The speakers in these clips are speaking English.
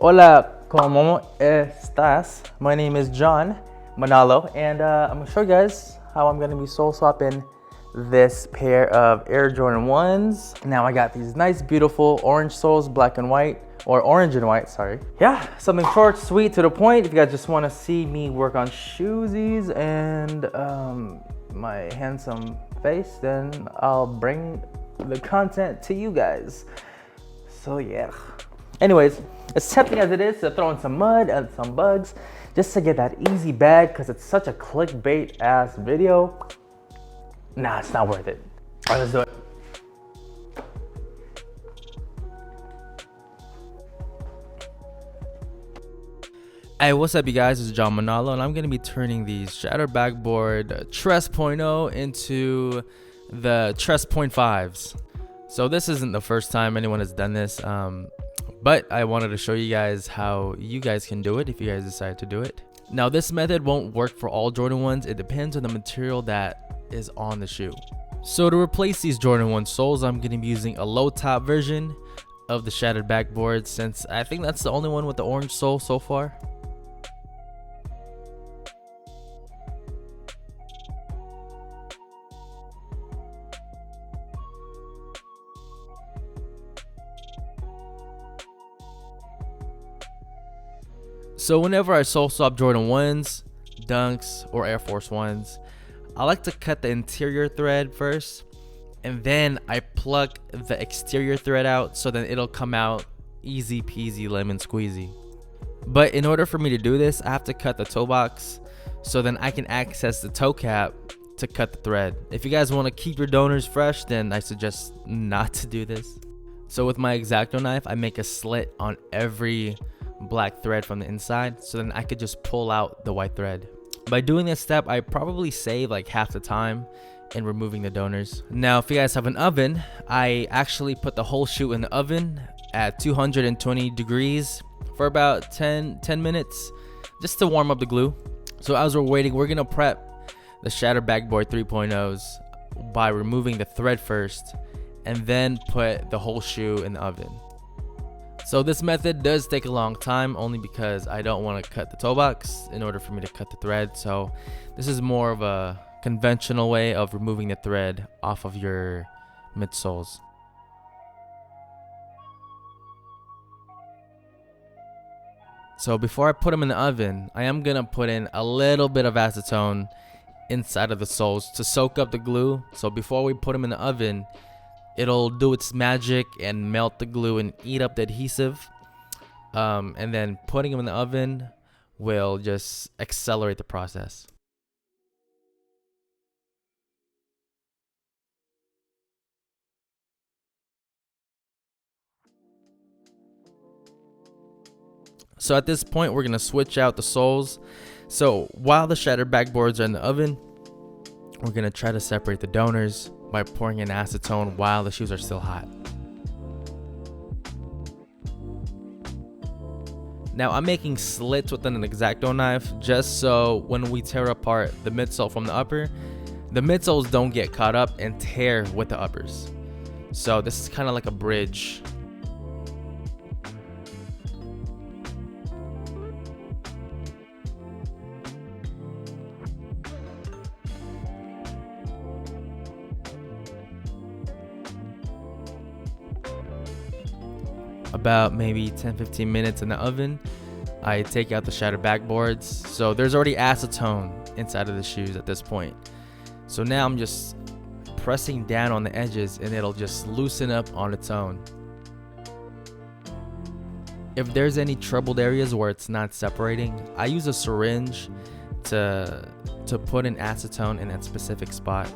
Hola, ¿cómo estás? My name is John Manalo, and I'm gonna show you guys how I'm gonna be soul swapping this pair of Air Jordan 1s. Now I got these nice, beautiful orange soles, black and white, or orange and white, sorry. Yeah, something short, sweet, to the point. If you guys just wanna see me work on shoesies and my handsome face, then I'll bring the content to you guys. So yeah. Anyways, as tempting as it is to throw in some mud and some bugs just to get that easy bag because it's such a clickbait ass video, nah, it's not worth it. All right, let's do it. Hey, what's up you guys? It's John Manalo and I'm going to be turning the Shattered Backboard Tress .0 into the Tress .5s. So this isn't the first time anyone has done this, but I wanted to show you guys how you guys can do it if you guys decide to do it. Now this method won't work for all Jordan 1s. It depends on the material that is on the shoe. So to replace these Jordan 1 soles, I'm going to be using a low top version of the Shattered Backboard, since I think that's the only one with the orange sole so far. So whenever I sole swap Jordan 1s, Dunks, or Air Force 1s, I like to cut the interior thread first, and then I pluck the exterior thread out so then it'll come out easy peasy lemon squeezy. But in order for me to do this, I have to cut the toe box so then I can access the toe cap to cut the thread. If you guys want to keep your donors fresh, then I suggest not to do this. So with my X-Acto knife, I make a slit on every black thread from the inside so then I could just pull out the white thread. By doing this step, I probably save like half the time in removing the donors. Now if you guys have an oven, I actually put the whole shoe in the oven at 220 degrees for about 10 minutes just to warm up the glue. So as we're waiting, we're gonna prep the Shattered Backboard 3.0s by removing the thread first and then put the whole shoe in the oven. So this method does take a long time only because I don't want to cut the toe box in order for me to cut the thread. So this is more of a conventional way of removing the thread off of your midsoles. So before I put them in the oven, I am going to put in a little bit of acetone inside of the soles to soak up the glue. So before we put them in the oven, it'll do its magic and melt the glue and eat up the adhesive. And then putting them in the oven will just accelerate the process. So at this point, we're going to switch out the soles. So while the Shattered Backboards are in the oven, we're going to try to separate the donors by pouring in acetone while the shoes are still hot. Now I'm making slits with an X-Acto knife just so when we tear apart the midsole from the upper, the midsoles don't get caught up and tear with the uppers. So this is kind of like a bridge. About maybe 10-15 minutes in the oven, I take out the Shattered Backboards. So there's already acetone inside of the shoes at this point. So now I'm just pressing down on the edges and it'll just loosen up on its own. If there's any troubled areas where it's not separating, I use a syringe to put in acetone in that specific spot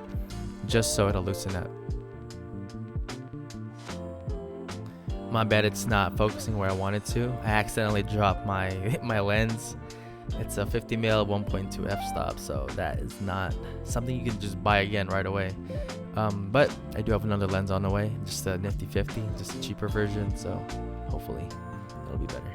just so it'll loosen up. My bad, it's not focusing where I wanted to. I accidentally dropped my lens. It's a 50mm 1.2 f-stop, so that is not something you can just buy again right away. But I do have another lens on the way, just a nifty 50, just a cheaper version, so hopefully it'll be better.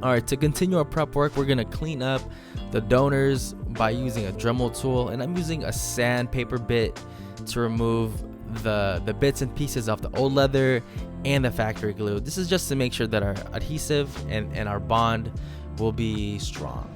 Alright, to continue our prep work, we're gonna clean up the donors by using a Dremel tool, and I'm using a sandpaper bit to remove the bits and pieces of the old leather and the factory glue. This is just to make sure that our adhesive and our bond will be strong.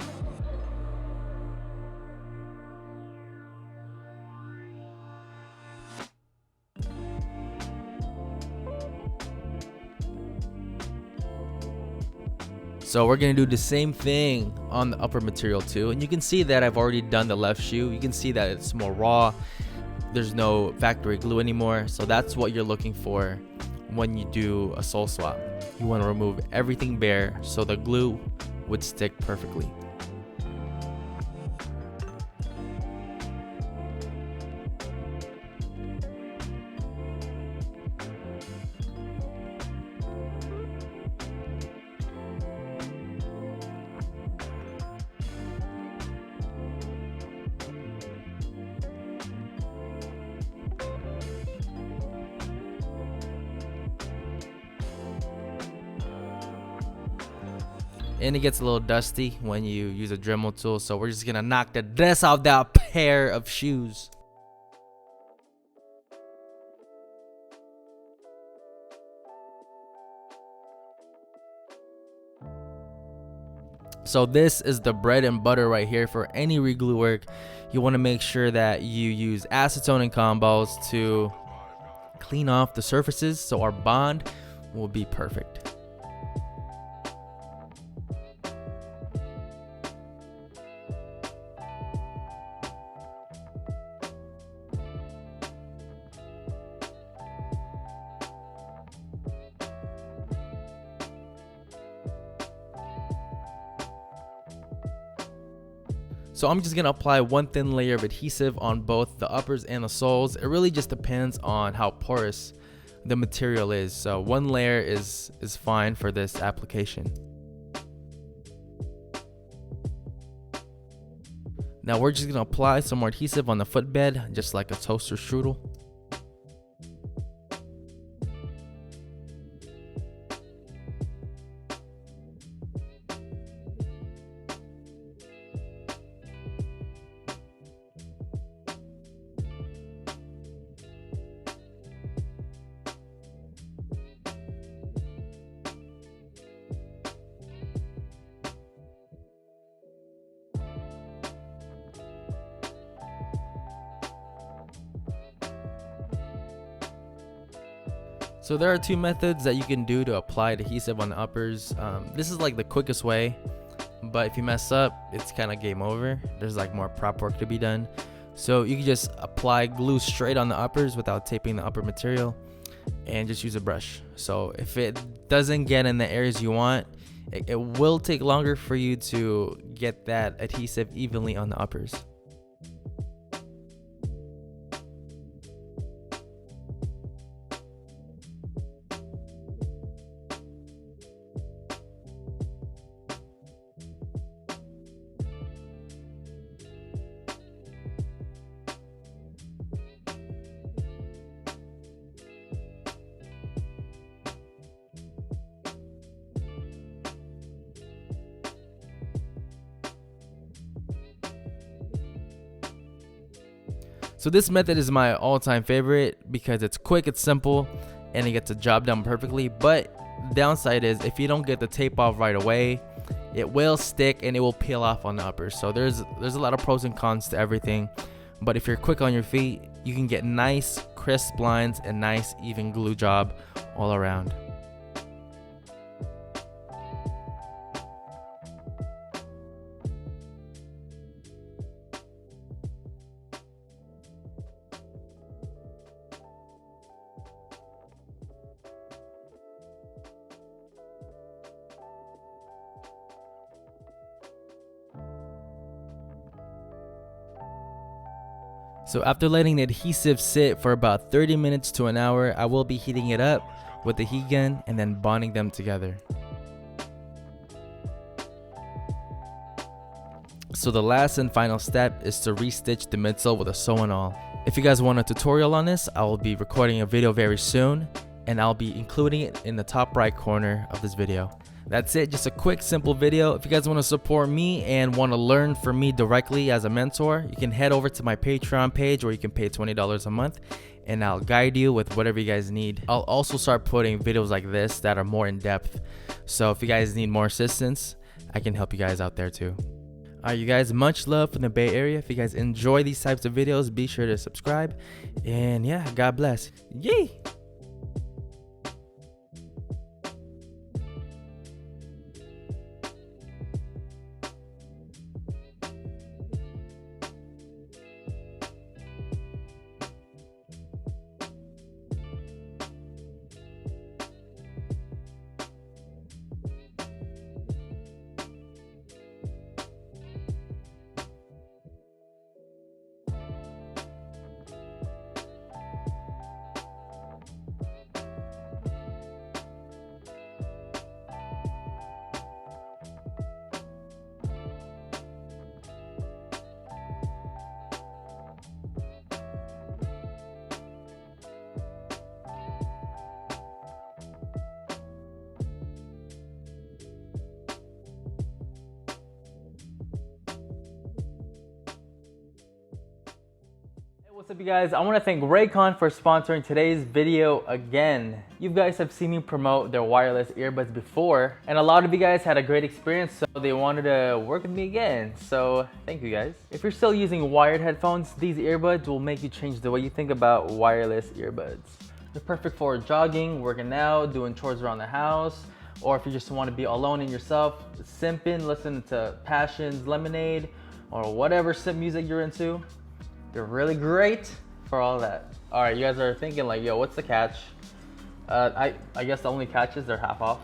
So we're gonna do the same thing on the upper material too, and you can see that I've already done the left shoe. You can see that it's more raw. There's no factory glue anymore, so that's what you're looking for when you do a sole swap. You want to remove everything bare so the glue would stick perfectly. And it gets a little dusty when you use a Dremel tool, so we're just gonna knock the dust off that pair of shoes. So this is the bread and butter right here for any reglue work. You want to make sure that you use acetone and combos to clean off the surfaces so our bond will be perfect. So I'm just gonna apply one thin layer of adhesive on both the uppers and the soles. It really just depends on how porous the material is. So one layer is fine for this application. Now we're just gonna apply some more adhesive on the footbed, just like a toaster strudel. So there are two methods that you can do to apply adhesive on the uppers. This is like the quickest way, but if you mess up, it's kind of game over. There's like more prep work to be done. So you can just apply glue straight on the uppers without taping the upper material and just use a brush. So if it doesn't get in the areas you want, it will take longer for you to get that adhesive evenly on the uppers. So this method is my all-time favorite because it's quick, it's simple, and it gets the job done perfectly. But the downside is if you don't get the tape off right away, it will stick and it will peel off on the uppers. So there's a lot of pros and cons to everything. But if you're quick on your feet, you can get nice, crisp lines and nice, even glue job all around. So after letting the adhesive sit for about 30 minutes to an hour, I will be heating it up with the heat gun and then bonding them together. So the last and final step is to restitch the midsole with a sew-and-all. If you guys want a tutorial on this, I will be recording a video very soon, and I'll be including it in the top right corner of this video. That's it, just a quick, simple video. If you guys want to support me and want to learn from me directly as a mentor, you can head over to my Patreon page where you can pay $20 a month and I'll guide you with whatever you guys need. I'll also start putting videos like this that are more in depth. So if you guys need more assistance, I can help you guys out there too. Alright, you guys, much love from the Bay Area. If you guys enjoy these types of videos, be sure to subscribe. And yeah, God bless. Yay! What's up, you guys? I want to thank Raycon for sponsoring today's video again. You guys have seen me promote their wireless earbuds before, and a lot of you guys had a great experience, so they wanted to work with me again. So thank you guys. If you're still using wired headphones, these earbuds will make you change the way you think about wireless earbuds. They're perfect for jogging, working out, doing chores around the house, or if you just want to be alone in yourself, simping, listening to Passion's Lemonade, or whatever simp music you're into. They're really great for all that. All right, you guys are thinking like, yo, what's the catch? I guess the only catch is they're half off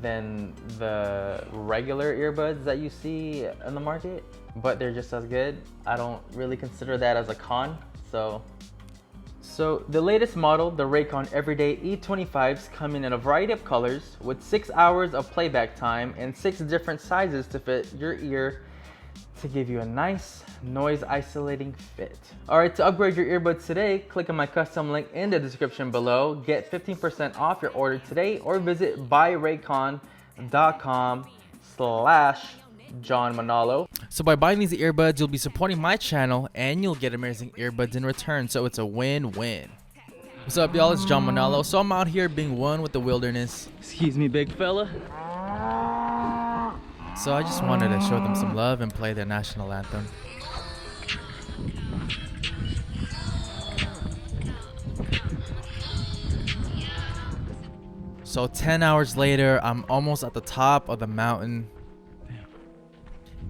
than the regular earbuds that you see in the market, but they're just as good. I don't really consider that as a con. So the latest model, the Raycon Everyday E25s, come in a variety of colors with 6 hours of playback time and 6 different sizes to fit your ear to give you a nice noise isolating fit. All right, to upgrade your earbuds today, click on my custom link in the description below. Get 15% off your order today, or visit buyraycon.com/John Manalo. So by buying these earbuds, you'll be supporting my channel and you'll get amazing earbuds in return. So it's a win-win. What's up, y'all? It's John Manalo. So I'm out here being one with the wilderness. Excuse me, big fella. So I just wanted to show them some love and play their national anthem. So 10 hours later, I'm almost at the top of the mountain.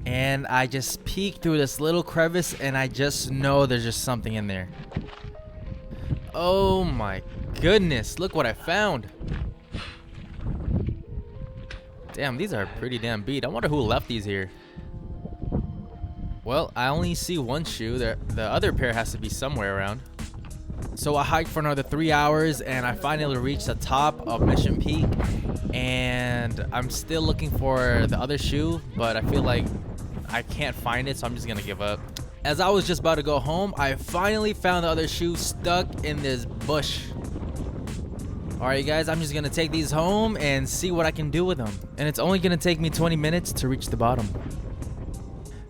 And I just peek through this little crevice and I just know there's just something in there. Oh my goodness, look what I found. Damn, these are pretty damn beat. I wonder who left these here. Well, I only see one shoe. The other pair has to be somewhere around. So I hiked for another 3 hours and I finally reached the top of Mission Peak. And I'm still looking for the other shoe, but I feel like I can't find it, so I'm just gonna give up. As I was just about to go home, I finally found the other shoe stuck in this bush. Alright, you guys, I'm just gonna take these home and see what I can do with them. And it's only gonna take me 20 minutes to reach the bottom.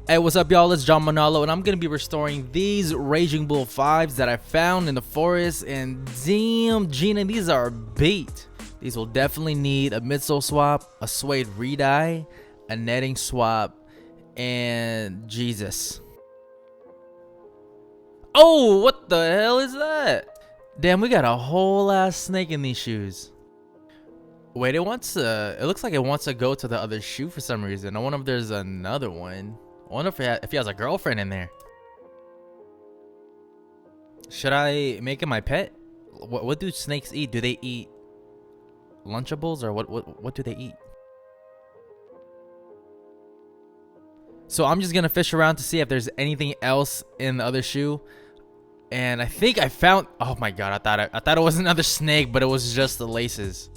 Hey, what's up, y'all? It's John Manalo, and I'm gonna be restoring these Raging Bull 5s that I found in the forest. And damn, Gina, these are beat. These will definitely need a midsole swap, a suede re-dye, a netting swap, and Jesus. Oh, what the hell is that? Damn, we got a whole ass snake in these shoes. Wait, it looks like it wants to go to the other shoe for some reason. I wonder if there's another one. I wonder if he has a girlfriend in there. Should I make it my pet? What do snakes eat? Do they eat Lunchables, or what do they eat? So I'm just gonna fish around to see if there's anything else in the other shoe. And I think I found, oh my god, I thought it was another snake, but it was just the laces.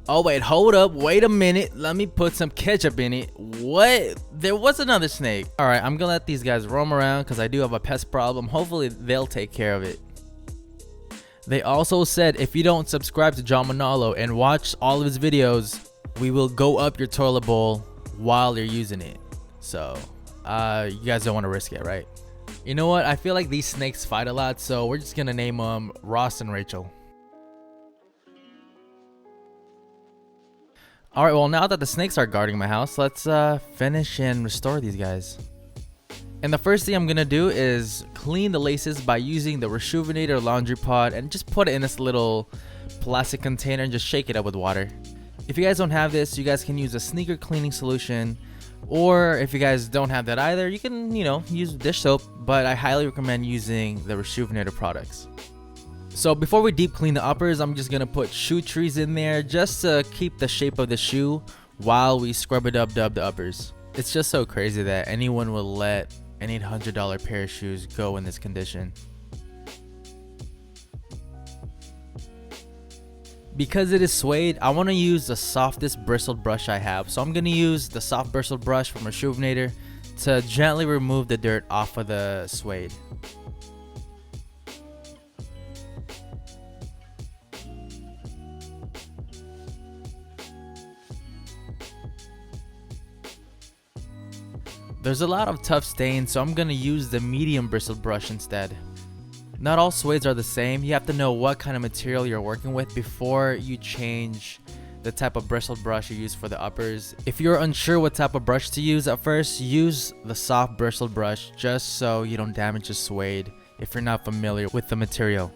Oh wait, hold up, wait a minute, let me put some ketchup in it. What? There was another snake. All right, I'm gonna let these guys roam around because I do have a pest problem. Hopefully they'll take care of it. They also said if you don't subscribe to John Manalo and watch all of his videos, we will go up your toilet bowl while you're using it. So you guys don't want to risk it, right? You know what? I feel like these snakes fight a lot, so we're just gonna name them Ross and Rachel. Alright, well now that the snakes are guarding my house, let's finish and restore these guys. And the first thing I'm gonna do is clean the laces by using the Rejuvenator laundry pod and just put it in this little plastic container and just shake it up with water. If you guys don't have this, you guys can use a sneaker cleaning solution, or if you guys don't have that either, you can, use dish soap, but I highly recommend using the Rejuvenator products. So before we deep clean the uppers, I'm just gonna put shoe trees in there just to keep the shape of the shoe while we scrub it up dub the uppers. It's just so crazy that anyone will let an $800 pair of shoes go in this condition. Because it is suede, I want to use the softest bristled brush I have. So I'm going to use the soft bristled brush from Rejuvenator to gently remove the dirt off of the suede. There's a lot of tough stains, so I'm going to use the medium bristled brush instead. Not all suedes are the same. You have to know what kind of material you're working with before you change the type of bristled brush you use for the uppers. If you're unsure what type of brush to use at first, use the soft bristled brush just so you don't damage the suede if you're not familiar with the material.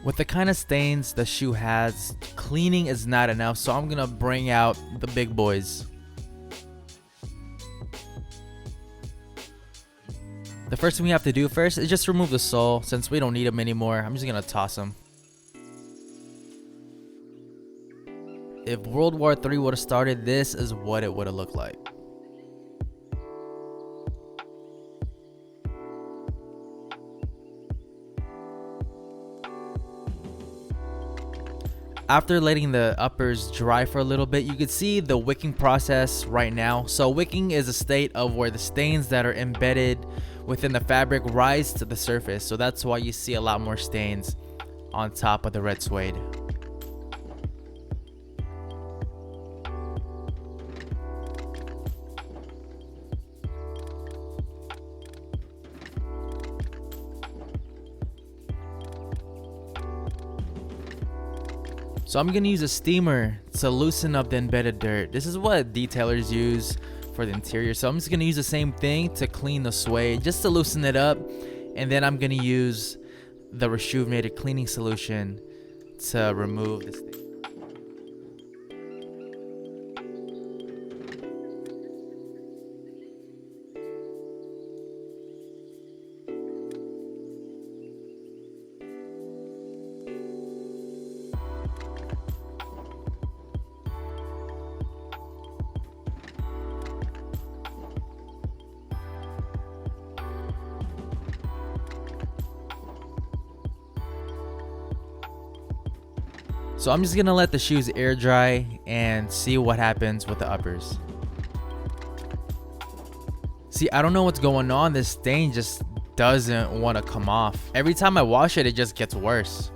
With the kind of stains the shoe has, cleaning is not enough, so I'm gonna bring out the big boys. The first thing we have to do first is just remove the sole. Since we don't need them anymore, I'm just gonna toss them. If World War III would have started, this is what it would have looked like. After letting the uppers dry for a little bit, you can see the wicking process right now. So wicking is a state of where the stains that are embedded within the fabric rise to the surface. So that's why you see a lot more stains on top of the red suede. So I'm gonna use a steamer to loosen up the embedded dirt. This is what detailers use for the interior. So I'm just gonna use the same thing to clean the suede, just to loosen it up. And then I'm gonna use the Rejuvenator cleaning solution to remove the stain. So I'm just gonna let the shoes air dry and see what happens with the uppers. See, I don't know what's going on. This stain just doesn't want to come off. Every time I wash it, it just gets worse.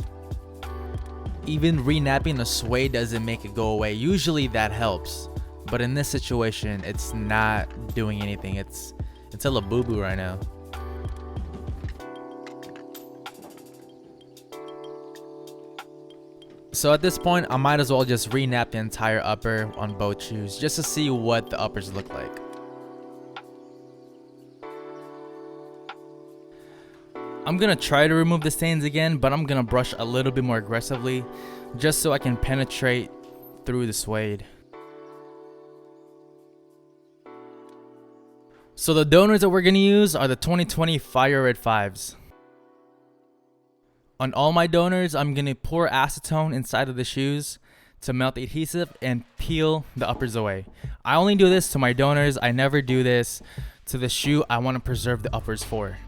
Even renapping the suede doesn't make it go away. Usually that helps, but in this situation, it's not doing anything. It's a labubu right now. So at this point, I might as well just renap the entire upper on both shoes just to see what the uppers look like. I'm gonna try to remove the stains again, but I'm gonna brush a little bit more aggressively just so I can penetrate through the suede. So the donors that we're gonna use are the 2020 Fire Red 5s. On all my donors, I'm gonna pour acetone inside of the shoes to melt the adhesive and peel the uppers away. I only do this to my donors. I never do this to the shoe I want to preserve the uppers for.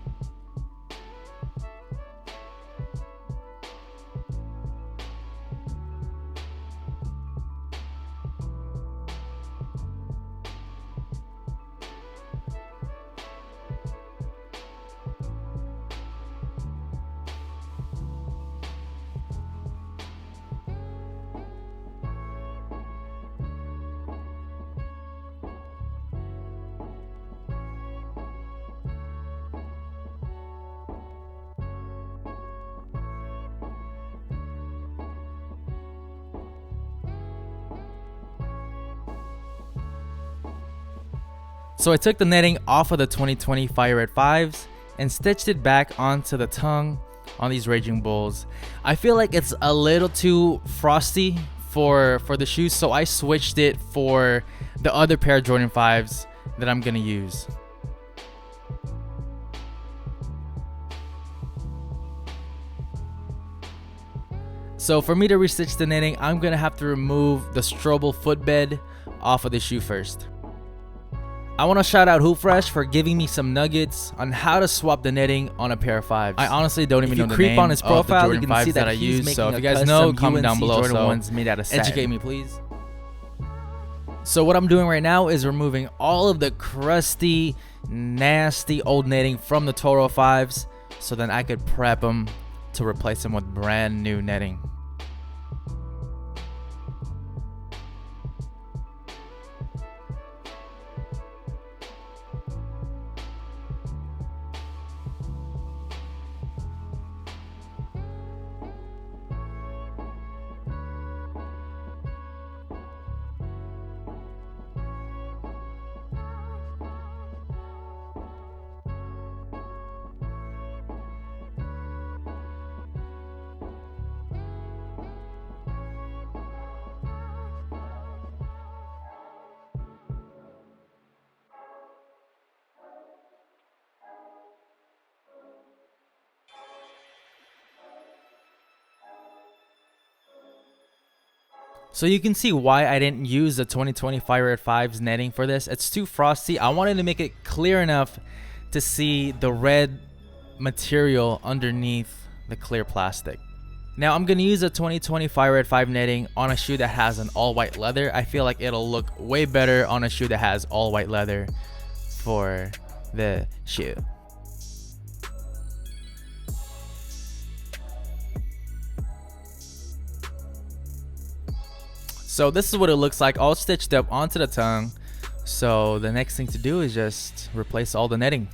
So I took the netting off of the 2020 Fire Red 5s and stitched it back onto the tongue on these Raging Bulls. I feel like it's a little too frosty for the shoes, so I switched it for the other pair of Jordan 5s that I'm gonna use. So for me to restitch the netting, I'm gonna have to remove the Strobel footbed off of the shoe first. I want to shout out Hoopfresh for giving me some nuggets on how to swap the netting on a pair of 5s. I honestly don't even know the name on his profile. You can see that I use. So if you guys know, comment down below. Jordan ones made out of satin. Educate me, please. So what I'm doing right now is removing all of the crusty, nasty old netting from the Toro 5s, so then I could prep them to replace them with brand new netting. So you can see why I didn't use the 2020 Fire Red 5's netting for this. It's too frosty. I wanted to make it clear enough to see the red material underneath the clear plastic. Now I'm going to use the 2020 Fire Red 5 netting on a shoe that has an all white leather. I feel like it'll look way better on a shoe that has all white leather for the shoe. So this is what it looks like, all stitched up onto the tongue. So the next thing to do is just replace all the netting.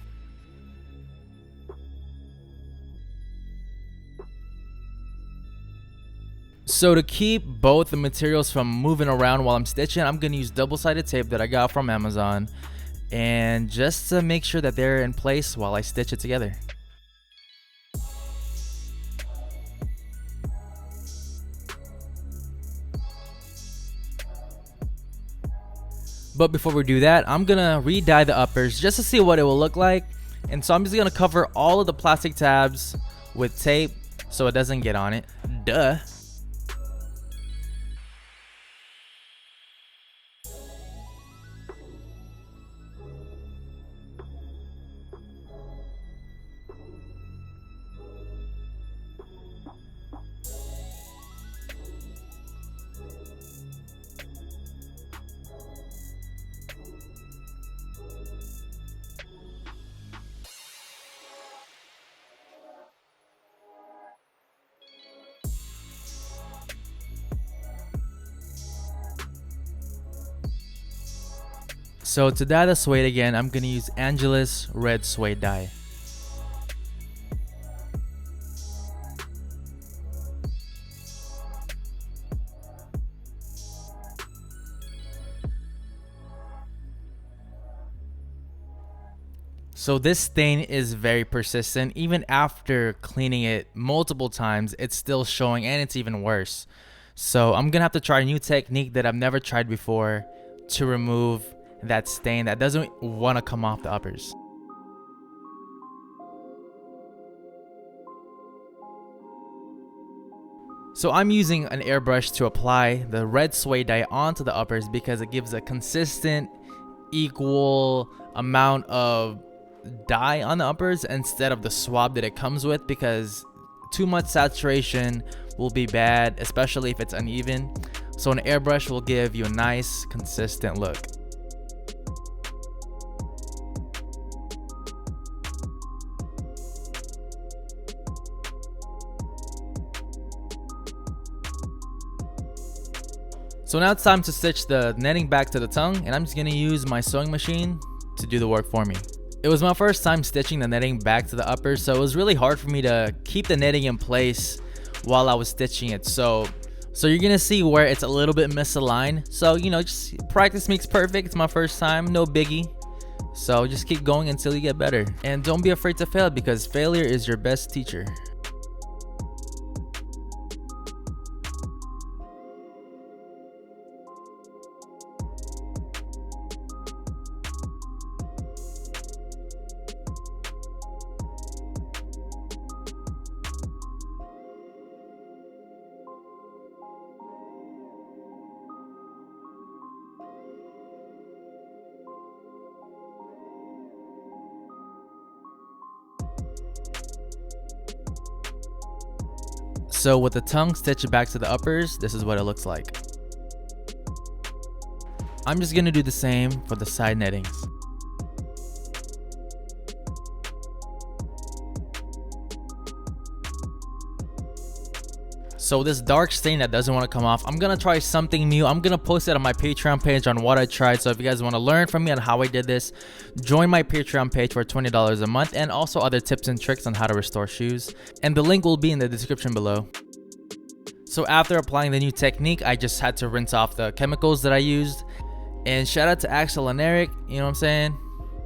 So to keep both the materials from moving around while I'm stitching, I'm going to use double-sided tape that I got from Amazon, and just to make sure that they're in place while I stitch it together. But before we do that, I'm gonna re-dye the uppers just to see what it will look like. And so I'm just gonna cover all of the plastic tabs with tape so it doesn't get on it. Duh. So to dye the suede again, I'm going to use Angelus red suede dye. So this stain is very persistent. Even after cleaning it multiple times, it's still showing, and it's even worse. So I'm going to have to try a new technique that I've never tried before to remove that stain that doesn't want to come off the uppers. So I'm using an airbrush to apply the red suede dye onto the uppers because it gives a consistent, equal amount of dye on the uppers instead of the swab that it comes with, because too much saturation will be bad, especially if it's uneven. So an airbrush will give you a nice, consistent look. So now it's time to stitch the netting back to the tongue, and I'm just going to use my sewing machine to do the work for me. It was my first time stitching the netting back to the uppers, so it was really hard for me to keep the netting in place while I was stitching it. So you're going to see where it's a little bit misaligned. So, you know, just practice makes perfect. It's my first time, no biggie. So just keep going until you get better. And don't be afraid to fail, because failure is your best teacher. So with the tongue stitched back to the uppers, this is what it looks like. I'm just gonna do the same for the side nettings. So this dark stain that doesn't want to come off, I'm gonna try something new. I'm gonna post it on my Patreon page on what I tried. So if you guys want to learn from me on how I did this, join my Patreon page for $20 a month, and also other tips and tricks on how to restore shoes. And the link will be in the description below. So after applying the new technique, I just had to rinse off the chemicals that I used. And shout out to Axel and Eric, you know what I'm saying?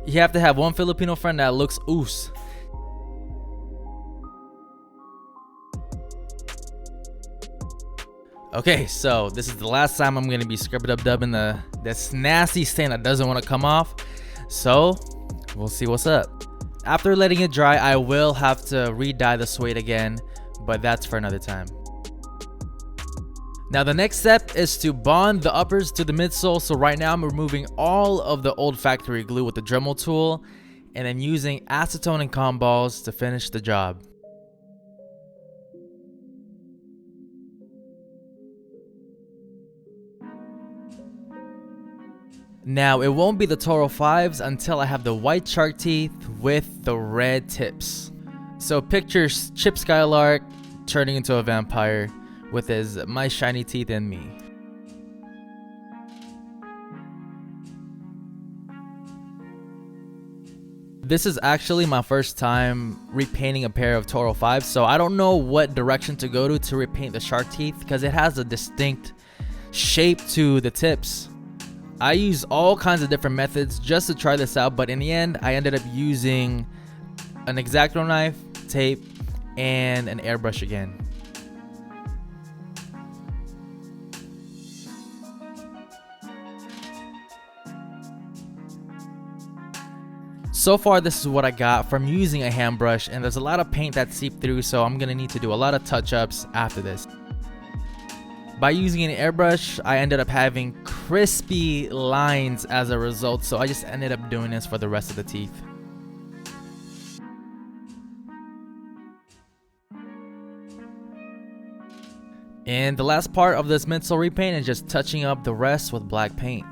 You have to have one Filipino friend that looks oos. Okay, so this is the last time I'm gonna be scrub-a-dub-dubbing this nasty stain that doesn't want to come off. So we'll see what's up. After letting it dry, I will have to re-dye the suede again, but that's for another time. Now the next step is to bond the uppers to the midsole. So right now I'm removing all of the old factory glue with the Dremel tool, and then using acetone and cotton balls to finish the job. Now it won't be the Toro 5s until I have the white shark teeth with the red tips. So picture Chip Skylark turning into a vampire with my shiny teeth in me. This is actually my first time repainting a pair of Toro 5s, so I don't know what direction to go to repaint the shark teeth, because it has a distinct shape to the tips. I use all kinds of different methods just to try this out, but in the end I ended up using an X-Acto knife, tape, and an airbrush again. So far this is what I got from using a hand brush, and there's a lot of paint that seeped through, so I'm gonna need to do a lot of touch-ups after this. By using an airbrush, I ended up having crispy lines as a result, so I just ended up doing this for the rest of the teeth. And the last part of this midsole repaint is just touching up the rest with black paint.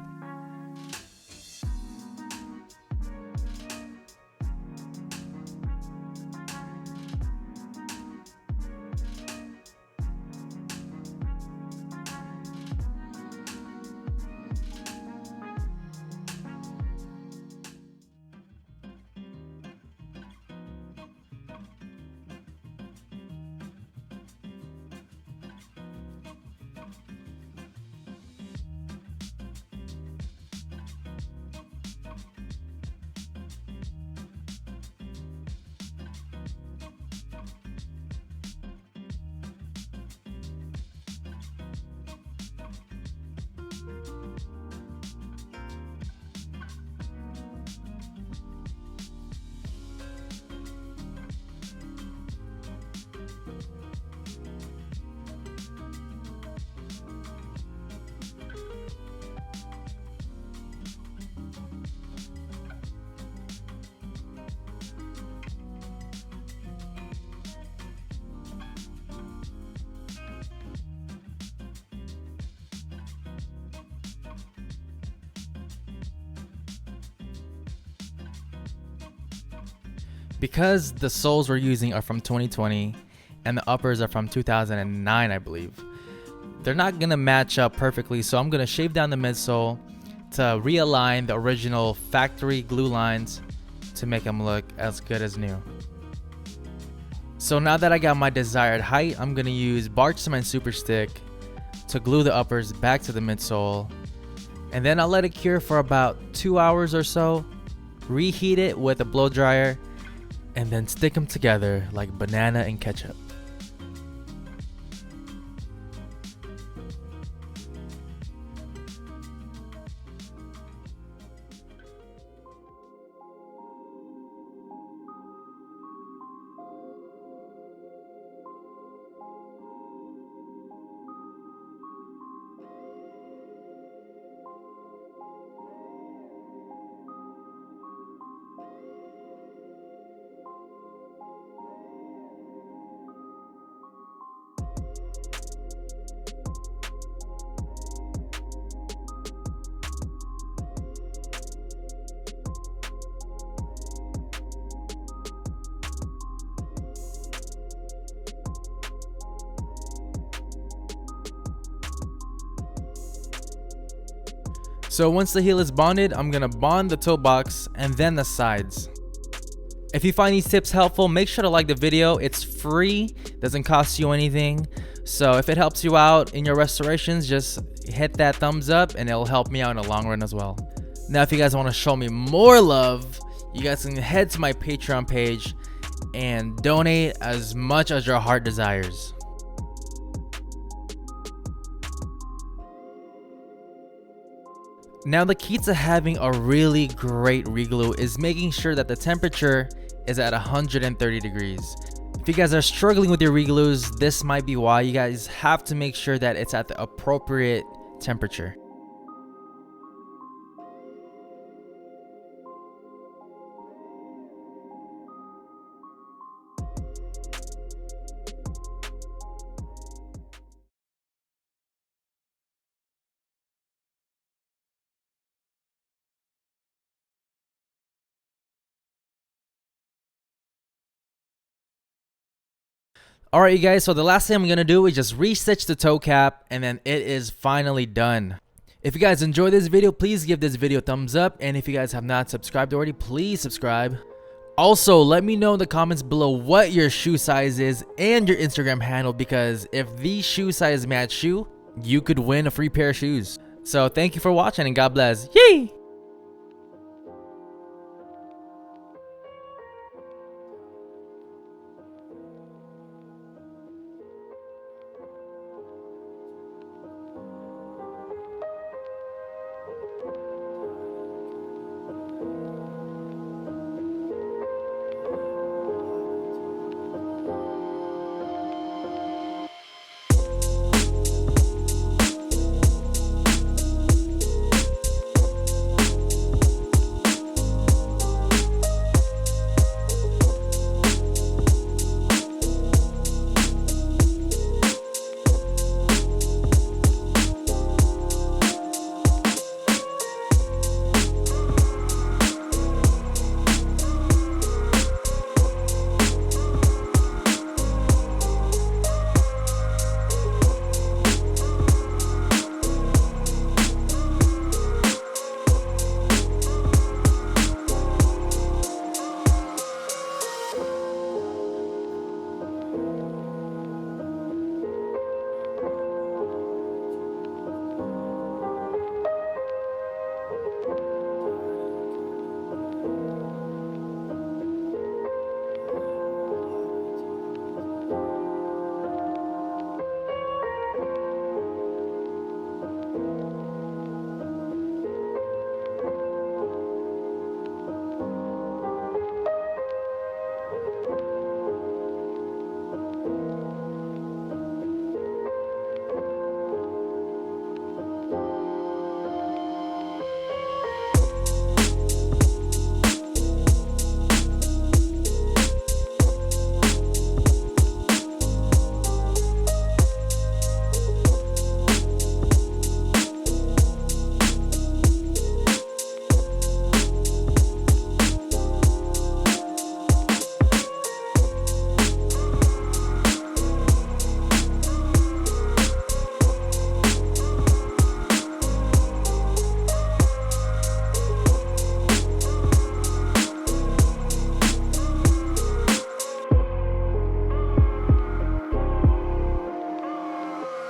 Because the soles we're using are from 2020 and the uppers are from 2009, I believe, they're not gonna match up perfectly, so I'm gonna shave down the midsole to realign the original factory glue lines to make them look as good as new. So now that I got my desired height, I'm gonna use Barge Cement Super Stick to glue the uppers back to the midsole, and then I'll let it cure for about 2 hours or so, reheat it with a blow dryer, and then stick them together like banana and ketchup. So once the heel is bonded, I'm gonna bond the toe box and then the sides. If you find these tips helpful, make sure to like the video. It's free, doesn't cost you anything. So if it helps you out in your restorations, just hit that thumbs up and it'll help me out in the long run as well. Now, if you guys want to show me more love, you guys can head to my Patreon page and donate as much as your heart desires. Now, the key to having a really great reglue is making sure that the temperature is at 130 degrees. If you guys are struggling with your reglues, this might be why. You guys have to make sure that it's at the appropriate temperature. Alright you guys, so the last thing I'm going to do is just re-stitch the toe cap and then it is finally done. If you guys enjoyed this video, please give this video a thumbs up, and if you guys have not subscribed already, please subscribe. Also, let me know in the comments below what your shoe size is and your Instagram handle, because if these shoe size match you, you could win a free pair of shoes. So thank you for watching and God bless. Yay!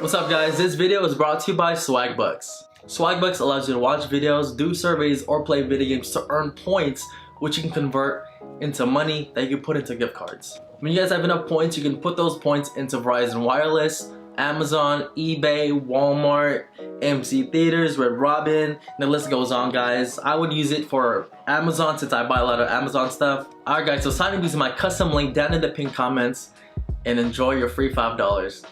What's up guys, this video is brought to you by Swagbucks. Swagbucks allows you to watch videos, do surveys, or play video games to earn points which you can convert into money that you can put into gift cards. When you guys have enough points, you can put those points into Verizon Wireless, Amazon, eBay, Walmart, MC Theaters, Red Robin, and the list goes on, guys. I would use it for Amazon since I buy a lot of Amazon stuff. Alright guys, so sign up using my custom link down in the pinned comments and enjoy your free $5.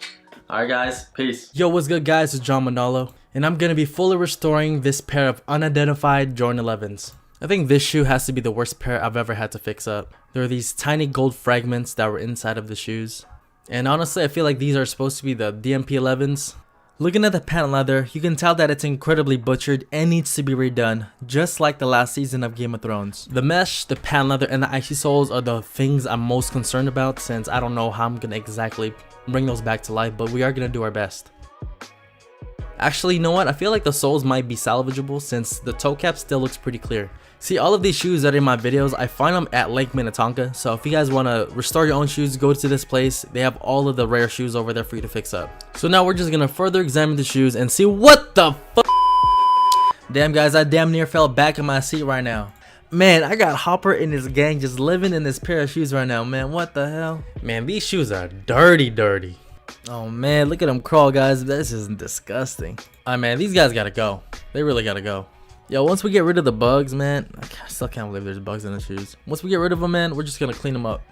Alright guys, peace. Yo, what's good guys, it's John Manalo, and I'm gonna be fully restoring this pair of unidentified Jordan 11s. I think this shoe has to be the worst pair I've ever had to fix up. There are these tiny gold fragments that were inside of the shoes. And honestly, I feel like these are supposed to be the DMP 11s. Looking at the patent leather, you can tell that it's incredibly butchered and needs to be redone, just like the last season of Game of Thrones. The mesh, the patent leather, and the icy soles are the things I'm most concerned about, since I don't know how I'm gonna exactly bring those back to life, but we are gonna do our best. Actually, you know what? I feel like the soles might be salvageable since the toe cap still looks pretty clear. See, all of these shoes that are in my videos, I find them at Lake Minnetonka. So if you guys want to restore your own shoes, go to this place. They have all of the rare shoes over there for you to fix up. So now we're just going to further examine the shoes and see what the fuck. Damn guys, I damn near fell back in my seat right now. Man, I got Hopper and his gang just living in this pair of shoes right now, man. What the hell? Man, these shoes are dirty. Oh man, look at them crawl, guys. This is disgusting. Alright man, these guys gotta go. They really gotta go. Yo, once we get rid of the bugs, man, I still can't believe there's bugs in the shoes. Once we get rid of them, man, we're just gonna clean them up.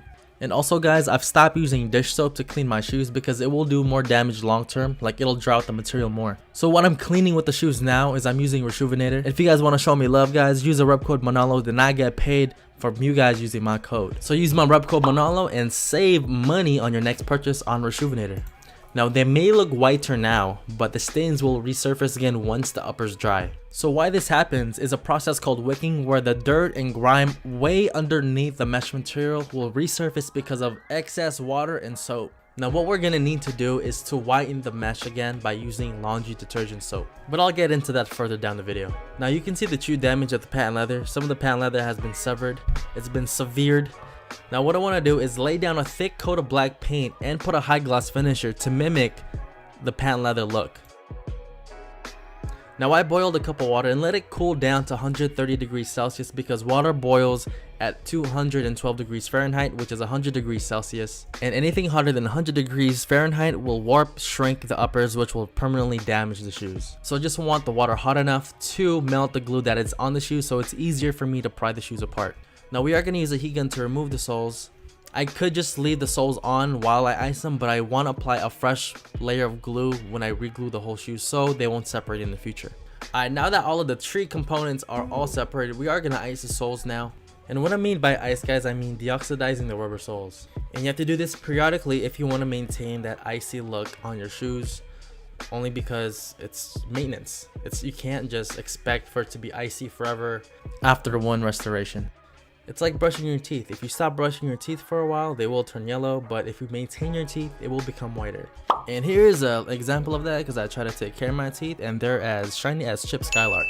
And also guys, I've stopped using dish soap to clean my shoes because it will do more damage long term, like it'll dry out the material more. So what I'm cleaning with the shoes now is I'm using Rejuvenator. If you guys want to show me love, guys, use a rep code Manalo, then I get paid from you guys using my code. So use my rep code Manalo and save money on your next purchase on Rejuvenator. Now they may look whiter now, but the stains will resurface again once the uppers dry. So why this happens is a process called wicking, where the dirt and grime way underneath the mesh material will resurface because of excess water and soap. Now what we're gonna need to do is to whiten the mesh again by using laundry detergent soap. But I'll get into that further down the video. Now you can see the true damage of the patent leather. Some of the patent leather has been severed, it's been severed. Now what I want to do is lay down a thick coat of black paint and put a high gloss finisher to mimic the patent leather look. Now I boiled a cup of water and let it cool down to 130 degrees Celsius because water boils at 212 degrees Fahrenheit, which is 100 degrees Celsius. And anything hotter than 100 degrees Fahrenheit will warp, shrink the uppers, which will permanently damage the shoes. So I just want the water hot enough to melt the glue that is on the shoes so it's easier for me to pry the shoes apart. Now we are going to use a heat gun to remove the soles. I could just leave the soles on while I ice them, but I want to apply a fresh layer of glue when I re-glue the whole shoe so they won't separate in the future. Alright, now that all of the tree components are all separated, we are going to ice the soles now. And what I mean by ice, guys, I mean deoxidizing the rubber soles. And you have to do this periodically if you want to maintain that icy look on your shoes, only because it's maintenance. You can't just expect for it to be icy forever after one restoration. It's like brushing your teeth. If you stop brushing your teeth for a while, they will turn yellow, but if you maintain your teeth, it will become whiter. And here's an example of that because I try to take care of my teeth and they're as shiny as Chip Skylark.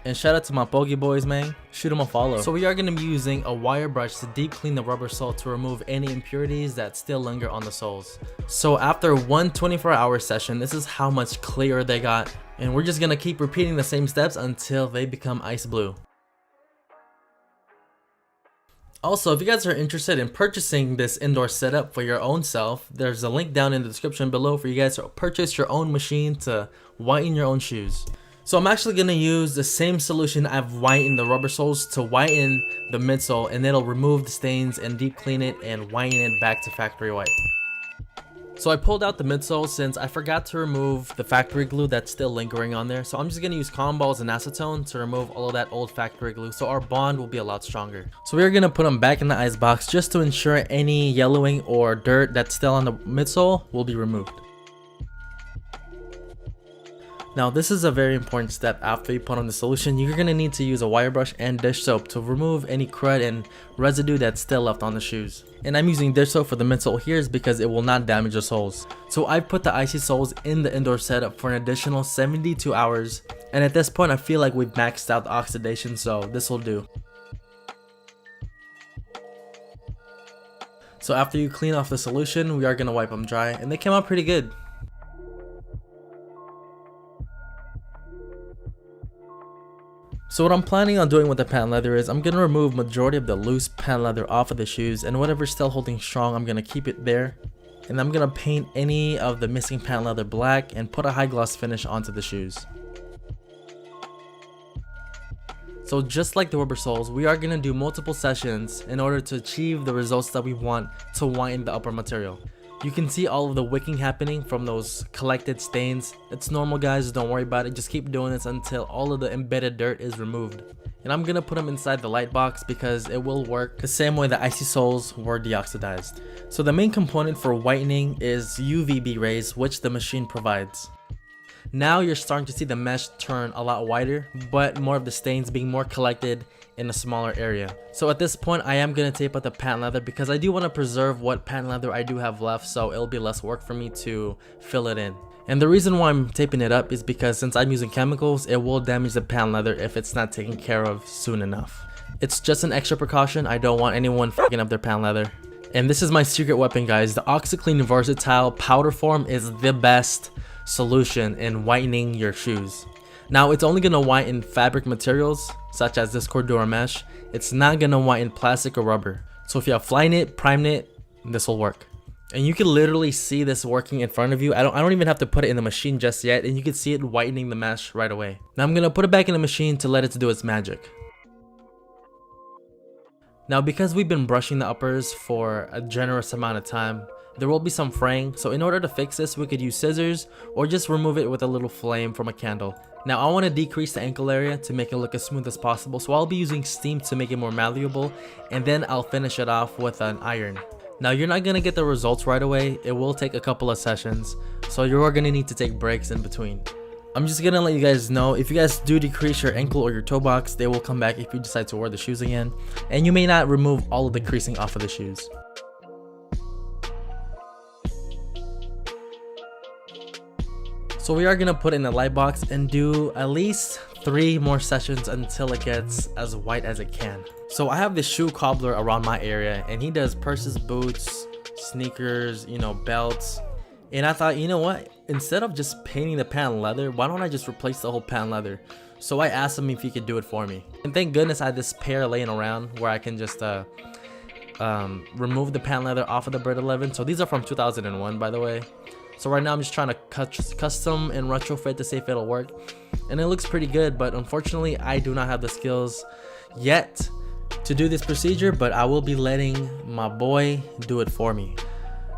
And shout out to my Bogey boys, man. Shoot them a follow. So we are going to be using a wire brush to deep clean the rubber sole to remove any impurities that still linger on the soles. So after one 24-hour session, this is how much clearer they got. And we're just going to keep repeating the same steps until they become ice blue. Also, if you guys are interested in purchasing this indoor setup for your own self, there's a link down in the description below for you guys to purchase your own machine to whiten your own shoes. So I'm actually going to use the same solution I've whitened the rubber soles to whiten the midsole, and it'll remove the stains and deep clean it and whiten it back to factory white. So I pulled out the midsole since I forgot to remove the factory glue that's still lingering on there. So I'm just going to use cotton balls and acetone to remove all of that old factory glue so our bond will be a lot stronger. So we're going to put them back in the ice box just to ensure any yellowing or dirt that's still on the midsole will be removed. Now this is a very important step. After you put on the solution, you're going to need to use a wire brush and dish soap to remove any crud and residue that's still left on the shoes. And I'm using dish soap for the midsole here is because it will not damage the soles. So I've put the icy soles in the indoor setup for an additional 72 hours. And at this point I feel like we've maxed out the oxidation, so this will do. So after you clean off the solution, we are going to wipe them dry, and they came out pretty good. So what I'm planning on doing with the patent leather is I'm going to remove majority of the loose patent leather off of the shoes, and whatever's still holding strong, I'm going to keep it there. And I'm going to paint any of the missing patent leather black and put a high gloss finish onto the shoes. So just like the rubber soles, we are going to do multiple sessions in order to achieve the results that we want to whiten the upper material. You can see all of the wicking happening from those collected stains. It's normal, guys, don't worry about it. Just keep doing this until all of the embedded dirt is removed. And I'm going to put them inside the light box because it will work the same way the icy soles were deoxidized. So the main component for whitening is UVB rays, which the machine provides. Now you're starting to see the mesh turn a lot wider, but more of the stains being more collected in a smaller area. So at this point, I am going to tape out the patent leather because I do want to preserve what patent leather I do have left, so it'll be less work for me to fill it in. And the reason why I'm taping it up is because since I'm using chemicals, it will damage the patent leather if it's not taken care of soon enough. It's just an extra precaution. I don't want anyone fucking up their patent leather. And this is my secret weapon, guys. The OxiClean Versatile powder form is the best solution in whitening your shoes. Now it's only gonna whiten fabric materials such as this Cordura mesh. It's not gonna whiten plastic or rubber. So if you have Flyknit, PrimeKnit, this will work. And you can literally see this working in front of you. I don't even have to put it in the machine just yet, and you can see it whitening the mesh right away. Now I'm gonna put it back in the machine to let it do its magic. Now because we've been brushing the uppers for a generous amount of time, there will be some fraying, so in order to fix this, we could use scissors or just remove it with a little flame from a candle. Now I want to decrease the ankle area to make it look as smooth as possible, so I'll be using steam to make it more malleable, and then I'll finish it off with an iron. Now you're not going to get the results right away, it will take a couple of sessions, so you're going to need to take breaks in between. I'm just going to let you guys know, if you guys do decrease your ankle or your toe box, they will come back if you decide to wear the shoes again, and you may not remove all of the creasing off of the shoes. So we are going to put in a light box and do at least 3 more sessions until it gets as white as it can. So I have this shoe cobbler around my area, and he does purses, boots, sneakers, belts. And I thought, you know what? Instead of just painting the patent leather, why don't I just replace the whole patent leather? So I asked him if he could do it for me. And thank goodness I had this pair laying around where I can just remove the patent leather off of the Bred 11. So these are from 2001, by the way. So right now I'm just trying to custom and retrofit to see if it'll work, and it looks pretty good, but unfortunately I do not have the skills yet to do this procedure, but I will be letting my boy do it for me.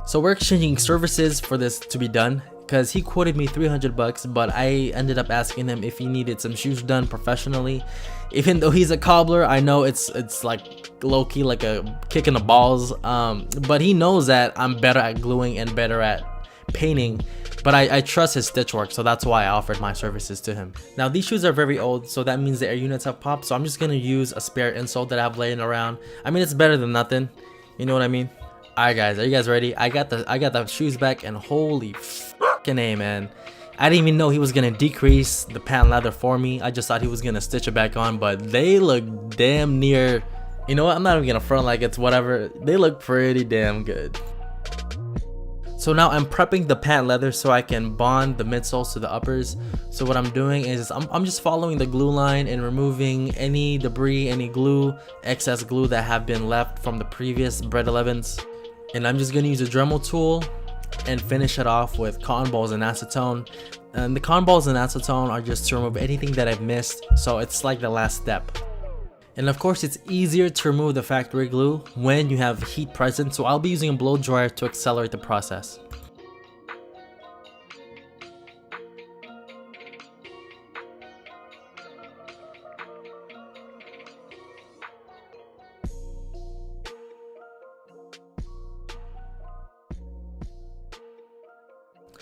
So we're exchanging services for this to be done because he quoted me $300, but I ended up asking him if he needed some shoes done professionally. Even though he's a cobbler, I know it's like low-key like a kick in the balls, but he knows that I'm better at gluing and better at painting, but I trust his stitch work, so that's why I offered my services to him. Now these shoes are very old, so that means the air units have popped, so I'm just gonna use a spare insole that I have laying around. I mean, it's better than nothing, you know what I mean? Alright guys, are you guys ready? I got the shoes back, and holy fucking A, man. I didn't even know he was gonna decrease the patent leather for me. I just thought he was gonna stitch it back on, but they look damn near, you know what, I'm not even gonna front like it's whatever. They look pretty damn good. So now I'm prepping the patent leather so I can bond the midsoles to the uppers. So what I'm doing is I'm just following the glue line and removing any debris, any glue, excess glue that have been left from the previous Bred 11s. And I'm just going to use a Dremel tool and finish it off with cotton balls and acetone. And the cotton balls and acetone are just to remove anything that I've missed, so it's like the last step. And of course, it's easier to remove the factory glue when you have heat present, so I'll be using a blow dryer to accelerate the process.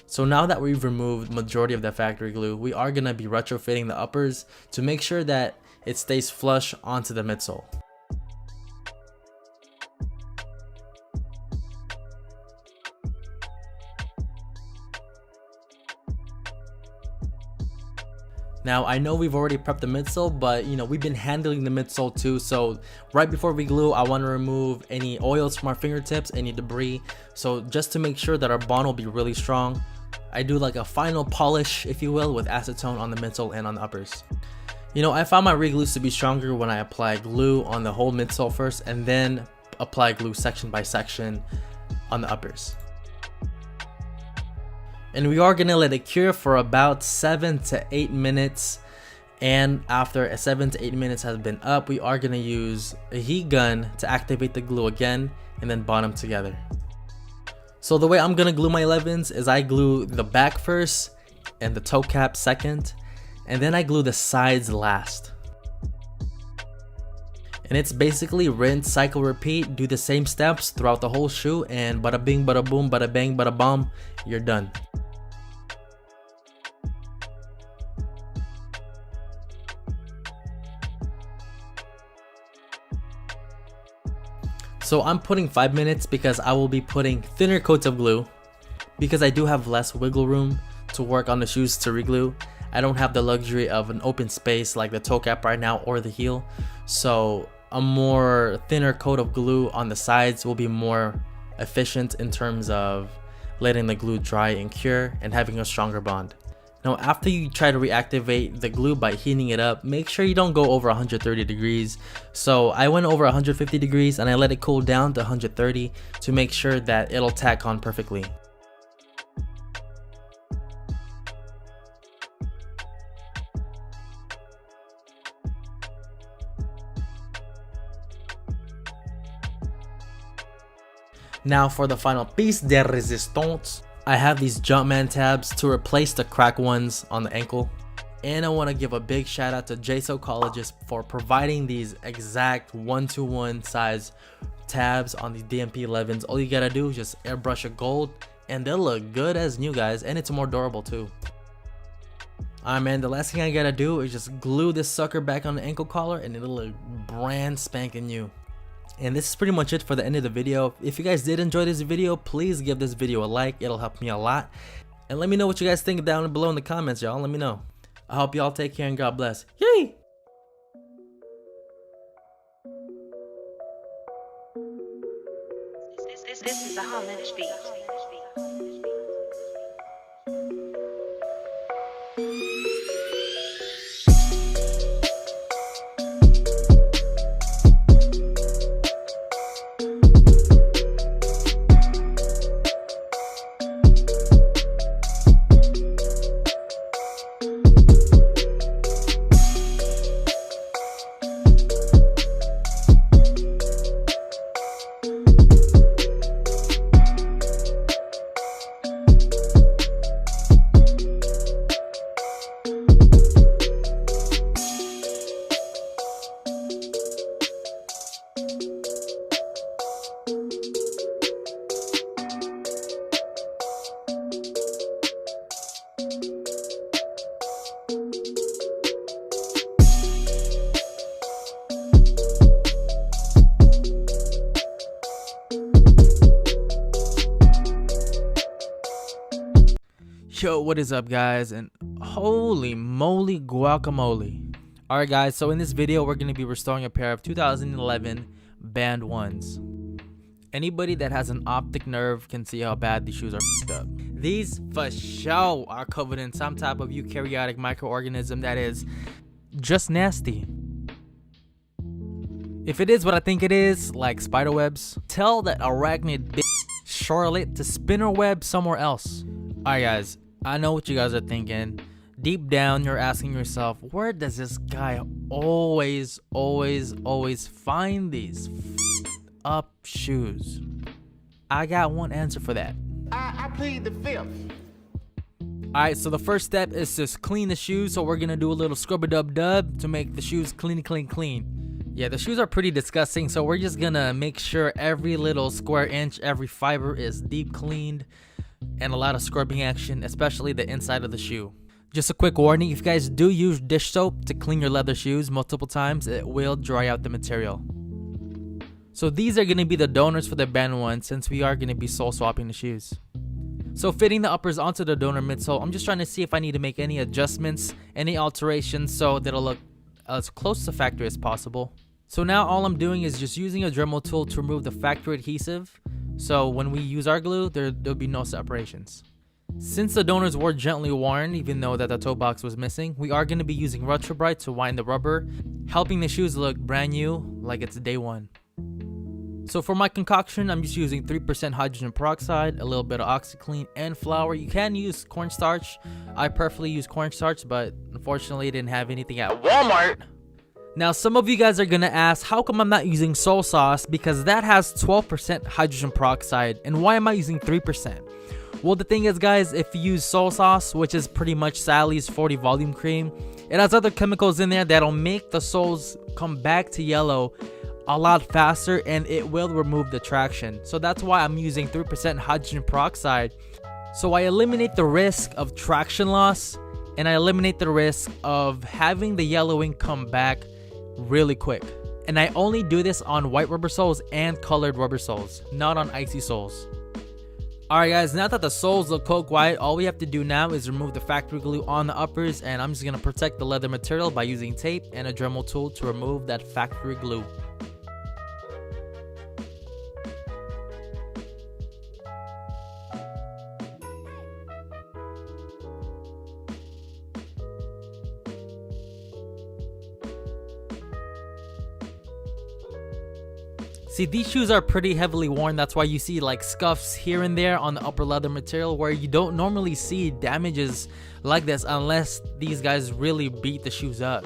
So now that we've removed majority of the factory glue, we are going to be retrofitting the uppers to make sure that it stays flush onto the midsole. Now I know we've already prepped the midsole, but we've been handling the midsole too, so right before we glue I want to remove any oils from our fingertips, any debris, so just to make sure that our bond will be really strong, I do like a final polish, if you will, with acetone on the midsole and on the uppers. You know, I found my re-glues to be stronger when I apply glue on the whole midsole first and then apply glue section by section on the uppers. And we are gonna let it cure for about 7 to 8 minutes. And after 7 to 8 minutes has been up, we are gonna use a heat gun to activate the glue again and then bond them together. So the way I'm gonna glue my 11s is I glue the back first and the toe cap second, and then I glue the sides last. And it's basically rinse, cycle, repeat, do the same steps throughout the whole shoe, and bada bing, bada boom, bada bang, bada bomb, you're done. So I'm putting 5 minutes because I will be putting thinner coats of glue because I do have less wiggle room to work on the shoes to reglue. I don't have the luxury of an open space like the toe cap right now or the heel. So a more thinner coat of glue on the sides will be more efficient in terms of letting the glue dry and cure and having a stronger bond. Now, after you try to reactivate the glue by heating it up, make sure you don't go over 130 degrees. So I went over 150 degrees and I let it cool down to 130 to make sure that it'll tack on perfectly. Now for the final piece de resistance, I have these Jumpman tabs to replace the crack ones on the ankle. And I want to give a big shout out to JSoCologist for providing these exact 1-to-1 size tabs on these DMP 11s. All you gotta do is just airbrush a gold and they'll look good as new, guys, and it's more durable too. Alright man, the last thing I gotta do is just glue this sucker back on the ankle collar and it'll look brand spanking new. And this is pretty much it for the end of the video. If you guys did enjoy this video, please give this video a like. It'll help me a lot. And let me know what you guys think down below in the comments, y'all. Let me know. I hope y'all take care and God bless. Yay! This is a homage beat. Yo, what is up guys, and holy moly guacamole. Alright guys, so in this video we're going to be restoring a pair of 2011 Band 1s. Anybody that has an optic nerve can see how bad these shoes are f***ed up. These for sure are covered in some type of eukaryotic microorganism that is just nasty. If it is what I think it is, like spiderwebs, tell that arachnid bitch Charlotte to spin her web somewhere else. Alright guys, I know what you guys are thinking. Deep down, you're asking yourself, where does this guy always find these up shoes? I got one answer for that. I plead the fifth. Alright, so the first step is to clean the shoes. So we're gonna do a little scrub-a-dub-dub to make the shoes clean. Yeah, the shoes are pretty disgusting, so we're just gonna make sure every little square inch, every fiber is deep cleaned. And a lot of scrubbing action, especially the inside of the shoe. Just a quick warning, if you guys do use dish soap to clean your leather shoes multiple times, it will dry out the material. So these are going to be the donors for the Band 1 since we are going to be sole swapping the shoes. So fitting the uppers onto the donor midsole, I'm just trying to see if I need to make any adjustments, any alterations so that it'll look as close to factory as possible. So now all I'm doing is just using a Dremel tool to remove the factory adhesive. So when we use our glue, there'll be no separations. Since the donors were gently worn, even though that the toe box was missing, we are going to be using Retro Bright to wind the rubber, helping the shoes look brand new like it's day one. So for my concoction, I'm just using 3% hydrogen peroxide, a little bit of OxyClean, and flour. You can use cornstarch. I preferably use cornstarch, but unfortunately I didn't have anything at Walmart. Now some of you guys are gonna ask, how come I'm not using soy sauce, because that has 12% hydrogen peroxide, and why am I using 3%? Well, the thing is, guys, if you use soy sauce, which is pretty much Sally's 40 volume cream, it has other chemicals in there that'll make the soles come back to yellow a lot faster, and it will remove the traction. So that's why I'm using 3% hydrogen peroxide. So I eliminate the risk of traction loss, and I eliminate the risk of having the yellowing come back really quick. And I only do this on white rubber soles and colored rubber soles, not on icy soles. Alright guys, now that the soles look coke white, all we have to do now is remove the factory glue on the uppers, and I'm just going to protect the leather material by using tape and a Dremel tool to remove that factory glue. See, these shoes are pretty heavily worn. That's why you see like scuffs here and there on the upper leather material, where you don't normally see damages like this unless these guys really beat the shoes up.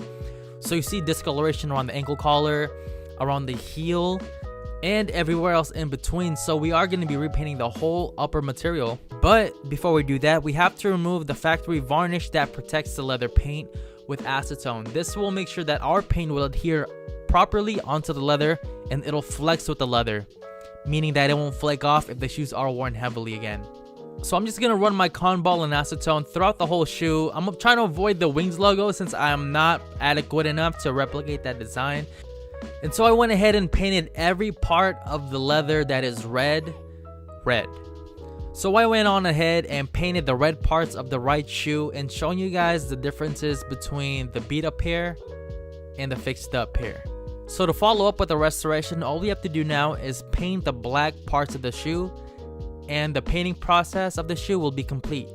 So you see discoloration around the ankle collar, around the heel, and everywhere else in between. So we are going to be repainting the whole upper material. But before we do that, we have to remove the factory varnish that protects the leather paint with acetone. This will make sure that our paint will adhere properly onto the leather, and it'll flex with the leather, meaning that it won't flake off if the shoes are worn heavily again. So I'm just gonna run my cotton ball and acetone throughout the whole shoe. I'm trying to avoid the wings logo since I'm not adequate enough to replicate that design. And so I went ahead and painted every part of the leather that is red. So I went on ahead and painted the red parts of the right shoe and showing you guys the differences between the beat up pair and the fixed up pair. So to follow up with the restoration, all we have to do now is paint the black parts of the shoe, and the painting process of the shoe will be complete.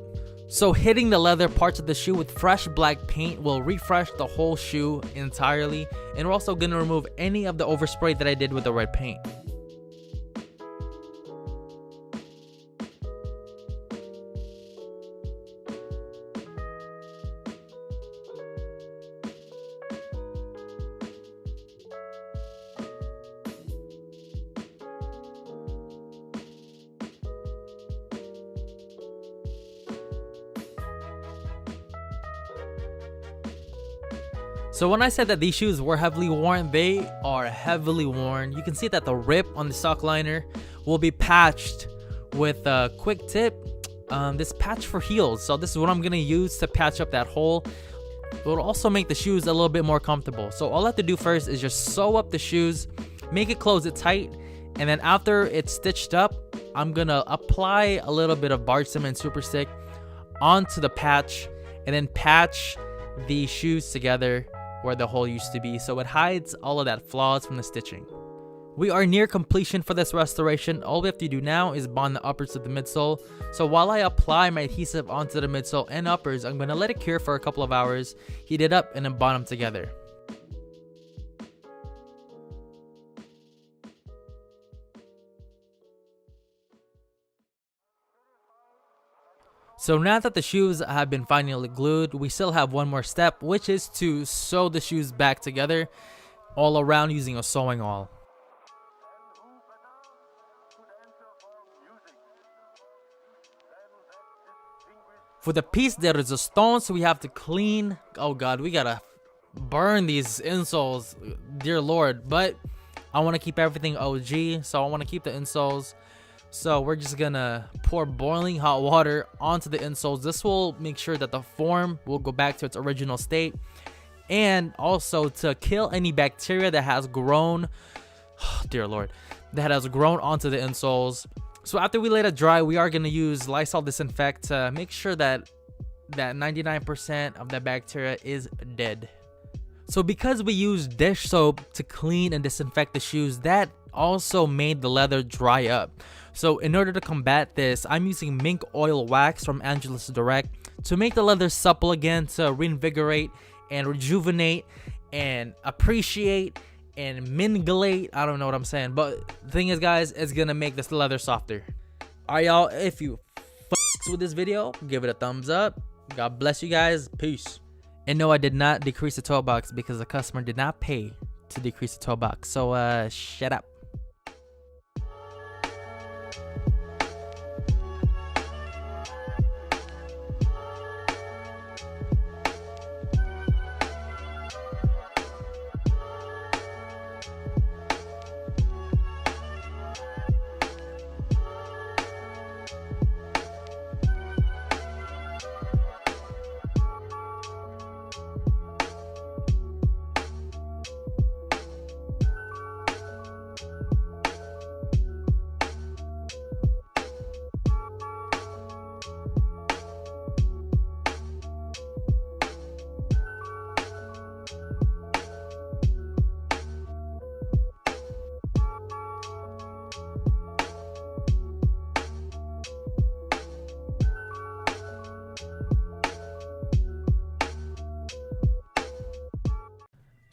So hitting the leather parts of the shoe with fresh black paint will refresh the whole shoe entirely, and we're also going to remove any of the overspray that I did with the red paint. So when I said that these shoes were heavily worn, they are heavily worn. You can see that the rip on the sock liner will be patched with a quick tip, this patch for heels. So this is what I'm gonna use to patch up that hole. It will also make the shoes a little bit more comfortable. So all I have to do first is just sew up the shoes, make it close it tight, and then after it's stitched up, I'm gonna apply a little bit of barge cement super stick onto the patch, and then patch the shoes together where the hole used to be, so it hides all of that flaws from the stitching. We are near completion for this restoration. All we have to do now is bond the uppers to the midsole. So while I apply my adhesive onto the midsole and uppers, I'm going to let it cure for a couple of hours, heat it up, and then bond them together. So now that the shoes have been finally glued, we still have one more step, which is to sew the shoes back together all around using a sewing awl. For the piece, there is a stone, so we have to clean. Oh god, we gotta burn these insoles, dear lord. But I want to keep everything OG, so I want to keep the insoles. So we're just gonna pour boiling hot water onto the insoles. This will make sure that the form will go back to its original state, and also to kill any bacteria that has grown, dear lord, that has grown onto the insoles. So after we let it dry, we are gonna use Lysol disinfect to make sure that 99% of the bacteria is dead. So because we used dish soap to clean and disinfect the shoes, that also made the leather dry up. So in order to combat this, I'm using mink oil wax from Angelus Direct to make the leather supple again, to reinvigorate and rejuvenate and appreciate and mingulate. I don't know what I'm saying, but the thing is, guys, it's gonna make this leather softer. Alright, y'all, if you with this video, give it a thumbs up. God bless you guys. Peace. And no, I did not decrease the toe box because the customer did not pay to decrease the toe box. So shut up.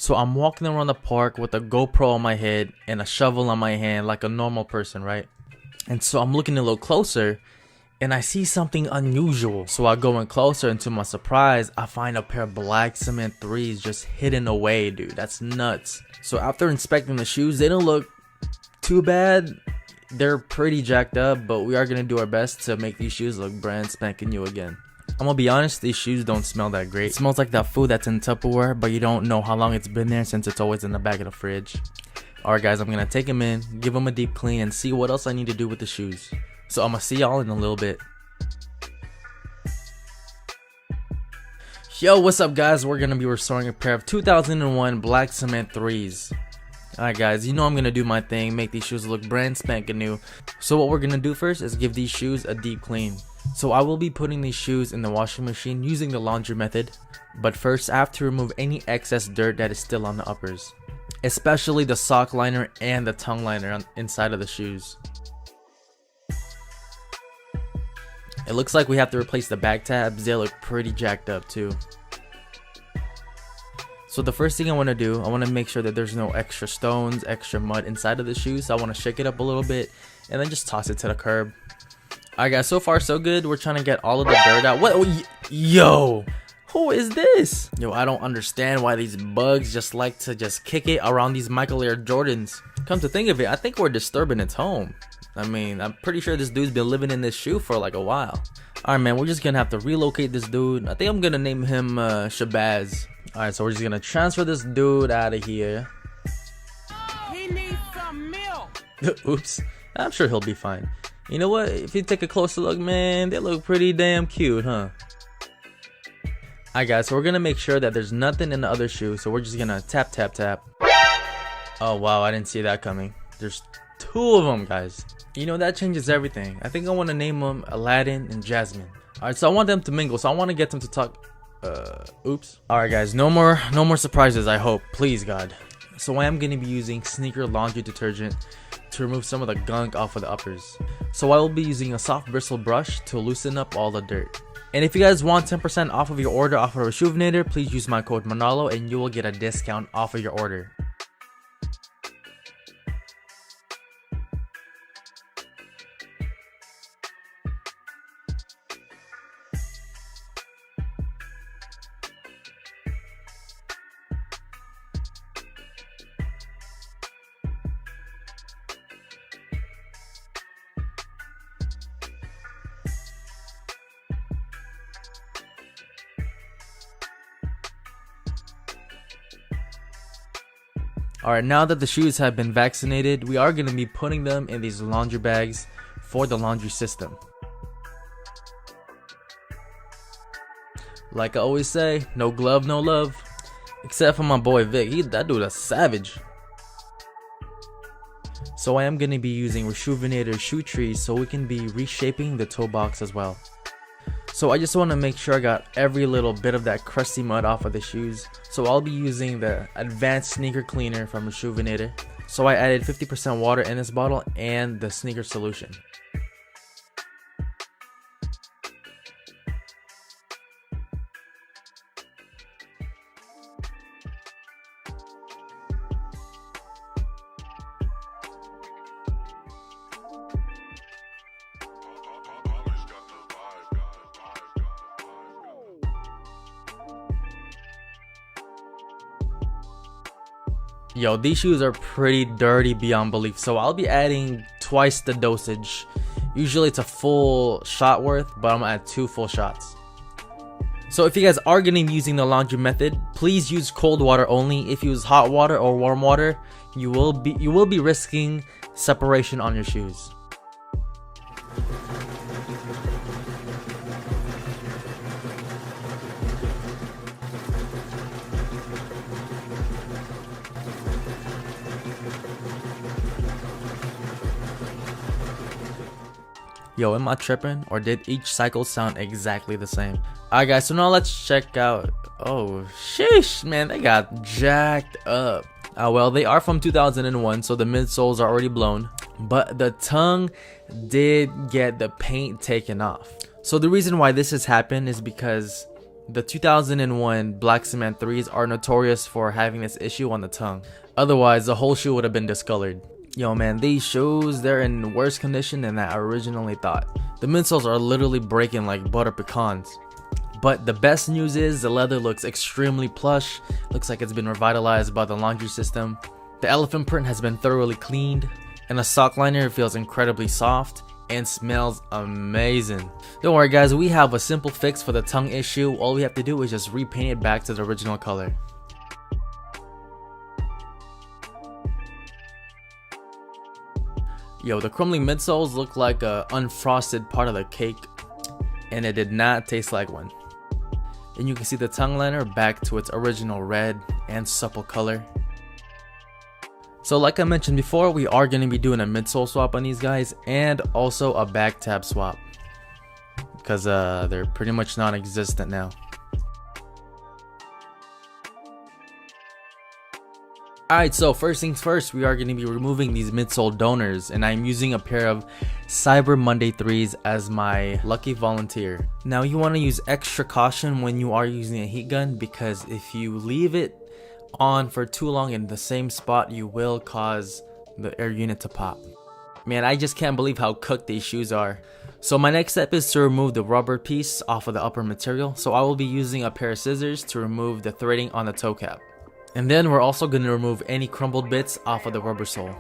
So I'm walking around the park with a GoPro on my head and a shovel on my hand like a normal person, right? And so I'm looking a little closer and I see something unusual. So I go in closer and to my surprise, I find a pair of black cement 3s just hidden away, dude. That's nuts. So after inspecting the shoes, they don't look too bad. They're pretty jacked up, but we are going to do our best to make these shoes look brand spanking new again. I'm gonna be honest, these shoes don't smell that great. It smells like that food that's in Tupperware, but you don't know how long it's been there since it's always in the back of the fridge. Alright guys, I'm gonna take them in, give them a deep clean, and see what else I need to do with the shoes. So I'm gonna see y'all in a little bit. Yo, what's up guys? We're gonna be restoring a pair of 2001 black cement 3s. Alright guys, you know I'm gonna do my thing, make these shoes look brand spanking new. So what we're gonna do first is give these shoes a deep clean. So I will be putting these shoes in the washing machine using the laundry method. But first I have to remove any excess dirt that is still on the uppers, especially the sock liner and the tongue liner inside of the shoes. It looks like we have to replace the back tabs. They look pretty jacked up too. So the first thing I want to do, I want to make sure that there's no extra stones, extra mud inside of the shoes. So I want to shake it up a little bit and then just toss it to the curb. Alright guys, so far so good. We're trying to get all of the dirt out. What? Yo, who is this? Yo, I don't understand why these bugs just like to just kick it around these Michael Air Jordans. Come to think of it, I think we're disturbing its home. I mean, I'm pretty sure this dude's been living in this shoe for like a while. Alright man, we're just gonna have to relocate this dude. I think I'm gonna name him Shabazz. Alright, so we're just gonna transfer this dude out of here. He needs some milk. Oops, I'm sure he'll be fine. You know what? If you take a closer look, man, they look pretty damn cute, huh? Alright guys, so we're gonna make sure that there's nothing in the other shoe. So we're just gonna tap, tap, tap. Oh wow, I didn't see that coming. There's 2 of them, guys. You know, that changes everything. I think I want to name them Aladdin and Jasmine. Alright, so I want them to mingle. So I want to get them to talk. Oops. Alright guys, no more surprises, I hope. Please God. So I am gonna be using sneaker laundry detergent to remove some of the gunk off of the uppers. So I will be using a soft bristle brush to loosen up all the dirt. And if you guys want 10% off of your order off of Rejuvenator, please use my code Manalo and you will get a discount off of your order. Alright, now that the shoes have been vaccinated, we are going to be putting them in these laundry bags for the laundry system. Like I always say, no glove, no love. Except for my boy Vic, that dude a savage. So I am going to be using Rejuvenator shoe trees so we can be reshaping the toe box as well. So I just want to make sure I got every little bit of that crusty mud off of the shoes. So I'll be using the advanced sneaker cleaner from Rejuvenator So I added 50% water in this bottle and the sneaker solution. Yo, these shoes are pretty dirty beyond belief, so I'll be adding twice the dosage. Usually it's a full shot worth, but I'm gonna add 2 full shots. So if you guys are gonna be using the laundry method, please use cold water only. If you use hot water or warm water, you will be risking separation on your shoes. Yo, am I tripping, or did each cycle sound exactly the same? Alright guys, so now let's check out. Oh sheesh, man, they got jacked up. Well, they are from 2001, so the midsoles are already blown, but the tongue did get the paint taken off. So the reason why this has happened is because the 2001 Black Cement 3s are notorious for having this issue on the tongue. Otherwise, the whole shoe would have been discolored. Yo man, these shoes, they're in worse condition than I originally thought. The midsoles are literally breaking like butter pecans. But the best news is the leather looks extremely plush, looks like it's been revitalized by the laundry system. The elephant print has been thoroughly cleaned, and the sock liner feels incredibly soft and smells amazing. Don't worry guys, we have a simple fix for the tongue issue. All we have to do is just repaint it back to the original color. Yo, the crumbling midsoles look like a unfrosted part of the cake, and it did not taste like one. And you can see the tongue liner back to its original red and supple color. So like I mentioned before, we are going to be doing a midsole swap on these guys, and also a back tab swap, because they're pretty much non-existent now. Alright, so first things first, we are going to be removing these midsole donors, and I'm using a pair of Cyber Monday 3s as my lucky volunteer. Now you want to use extra caution when you are using a heat gun, because if you leave it on for too long in the same spot, you will cause the air unit to pop. Man, I just can't believe how cooked these shoes are. So my next step is to remove the rubber piece off of the upper material, so I will be using a pair of scissors to remove the threading on the toe cap. And then we're also going to remove any crumbled bits off of the rubber sole.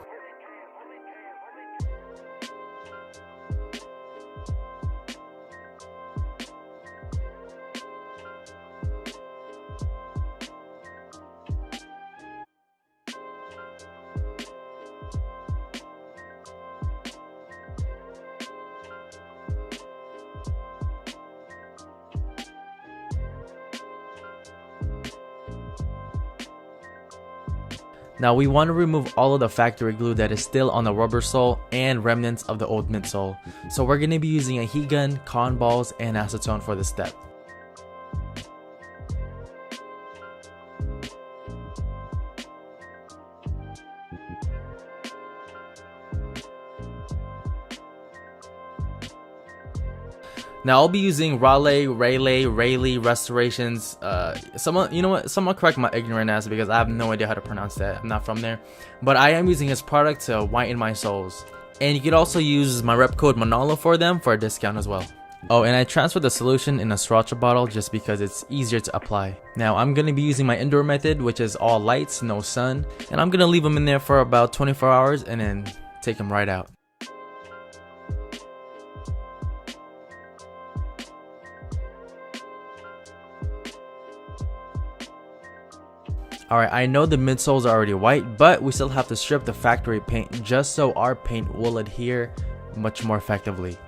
Now we want to remove all of the factory glue that is still on the rubber sole and remnants of the old midsole. So we're going to be using a heat gun, cotton balls, and acetone for this step. Now I'll be using Rayleigh restorations. Someone, you know what? Someone correct my ignorant ass because I have no idea how to pronounce that. I'm not from there, but I am using his product to whiten my soles. And you can also use my rep code Manolo for them for a discount as well. Oh, and I transferred the solution in a sriracha bottle just because it's easier to apply. Now I'm gonna be using my indoor method, which is all lights, no sun, and I'm gonna leave them in there for about 24 hours and then take them right out. Alright, I know the midsoles are already white, but we still have to strip the factory paint just so our paint will adhere much more effectively.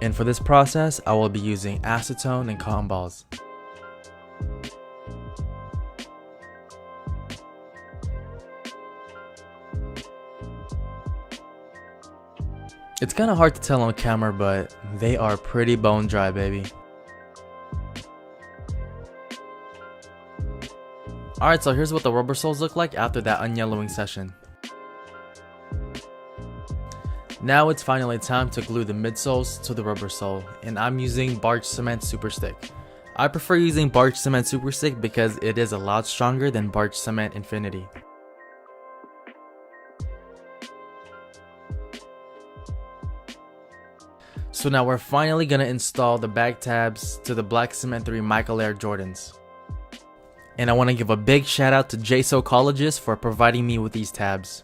And for this process, I will be using acetone and cotton balls. It's kind of hard to tell on camera, but they are pretty bone dry, baby. Alright, so here's what the rubber soles look like after that unyellowing session. Now it's finally time to glue the midsoles to the rubber sole, and I'm using Barge Cement Super Stick. I prefer using Barge Cement Super Stick because it is a lot stronger than Barge Cement Infinity. So now we're finally gonna install the back tabs to the Black Cement 3 Michael Air Jordans. And I want to give a big shout out to JSoCologist for providing me with these tabs.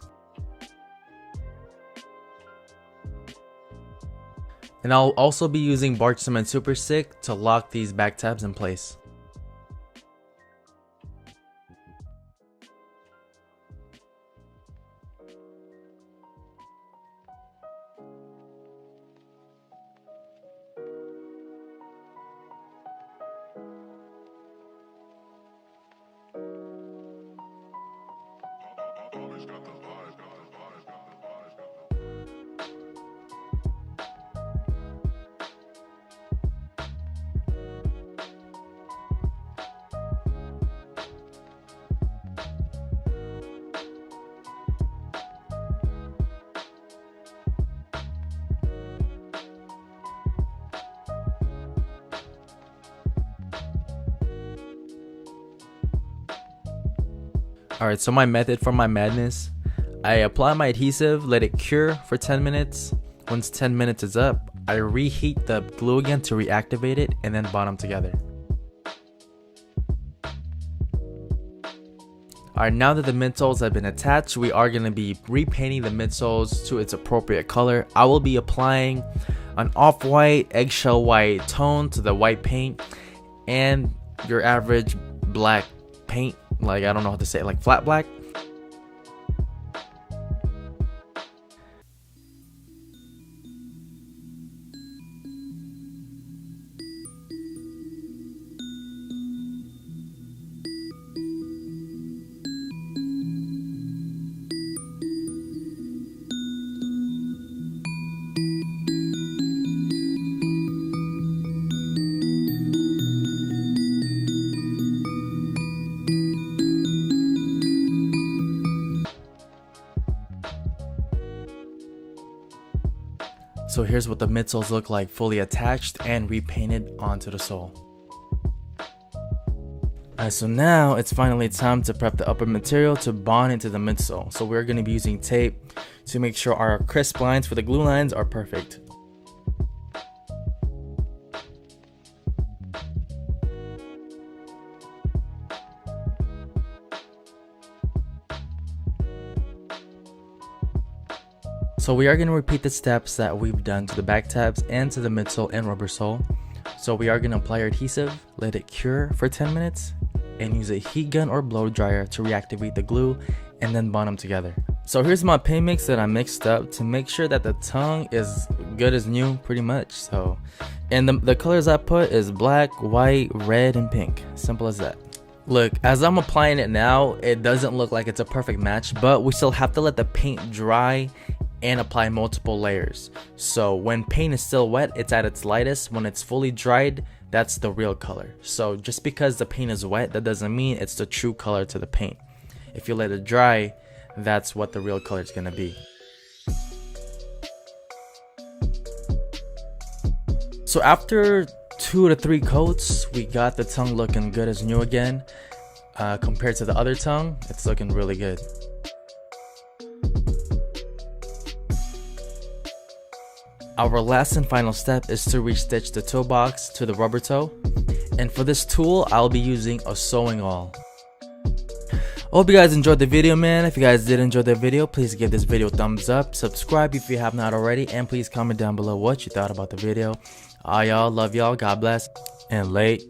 And I'll also be using Barge Cement Super Stick to lock these back tabs in place. Alright, so my method for my madness: I apply my adhesive, let it cure for 10 minutes. Once 10 minutes is up, I reheat the glue again to reactivate it and then bond them together. Alright, now that the midsoles have been attached, we are going to be repainting the midsoles to its appropriate color. I will be applying an off-white, eggshell white tone to the white paint and your average black paint. Like, I don't know how to say it, like flat black. So here's what the midsoles look like, fully attached and repainted onto the sole. Alright, so now it's finally time to prep the upper material to bond into the midsole. So we're going to be using tape to make sure our crisp lines for the glue lines are perfect. So we are going to repeat the steps that we've done to the back tabs and to the midsole and rubber sole. So we are going to apply our adhesive, let it cure for 10 minutes, and use a heat gun or blow dryer to reactivate the glue and then bond them together. So here's my paint mix that I mixed up to make sure that the tongue is good as new, pretty much. So, and the colors I put is black, white, red, and pink. Simple as that. Look, as I'm applying it now, it doesn't look like it's a perfect match, but we still have to let the paint dry and apply multiple layers. So when paint is still wet, it's at its lightest. When it's fully dried, that's the real color. So just because the paint is wet, that doesn't mean it's the true color to the paint. If you let it dry, that's what the real color is going to be. So after 2 to 3 coats, we got the tongue looking good as new again. Compared to the other tongue, it's looking really good. Our last and final step is to restitch the toe box to the rubber toe. And for this tool, I'll be using a sewing awl. Hope you guys enjoyed the video, man. If you guys did enjoy the video, please give this video a thumbs up, subscribe if you have not already, and please comment down below what you thought about the video. Y'all, love y'all, God bless, and late.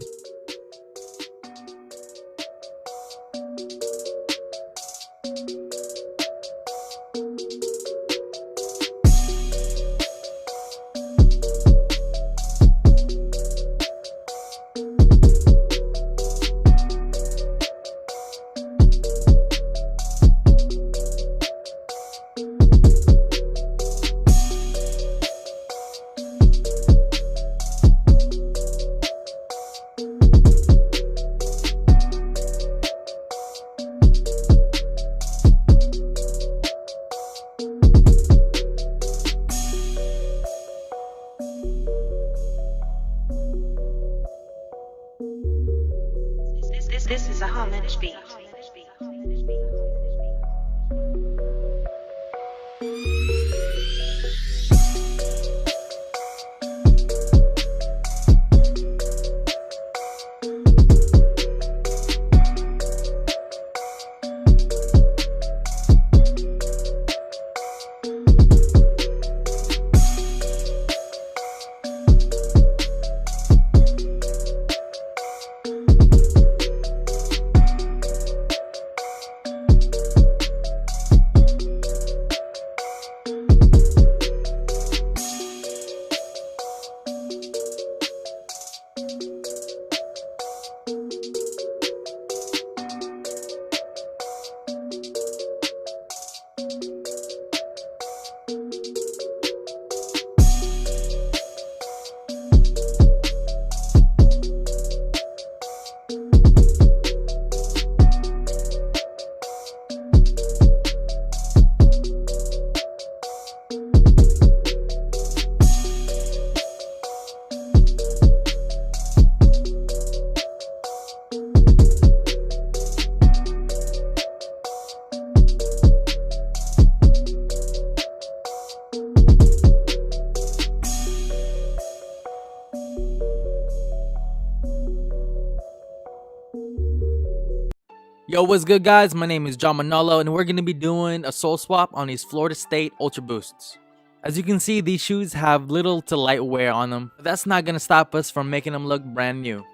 Yo, what's good, guys? My name is John Manolo, and we're going to be doing a sole swap on these Florida State Ultra Boosts. As you can see, these shoes have little to light wear on them, but that's not going to stop us from making them look brand new.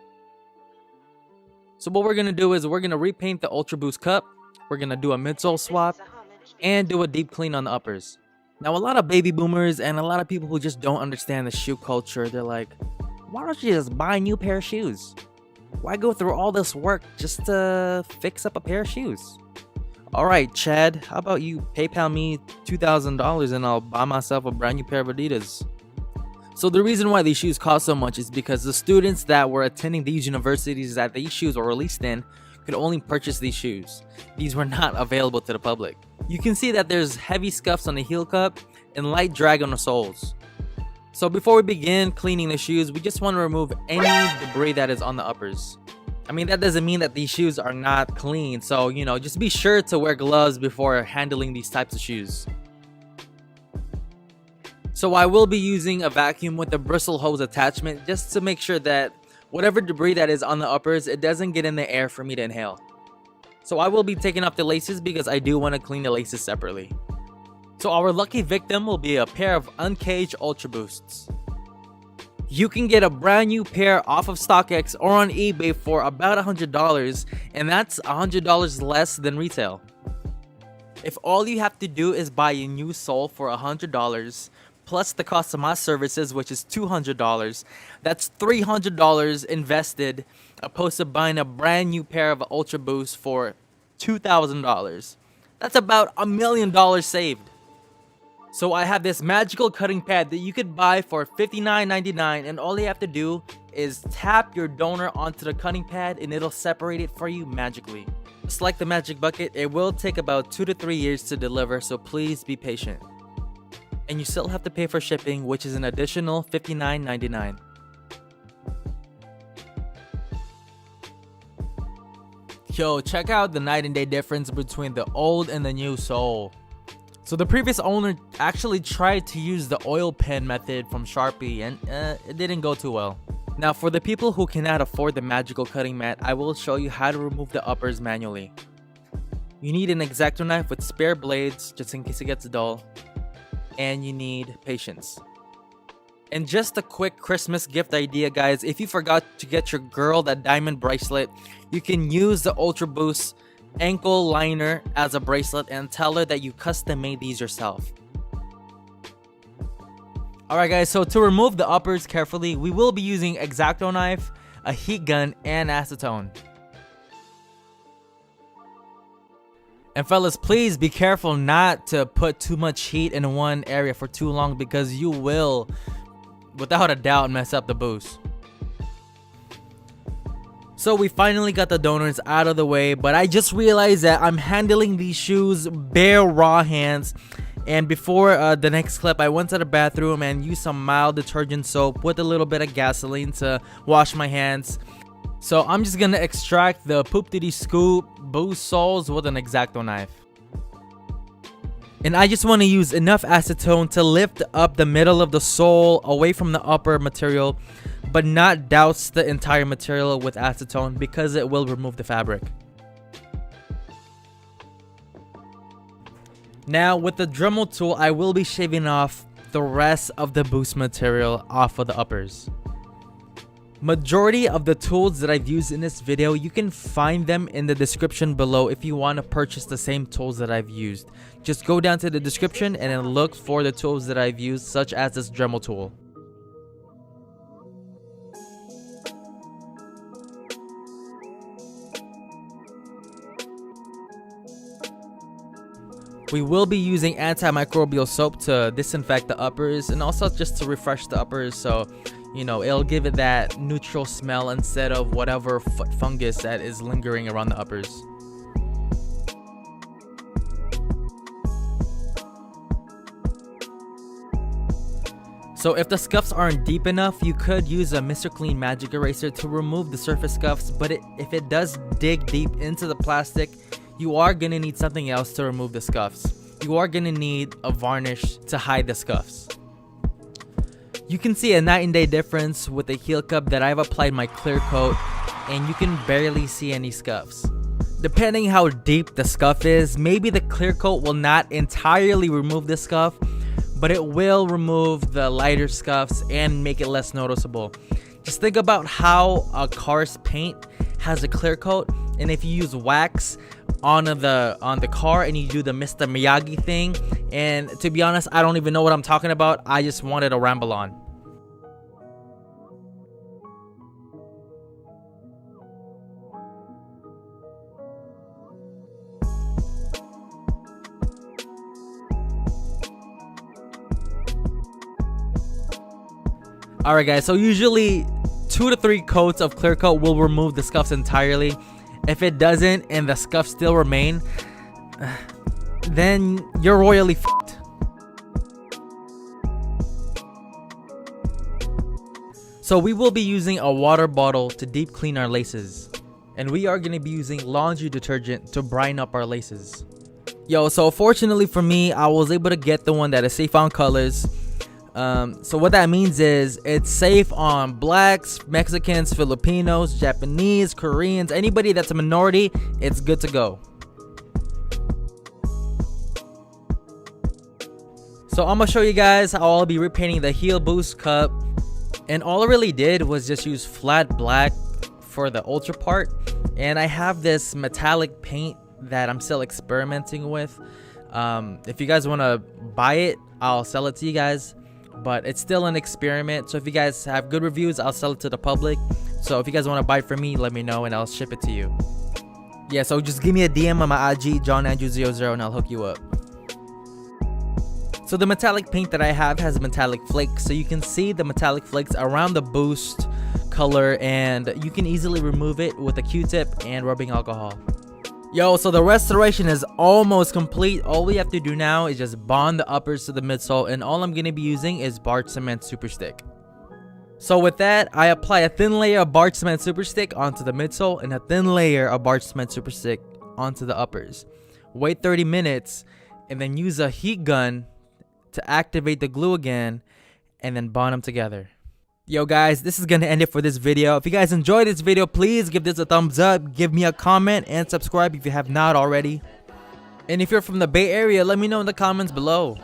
So what we're going to do is we're going to repaint the Ultra Boost cup, we're going to do a midsole swap, and do a deep clean on the uppers. Now, a lot of baby boomers and a lot of people who just don't understand the shoe culture, they're like, why don't you just buy a new pair of shoes? Why go through all this work just to fix up a pair of shoes? Alright, Chad, how about you PayPal me $2,000 and I'll buy myself a brand new pair of Adidas? So the reason why these shoes cost so much is because the students that were attending these universities that these shoes were released in could only purchase these shoes. These were not available to the public. You can see that there's heavy scuffs on the heel cup and light drag on the soles. So before we begin cleaning the shoes, we just want to remove any debris that is on the uppers. I mean, that doesn't mean that these shoes are not clean, so just be sure to wear gloves before handling these types of shoes. So I will be using a vacuum with a bristle hose attachment just to make sure that whatever debris that is on the uppers, it doesn't get in the air for me to inhale. So I will be taking off the laces because I do want to clean the laces separately. So our lucky victim will be a pair of uncaged Ultra Boosts. You can get a brand new pair off of StockX or on eBay for about $100, and that's $100 less than retail. If all you have to do is buy a new sole for $100, plus the cost of my services, which is $200, that's $300 invested opposed to buying a brand new pair of Ultra Boost for $2,000. That's about $1 million saved. So I have this magical cutting pad that you could buy for $59.99, and all you have to do is tap your donor onto the cutting pad and it'll separate it for you magically. Just like the magic bucket, it will take about 2 to 3 years to deliver, so please be patient. And you still have to pay for shipping, which is an additional $59.99. Yo, check out the night and day difference between the old and the new sole. So the previous owner actually tried to use the oil pen method from Sharpie and it didn't go too well. Now for the people who cannot afford the magical cutting mat, I will show you how to remove the uppers manually. You need an X-Acto knife with spare blades just in case it gets dull, and you need patience. And just a quick Christmas gift idea, guys, if you forgot to get your girl that diamond bracelet, you can use the Ultra Boost ankle liner as a bracelet and tell her that you custom made these yourself. Alright guys, so to remove the uppers carefully, we will be using X-Acto knife, a heat gun, and acetone. And fellas, please be careful not to put too much heat in one area for too long because you will, without a doubt, mess up the boost. So we finally got the donors out of the way, but I just realized that I'm handling these shoes bare raw hands. And before the next clip, I went to the bathroom and used some mild detergent soap with a little bit of gasoline to wash my hands. So I'm just gonna extract the poop-diddy scoop Boost soles with an X-Acto knife. And I just want to use enough acetone to lift up the middle of the sole away from the upper material, but not douse the entire material with acetone because it will remove the fabric. Now with the Dremel tool, I will be shaving off the rest of the boost material off of the uppers. Majority of the tools that I've used in this video, you can find them in the description below if you want to purchase the same tools that I've used. Just go down to the description and then look for the tools that I've used, such as this Dremel tool. We will be using antimicrobial soap to disinfect the uppers and also just to refresh the uppers, so it'll give it that neutral smell instead of whatever foot fungus that is lingering around the uppers. So if the scuffs aren't deep enough, you could use a Mr. Clean Magic Eraser to remove the surface scuffs, but if it does dig deep into the plastic, you are going to need something else to remove the scuffs. You are going to need a varnish to hide the scuffs. You can see a night and day difference with the heel cup that I've applied my clear coat, and you can barely see any scuffs. Depending how deep the scuff is, maybe the clear coat will not entirely remove the scuff, but it will remove the lighter scuffs and make it less noticeable. Just think about how a car's paint has a clear coat, and if you use wax on the car and you do the Mr. Miyagi thing, and to be honest, I don't even know what I'm talking about. I just wanted to ramble on. Alright guys, so usually 2 to 3 coats of clear coat will remove the scuffs entirely. If it doesn't and the scuffs still remain, then you're royally f***ed. So we will be using a water bottle to deep clean our laces. And we are going to be using laundry detergent to brine up our laces. Yo, so fortunately for me, I was able to get the one that is safe on colors. So what that means is it's safe on blacks, Mexicans, Filipinos, Japanese, Koreans, anybody that's a minority, it's good to go. So I'm gonna show you guys how I'll be repainting the heel boost cup, and all I really did was just use flat black for the ultra part, and I have this metallic paint that I'm still experimenting with. If you guys want to buy it, I'll sell it to you guys. But it's still an experiment, so if you guys have good reviews, I'll sell it to the public. So if you guys want to buy it from me, let me know and I'll ship it to you. Yeah, so just give me a DM on my IG, JohnAndrew00, and I'll hook you up. So the metallic paint that I have has metallic flakes, so you can see the metallic flakes around the boost color, and you can easily remove it with a Q-tip and rubbing alcohol. Yo, so the restoration is almost complete. All we have to do now is just bond the uppers to the midsole, and all I'm going to be using is Barge Cement Super Stick. So with that, I apply a thin layer of Barge Cement Super Stick onto the midsole and a thin layer of Barge Cement Super Stick onto the uppers. Wait 30 minutes and then use a heat gun to activate the glue again and then bond them together. Yo guys, this is gonna end it for this video. If you guys enjoyed this video, please give this a thumbs up, give me a comment, and subscribe if you have not already. And if you're from the Bay Area, let me know in the comments below.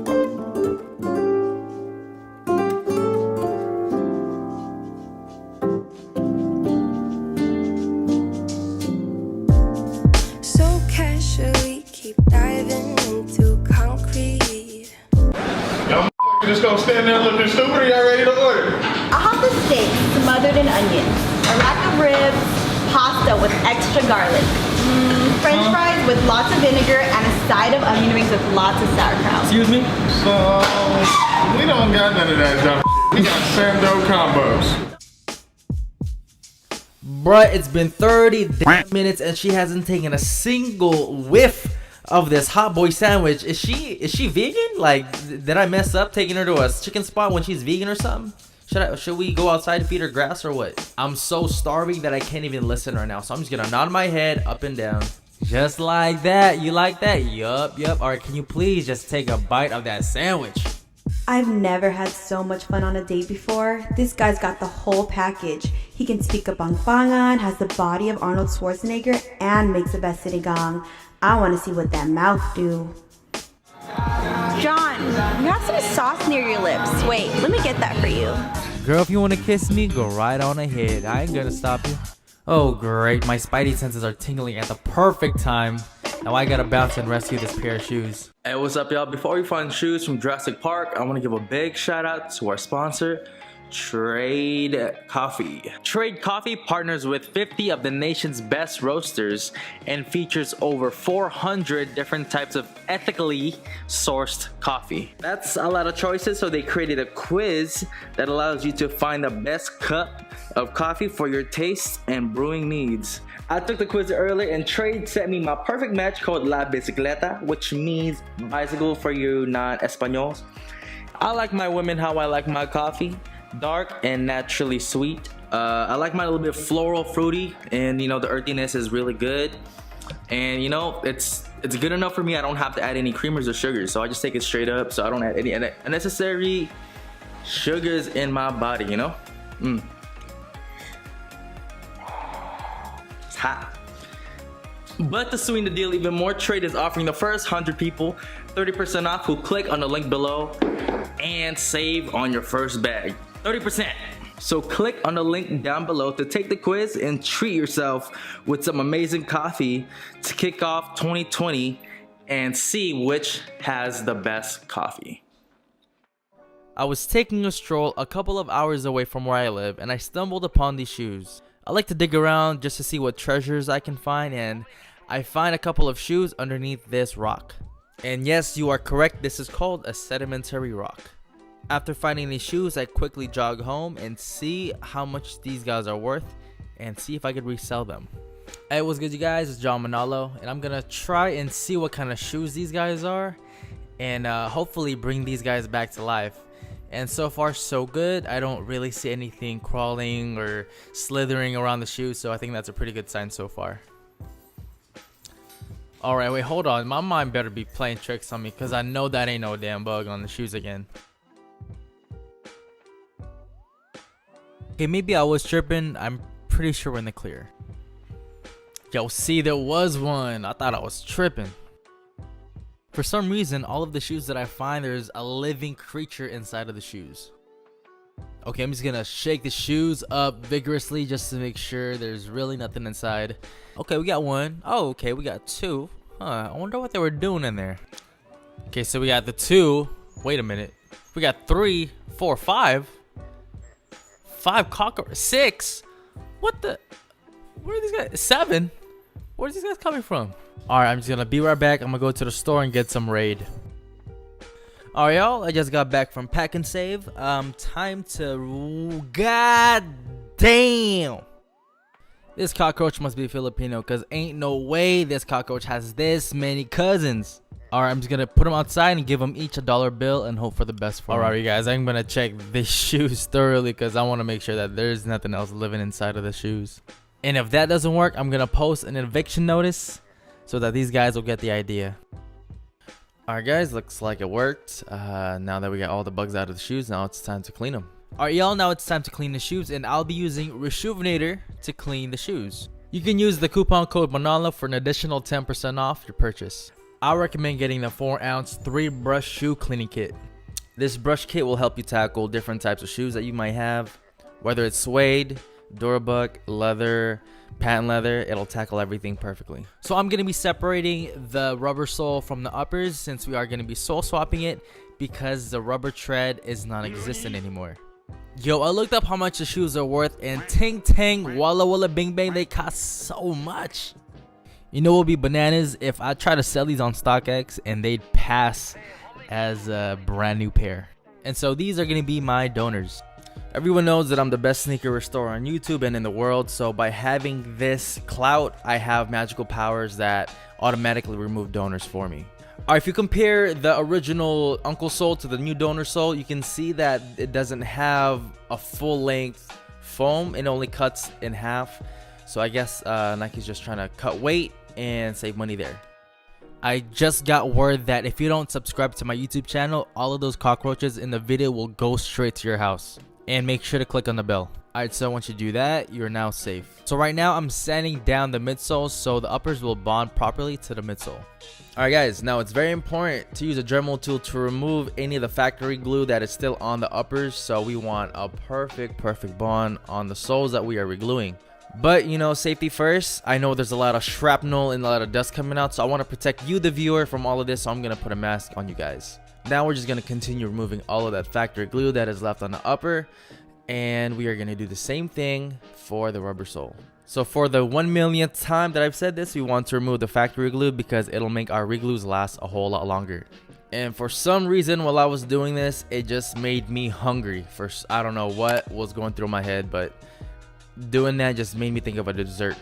So casually keep diving into concrete. Y'all just gonna stand there looking stupid or y'all ready to order? I'll have the steak smothered in onions, a rack of ribs, pasta with extra garlic, French fries with lots of vinegar, and a side of onion rings with lots of sauerkraut. Excuse me? So, we don't got none of that dumb shit. We got Sando combos. Bruh, it's been 30 minutes and she hasn't taken a single whiff of this hot boy sandwich. Is she vegan? Like, did I mess up taking her to a chicken spot when she's vegan or something? Should we go outside to feed her grass or what? I'm so starving that I can't even listen right now. So I'm just gonna nod my head up and down. Just like that. You like that? Yup. Alright, can you please just take a bite of that sandwich? I've never had so much fun on a date before. This guy's got the whole package. He can speak Kapampangan, has the body of Arnold Schwarzenegger, and makes the best sinigang. I want to see what that mouth do. John, you have some sauce near your lips. Wait, let me get that for you. Girl, if you want to kiss me, go right on ahead. I ain't gonna stop you. Oh great, my spidey senses are tingling at the perfect time. Now I gotta bounce and rescue this pair of shoes. Hey, what's up y'all? Before we find shoes from Jurassic Park, I want to give a big shout out to our sponsor, Trade Coffee. Trade Coffee partners with 50 of the nation's best roasters and features over 400 different types of ethically sourced coffee. That's a lot of choices, so they created a quiz that allows you to find the best cup of coffee for your taste and brewing needs. I took the quiz earlier and Trade sent me my perfect match called La Bicicleta, which means bicycle for you non-Españols. I like my women how I like my coffee. Dark and naturally sweet. I like mine a little bit floral, fruity, and you know the earthiness is really good. And you know it's good enough for me. I don't have to add any creamers or sugars, so I just take it straight up. So I don't add any unnecessary sugars in my body. You know, it's hot. But to sweeten the deal even more, Trade is offering the first 100 people 30% off who click on the link below and save on your first bag. 30%. So click on the link down below to take the quiz and treat yourself with some amazing coffee to kick off 2020 and see which has the best coffee. I was taking a stroll a couple of hours away from where I live and I stumbled upon these shoes. I like to dig around just to see what treasures I can find, and I find a couple of shoes underneath this rock. And yes, you are correct, this is called a sedimentary rock. After finding these shoes, I quickly jog home and see how much these guys are worth and see if I could resell them. Hey, what's good you guys? It's John Manalo and I'm gonna try and see what kind of shoes these guys are and hopefully bring these guys back to life. And so far so good. I don't really see anything crawling or slithering around the shoes, so I think that's a pretty good sign so far. Alright, wait, hold on. My mind better be playing tricks on me because I know that ain't no damn bug on the shoes again. Okay, maybe I was tripping. I'm pretty sure we're in the clear. Yo, see, there was one. I thought I was tripping. For some reason, all of the shoes that I find, there's a living creature inside of the shoes. Okay, I'm just gonna shake the shoes up vigorously just to make sure there's really nothing inside. Okay, we got one. Oh, okay, we got two. I wonder what they were doing in there. Okay, so we got the two. Wait a minute. We got 3, 4, 5. 5 cockroaches. 6. What the? Where are these guys? 7. Where are these guys coming from? Alright, I'm just gonna be right back. I'm gonna go to the store and get some raid. Alright, y'all. I just got back from Pack and Save. Time to. God damn! This cockroach must be Filipino, because ain't no way this cockroach has this many cousins. Alright, I'm just gonna put them outside and give them each a $1 bill and hope for the best for them. Alright, you guys, I'm gonna check these shoes thoroughly because I want to make sure that there's nothing else living inside of the shoes. And if that doesn't work, I'm gonna post an eviction notice so that these guys will get the idea. Alright guys, looks like it worked. Now that we got all the bugs out of the shoes, now it's time to clean them. Alright y'all, now it's time to clean the shoes, and I'll be using Rejuvenator to clean the shoes. You can use the coupon code Manalo for an additional 10% off your purchase. I recommend getting the 4-ounce 3-brush shoe cleaning kit. This brush kit will help you tackle different types of shoes that you might have, whether it's suede, Durabuck, leather, patent leather. It'll tackle everything perfectly. So I'm going to be separating the rubber sole from the uppers, since we are going to be sole swapping it, because the rubber tread is non-existent anymore. Yo, I looked up how much the shoes are worth, and ting tang, walla walla bing bang, they cost so much. You know what would be bananas if I try to sell these on StockX and they'd pass as a brand new pair. And so these are going to be my donors. Everyone knows that I'm the best sneaker restorer on YouTube and in the world, so by having this clout, I have magical powers that automatically remove donors for me. Alright, if you compare the original Uncle sole to the new donor sole, you can see that it doesn't have a full length foam. It only cuts in half. So I guess Nike's just trying to cut weight and save money there. I just got word that if you don't subscribe to my YouTube channel, all of those cockroaches in the video will go straight to your house. And make sure to click on the bell. Alright, so once you do that, you're now safe. So right now I'm sanding down the midsole so the uppers will bond properly to the midsole. Alright guys, now it's very important to use a Dremel tool to remove any of the factory glue that is still on the uppers. So we want a perfect bond on the soles that we are regluing. But you know, safety first. I know there's a lot of shrapnel and a lot of dust coming out, so I want to protect you, the viewer, from all of this, so I'm gonna put a mask on you guys. Now we're just gonna continue removing all of that factory glue that is left on the upper, and we are gonna do the same thing for the rubber sole. So for the 1 millionth time that I've said this, we want to remove the factory glue because it'll make our reglues last a whole lot longer. And for some reason, while I was doing this, it just made me hungry. I don't know what was going through my head, but doing that just made me think of a dessert.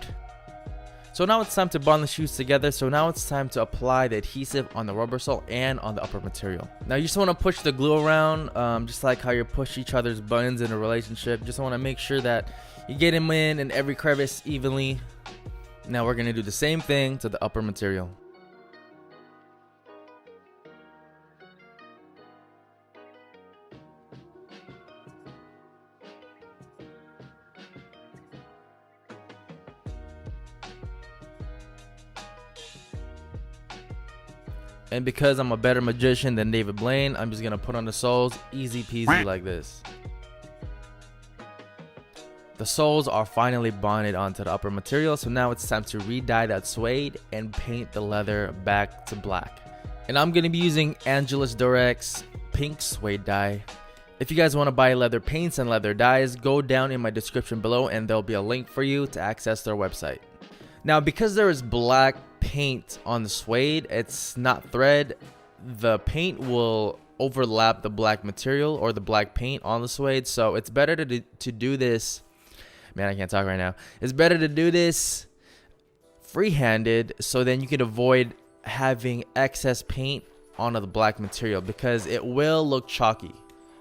So now it's time to bond the shoes together. So now it's time to apply the adhesive on the rubber sole and on the upper material. Now you just want to push the glue around, just like how you push each other's buttons in a relationship. Just want to make sure that you get them in every crevice evenly. Now we're going to do the same thing to the upper material. And because I'm a better magician than David Blaine, I'm just gonna put on the soles easy peasy like this. The soles are finally bonded onto the upper material, so now it's time to re-dye that suede and paint the leather back to black. And I'm gonna be using Angelus Durex pink suede dye. If you guys want to buy leather paints and leather dyes, go down in my description below and there'll be a link for you to access their website. Now because there is black paint on the suede, it's not thread, the paint will overlap the black material or the black paint on the suede, so it's better to do this, man, I can't talk right now, it's better to do this free-handed, so then you can avoid having excess paint onto the black material because it will look chalky.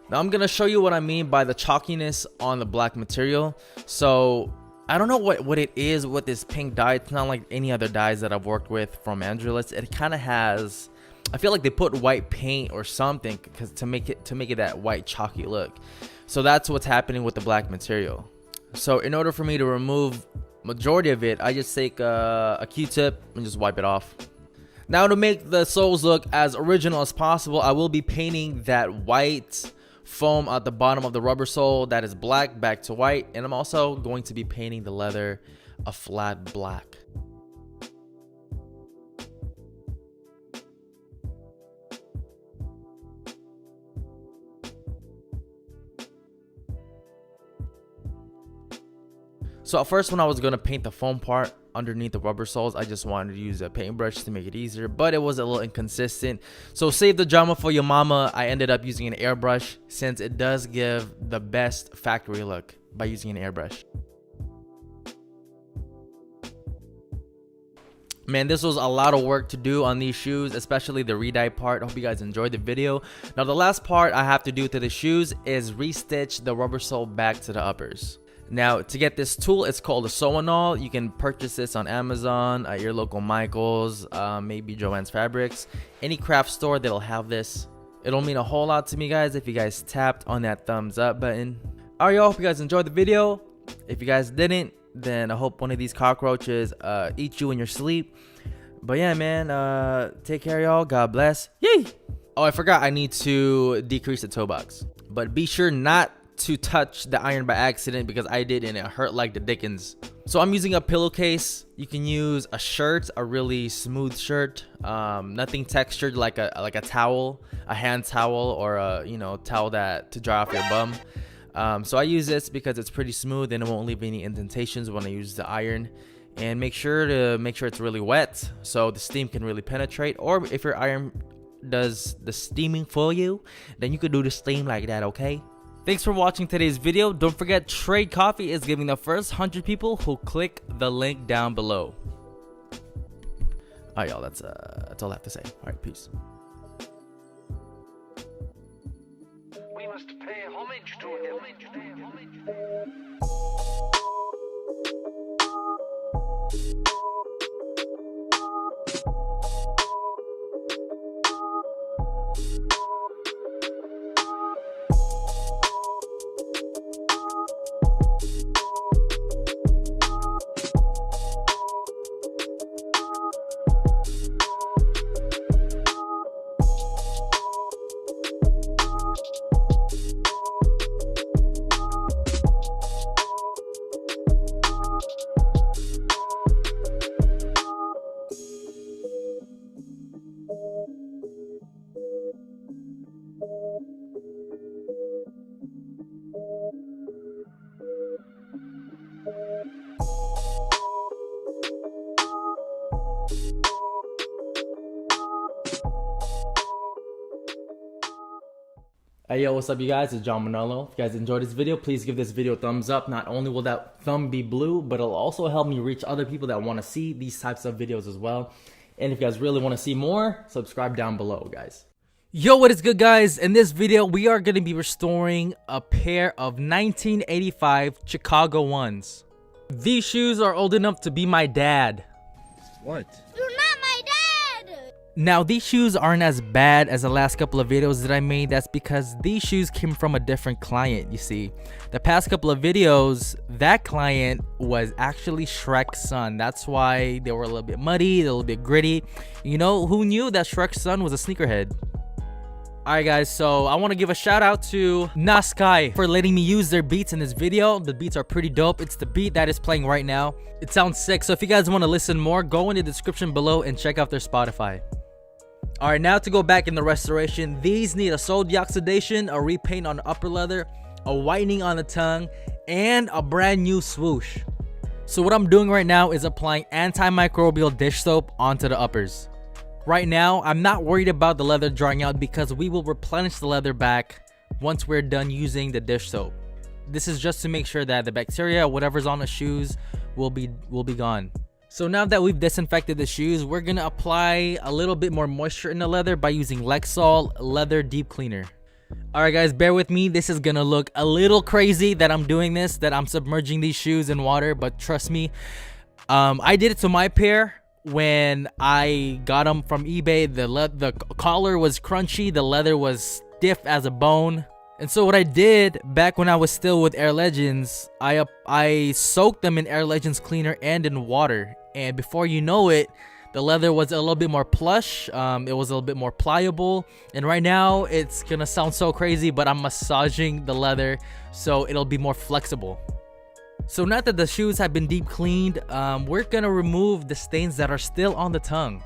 Now I'm gonna show you what I mean by the chalkiness on the black material. So I don't know what it is with this pink dye. It's not like any other dyes that I've worked with from Angelus. It kind of has, I feel like they put white paint or something because to make it that white chalky look. So that's what's happening with the black material. So in order for me to remove majority of it, I just take a Q-tip and just wipe it off. Now to make the soles look as original as possible, I will be painting that white foam at the bottom of the rubber sole that is black back to white, and I'm also going to be painting the leather a flat black. So at first when I was going to paint the foam part underneath the rubber soles, I just wanted to use a paintbrush to make it easier, but it was a little inconsistent. So save the drama for your mama. I ended up using an airbrush since it does give the best factory look by using an airbrush. Man, this was a lot of work to do on these shoes, especially the re-dye part. I hope you guys enjoyed the video. Now the last part I have to do to the shoes is re-stitch the rubber sole back to the uppers. Now to get this tool, it's called a Sew-and-All. You can purchase this on Amazon, at your local Michaels, maybe Joann's Fabrics, any craft store that'll have this. It'll mean a whole lot to me, guys, if you guys tapped on that thumbs up button. Alright, y'all, hope you guys enjoyed the video. If you guys didn't, then I hope one of these cockroaches eat you in your sleep. But yeah, man, take care, y'all. God bless. Yay! Oh, I forgot I need to decrease the toe box. But be sure not to touch the iron by accident, because I did and it hurt like the dickens. So I'm using a pillowcase. You can use a shirt, a really smooth shirt, nothing textured, like a towel, a hand towel, or a towel that to dry off your bum. So I use this because it's pretty smooth and it won't leave any indentations when I use the iron. And make sure it's really wet so the steam can really penetrate. Or if your iron does the steaming for you, then you could do the steam like that, okay? Thanks for watching today's video. Don't forget, Trade Coffee is giving the first 100 people who click the link down below. Alright, y'all, that's all I have to say. Alright, peace. We must pay homage to him. Hey yo, what's up you guys? It's John Manolo. If you guys enjoyed this video, please give this video a thumbs up. Not only will that thumb be blue, but it'll also help me reach other people that want to see these types of videos as well. And if you guys really want to see more, subscribe down below, guys. Yo, what is good, guys? In this video, we are going to be restoring a pair of 1985 Chicago 1s. These shoes are old enough to be my dad. What? You're not my dad! Now, these shoes aren't as bad as the last couple of videos that I made. That's because these shoes came from a different client, you see. The past couple of videos, that client was actually Shrek's son. That's why they were a little bit muddy, a little bit gritty. You know, who knew that Shrek's son was a sneakerhead? Alright guys, so I want to give a shout out to Naskai for letting me use their beats in this video. The beats are pretty dope. It's the beat that is playing right now. It sounds sick, so if you guys want to listen more, go in the description below and check out their Spotify. Alright, now to go back in the restoration, these need a sole deoxidation, a repaint on the upper leather, a whitening on the tongue, and a brand new swoosh. So what I'm doing right now is applying antimicrobial dish soap onto the uppers. Right now, I'm not worried about the leather drying out because we will replenish the leather back once we're done using the dish soap. This is just to make sure that the bacteria, whatever's on the shoes, will be gone. So now that we've disinfected the shoes, we're gonna apply a little bit more moisture in the leather by using Lexol Leather Deep Cleaner. Alright guys, bear with me. This is gonna look a little crazy that I'm doing this, that I'm submerging these shoes in water, but trust me, I did it to my pair. When I got them from eBay, the collar was crunchy, the leather was stiff as a bone. And so what I did back when I was still with Air Legends, I soaked them in Air Legends cleaner and in water. And before you know it, the leather was a little bit more plush, it was a little bit more pliable. And right now, it's gonna sound so crazy, but I'm massaging the leather so it'll be more flexible. So now that the shoes have been deep cleaned, we're gonna remove the stains that are still on the tongue.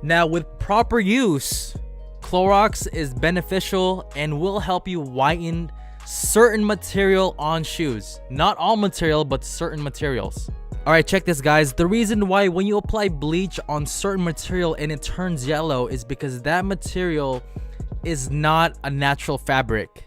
Now with proper use, Clorox is beneficial and will help you whiten certain material on shoes. Not all material, but certain materials. Alright, check this guys. The reason why when you apply bleach on certain material and it turns yellow is because that material is not a natural fabric.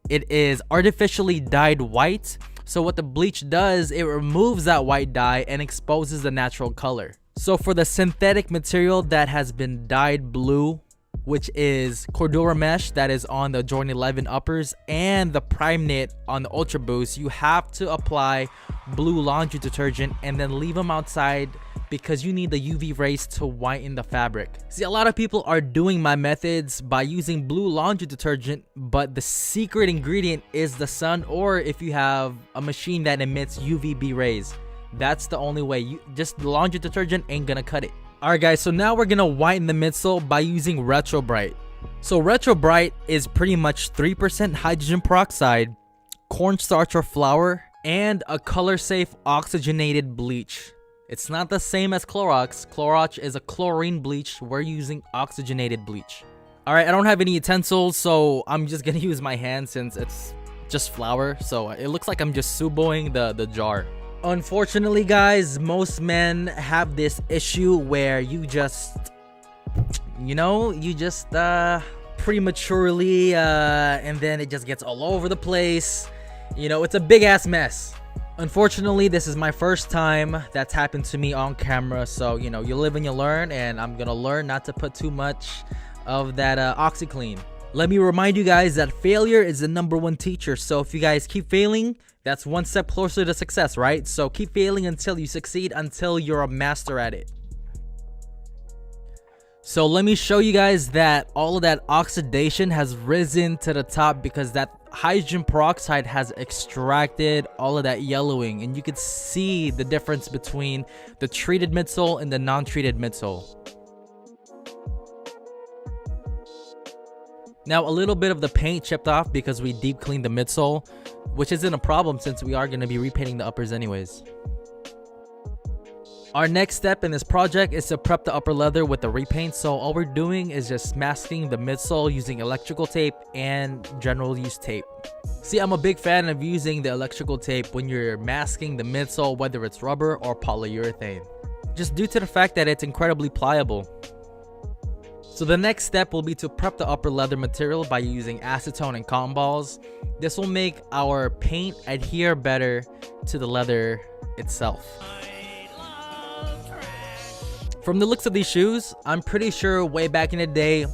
It is artificially dyed white. So what the bleach does, it removes that white dye and exposes the natural color. So for the synthetic material that has been dyed blue, which is Cordura mesh that is on the Jordan 11 uppers and the Prime Knit on the Ultra Boost, you have to apply blue laundry detergent and then leave them outside because you need the UV rays to whiten the fabric. See, a lot of people are doing my methods by using blue laundry detergent, but the secret ingredient is the sun, or if you have a machine that emits UVB rays. That's the only way. Just the laundry detergent ain't gonna cut it. Alright guys, so now we're gonna whiten the midsole by using Retro Bright. So Retro Bright is pretty much 3% hydrogen peroxide, cornstarch or flour, and a color safe oxygenated bleach. It's not the same as Clorox. Clorox is a chlorine bleach. We're using oxygenated bleach. Alright, I don't have any utensils, so I'm just gonna use my hand since it's just flour. So it looks like I'm just suboing the jar. Unfortunately guys, most men have this issue where you just prematurely and then it just gets all over the place. It's a big ass mess. Unfortunately, this is my first time that's happened to me on camera, so you live and you learn, and I'm gonna learn not to put too much of that OxyClean. Let me remind you guys that failure is the #1 teacher, so if you guys keep failing, that's one step closer to success, right? So keep failing until you succeed, until you're a master at it. So let me show you guys that all of that oxidation has risen to the top because that hydrogen peroxide has extracted all of that yellowing, and you can see the difference between the treated midsole and the non-treated midsole. Now a little bit of the paint chipped off because we deep cleaned the midsole, which isn't a problem since we are going to be repainting the uppers anyways. Our next step in this project is to prep the upper leather with the repaint, so all we're doing is just masking the midsole using electrical tape and general use tape. See, I'm a big fan of using the electrical tape when you're masking the midsole, whether it's rubber or polyurethane, just due to the fact that it's incredibly pliable. So the next step will be to prep the upper leather material by using acetone and cotton balls. This will make our paint adhere better to the leather itself. From the looks of these shoes, I'm pretty sure way back in the day,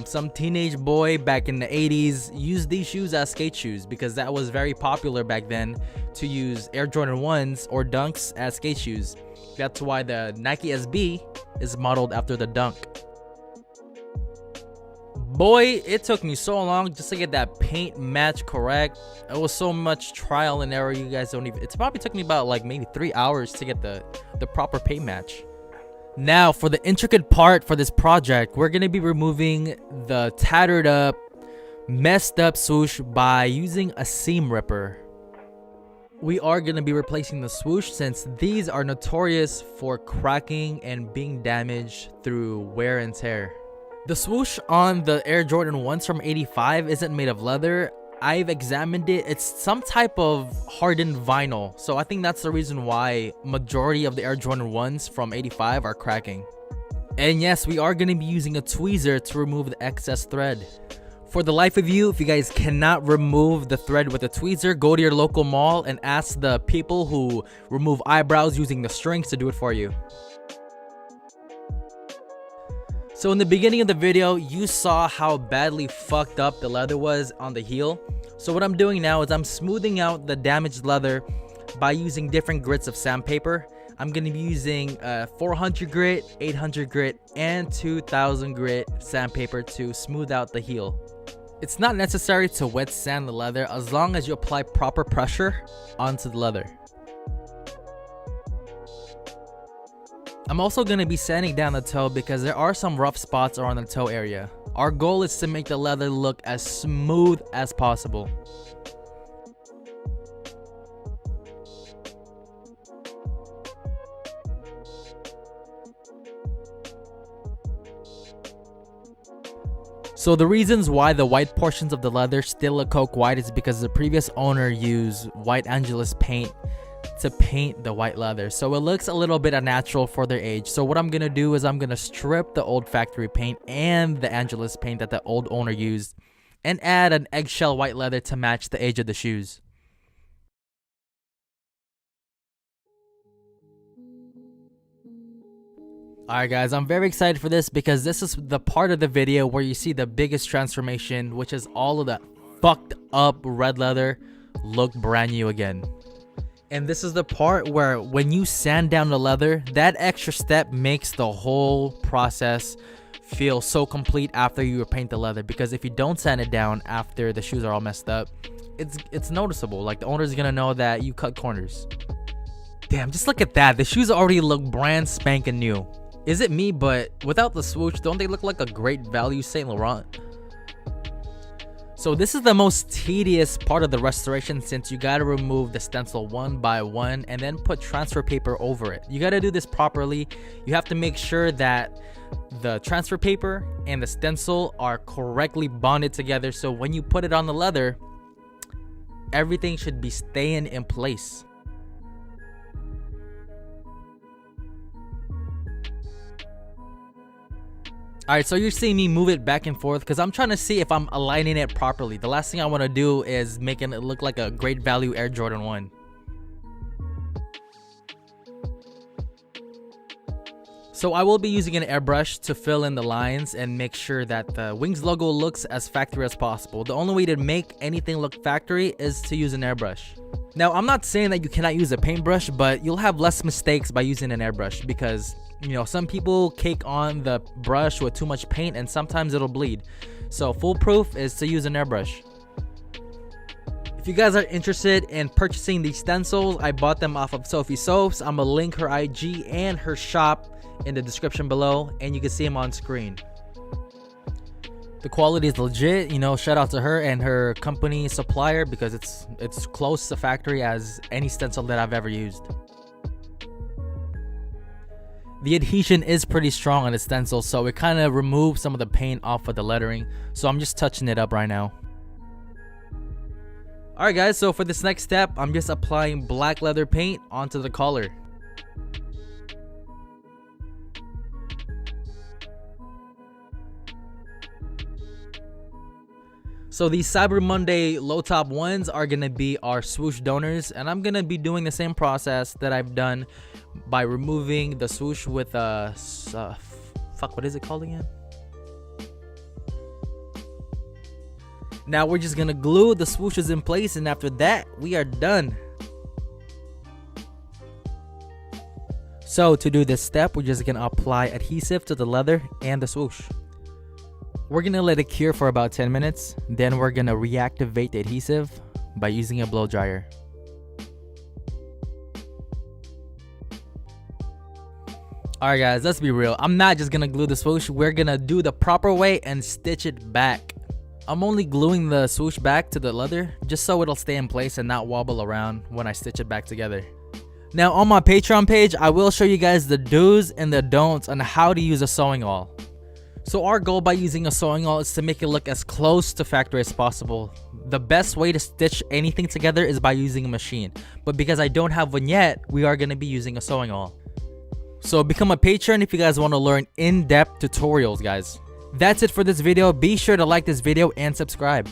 some teenage boy back in the 80s used these shoes as skate shoes because that was very popular back then to use Air Jordan 1s or Dunks as skate shoes. That's why the Nike SB is modeled after the Dunk. Boy, it took me so long just to get that paint match correct. It was so much trial and error, you guys don't even... It probably took me about like maybe 3 hours to get the proper paint match. Now, for the intricate part for this project, we're going to be removing the tattered up, messed up swoosh by using a seam ripper. We are going to be replacing the swoosh since these are notorious for cracking and being damaged through wear and tear. The swoosh on the Air Jordan 1s from 85 isn't made of leather. I've examined it. It's some type of hardened vinyl. So I think that's the reason why majority of the Air Jordan 1s from 85 are cracking. And yes, we are going to be using a tweezer to remove the excess thread. For the life of you, if you guys cannot remove the thread with a tweezer, go to your local mall and ask the people who remove eyebrows using the strings to do it for you. So in the beginning of the video, you saw how badly fucked up the leather was on the heel. So what I'm doing now is I'm smoothing out the damaged leather by using different grits of sandpaper. I'm going to be using 400 grit, 800 grit, and 2000 grit sandpaper to smooth out the heel. It's not necessary to wet sand the leather as long as you apply proper pressure onto the leather. I'm also going to be sanding down the toe because there are some rough spots around the toe area. Our goal is to make the leather look as smooth as possible. So the reasons why the white portions of the leather still look coke white is because the previous owner used white Angelus paint to paint the white leather, so it looks a little bit unnatural for their age. So what I'm gonna do is I'm gonna strip the old factory paint and the Angelus paint that the old owner used and add an eggshell white leather to match the age of the shoes. Alright guys, I'm very excited for this because this is the part of the video where you see the biggest transformation, which is all of that fucked up red leather look brand new again. And this is the part where when you sand down the leather, that extra step makes the whole process feel so complete after you repaint the leather. Because if you don't sand it down after the shoes are all messed up, it's noticeable. Like the owner's gonna know that you cut corners. Damn, just look at that. The shoes already look brand spanking new. Is it me, but without the swoosh, don't they look like a great value Saint Laurent? So this is the most tedious part of the restoration, since you gotta remove the stencil one by one and then put transfer paper over it. You gotta do this properly. You have to make sure that the transfer paper and the stencil are correctly bonded together, so when you put it on the leather, everything should be staying in place. Alright, so you're seeing me move it back and forth because I'm trying to see if I'm aligning it properly. The last thing I want to do is making it look like a great value Air Jordan 1. So I will be using an airbrush to fill in the lines and make sure that the Wings logo looks as factory as possible. The only way to make anything look factory is to use an airbrush. Now, I'm not saying that you cannot use a paintbrush, but you'll have less mistakes by using an airbrush because, you know, some people cake on the brush with too much paint and sometimes it'll bleed. So foolproof is to use an airbrush. If you guys are interested in purchasing these stencils, I bought them off of Sophie Soaps. I'm gonna link her IG and her shop in the description below, and you can see them on screen. The quality is legit, you know, shout out to her and her company supplier because it's close to factory as any stencil that I've ever used. The adhesion is pretty strong on the stencil, so it kind of removes some of the paint off of the lettering, so I'm just touching it up right now. Alright guys, so for this next step, I'm just applying black leather paint onto the collar. So these Cyber Monday low top ones are gonna be our swoosh donors, and I'm gonna be doing the same process that I've done by removing the swoosh with a what is it called again? Now we're just gonna glue the swooshes in place, and after that we are done. So to do this step, we're just gonna apply adhesive to the leather and the swoosh. We're gonna let it cure for about 10 minutes, then we're gonna reactivate the adhesive by using a blow dryer. Alright guys, let's be real. I'm not just gonna glue the swoosh, we're gonna do the proper way and stitch it back. I'm only gluing the swoosh back to the leather just so it'll stay in place and not wobble around when I stitch it back together. Now on my Patreon page, I will show you guys the do's and the don'ts on how to use a sewing awl. So our goal by using a sewing awl is to make it look as close to factory as possible. The best way to stitch anything together is by using a machine, but because I don't have one yet, we are going to be using a sewing awl. So become a patron if you guys want to learn in-depth tutorials, guys. That's it for this video. Be sure to like this video and subscribe.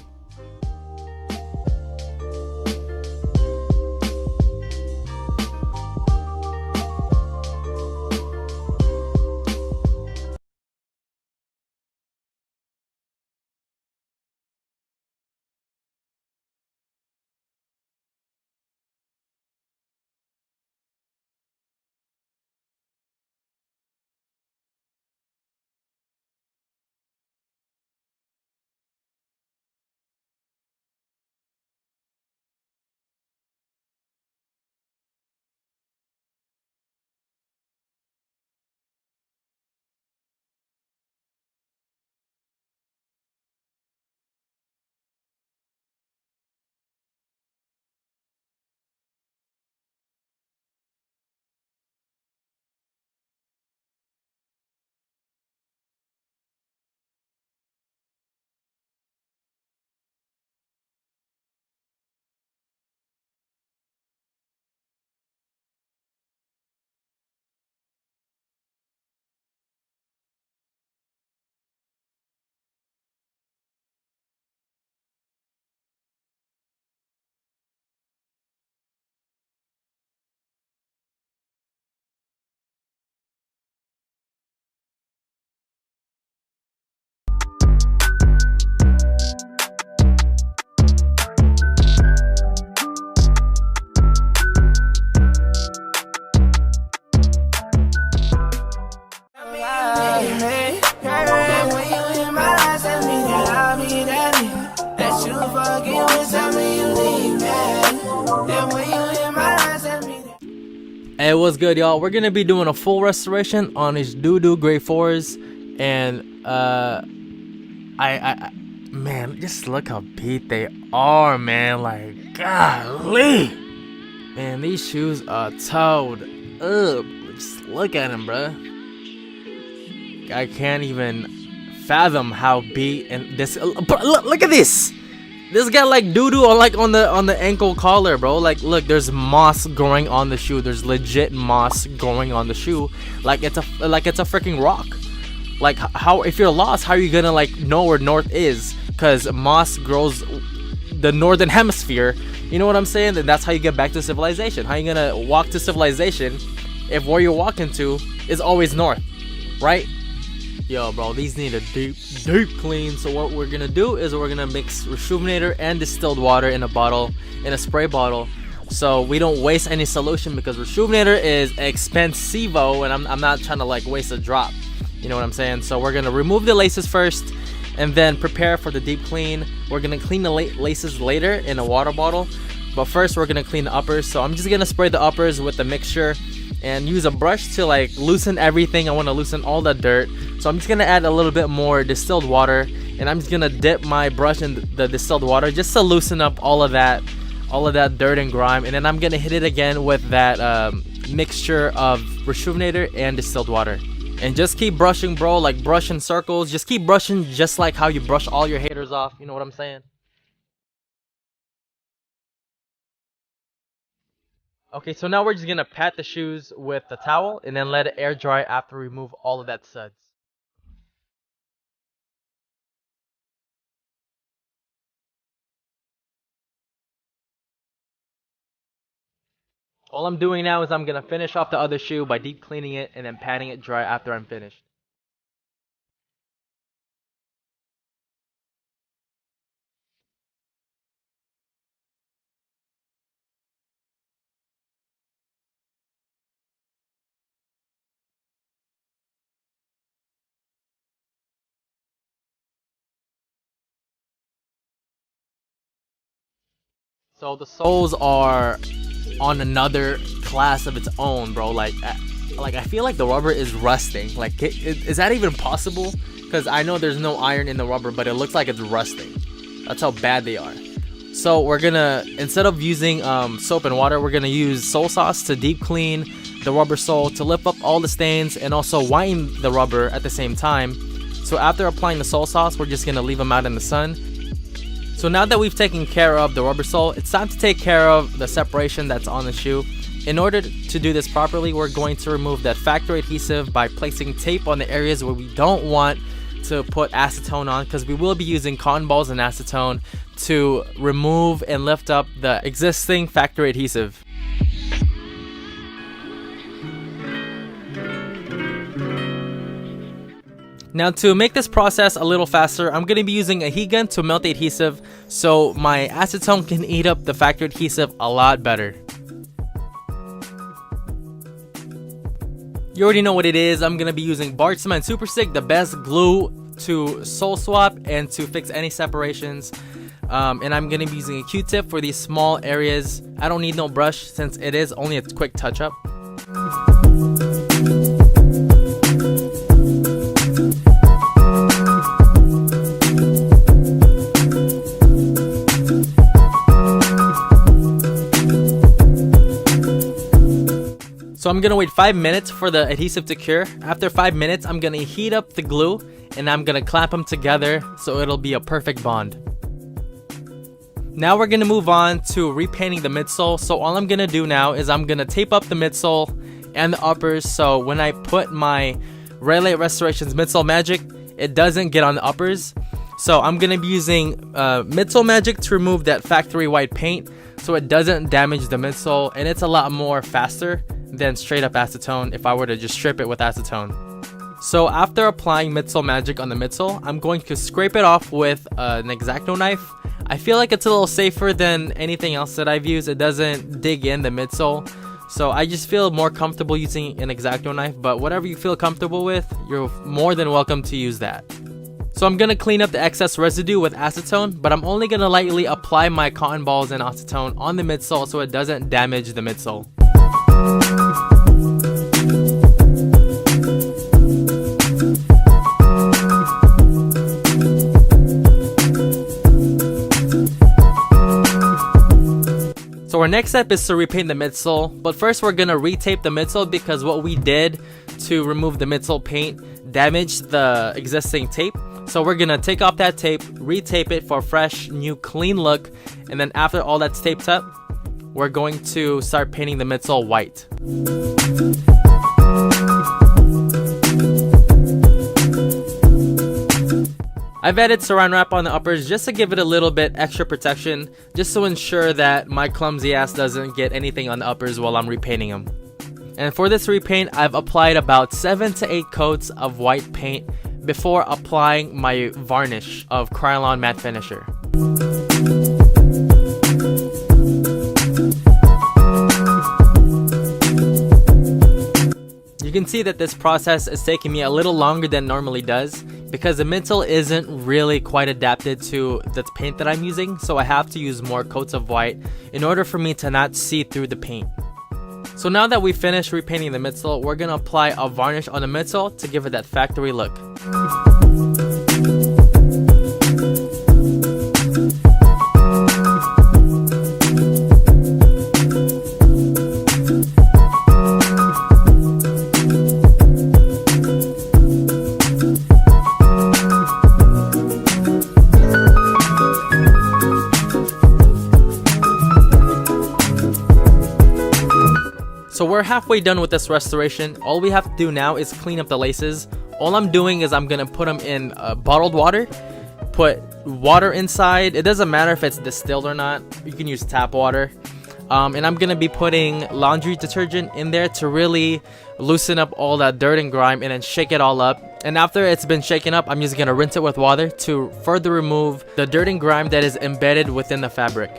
Hey, what's good, y'all? We're gonna be doing a full restoration on these doo-doo grade 4s, and man, just look how beat they are, man. Like, golly, man, these shoes are toed up. Just look at them, bruh. I can't even fathom how beat and this. Look at this. This got like doo-doo on the ankle collar, bro. Like, look, there's moss growing on the shoe. There's legit moss growing on the shoe. Like it's a freaking rock. Like, how, if you're lost, how are you gonna like know where north is? Cause moss grows the northern hemisphere. You know what I'm saying? Then that's how you get back to civilization. How you gonna walk to civilization if where you're walking to is always north, right? Yo, bro, these need a deep clean. So what we're gonna do is we're gonna mix rejuvenator and distilled water in a bottle, in a spray bottle, so we don't waste any solution, because rejuvenator is expensivo, and I'm not trying to like waste a drop. You know what I'm saying? So we're gonna remove the laces first, and then prepare for the deep clean. We're gonna clean the laces later in a water bottle, but first we're gonna clean the uppers. So I'm just gonna spray the uppers with the mixture and use a brush to like loosen everything. I want to loosen all the dirt, so I'm just gonna add a little bit more distilled water, and I'm just gonna dip my brush in the distilled water just to loosen up all of that dirt and grime, and then I'm gonna hit it again with that mixture of rejuvenator and distilled water, and just keep brushing, bro. Like, brush in circles. Just keep brushing, just like how you brush all your haters off. You know what I'm saying? Okay, so now we're just gonna pat the shoes with the towel and then let it air dry after we remove all of that suds. All I'm doing now is I'm gonna finish off the other shoe by deep cleaning it and then patting it dry after I'm finished. So the soles are on another class of its own, bro. Like I feel like the rubber is rusting. Like, is that even possible? Because I know there's no iron in the rubber, but it looks like it's rusting. That's how bad they are. So we're gonna, instead of using soap and water, we're gonna use sole sauce to deep clean the rubber sole, to lift up all the stains and also whiten the rubber at the same time. So after applying the sole sauce, we're just gonna leave them out in the sun. So now that we've taken care of the rubber sole, it's time to take care of the separation that's on the shoe. In order to do this properly, we're going to remove that factory adhesive by placing tape on the areas where we don't want to put acetone on, because we will be using cotton balls and acetone to remove and lift up the existing factory adhesive. Now, to make this process a little faster, I'm going to be using a heat gun to melt the adhesive so my acetone can eat up the factory adhesive a lot better. You already know what it is. I'm going to be using Bart Cement Super Stick, the best glue to sole swap and to fix any separations. And I'm going to be using a Q-tip for these small areas. I don't need no brush since it is only a quick touch-up. So I'm gonna wait 5 minutes for the adhesive to cure. After 5 minutes, I'm gonna heat up the glue and I'm gonna clamp them together so it'll be a perfect bond. Now we're gonna move on to repainting the midsole. So all I'm gonna do now is I'm gonna tape up the midsole and the uppers, so when I put my Relay Restorations Midsole Magic, it doesn't get on the uppers. So I'm gonna be using Midsole Magic to remove that factory white paint so it doesn't damage the midsole, and it's a lot more faster than straight up acetone if I were to just strip it with acetone. So after applying Midsole Magic on the midsole, I'm going to scrape it off with an X-Acto knife. I feel like it's a little safer than anything else that I've used. It doesn't dig in the midsole, so I just feel more comfortable using an X-Acto knife, but whatever you feel comfortable with, you're more than welcome to use that. So I'm gonna clean up the excess residue with acetone, but I'm only gonna lightly apply my cotton balls and acetone on the midsole so it doesn't damage the midsole. our next step is to repaint the midsole, but first we're gonna retape the midsole because what we did to remove the midsole paint damaged the existing tape. So we're gonna take off that tape, retape it for a fresh, new, clean look, and then after all that's taped up, we're going to start painting the midsole white. I've added saran wrap on the uppers just to give it a little bit extra protection, just to ensure that my clumsy ass doesn't get anything on the uppers while I'm repainting them. And for this repaint, I've applied about 7 to 8 coats of white paint before applying my varnish of Krylon Matte Finisher. You can see that this process is taking me a little longer than it normally does because the midsole isn't really quite adapted to the paint that I'm using, so I have to use more coats of white in order for me to not see through the paint. So now that we finished repainting the midsole, we're going to apply a varnish on the midsole to give it that factory look. So we're halfway done with this restoration. All we have to do now is clean up the laces. All I'm doing is I'm gonna put them in bottled water, put water inside. It doesn't matter if it's distilled or not. You can use tap water. And I'm gonna be putting laundry detergent in there to really loosen up all that dirt and grime and then shake it all up. And after it's been shaken up, I'm just gonna rinse it with water to further remove the dirt and grime that is embedded within the fabric.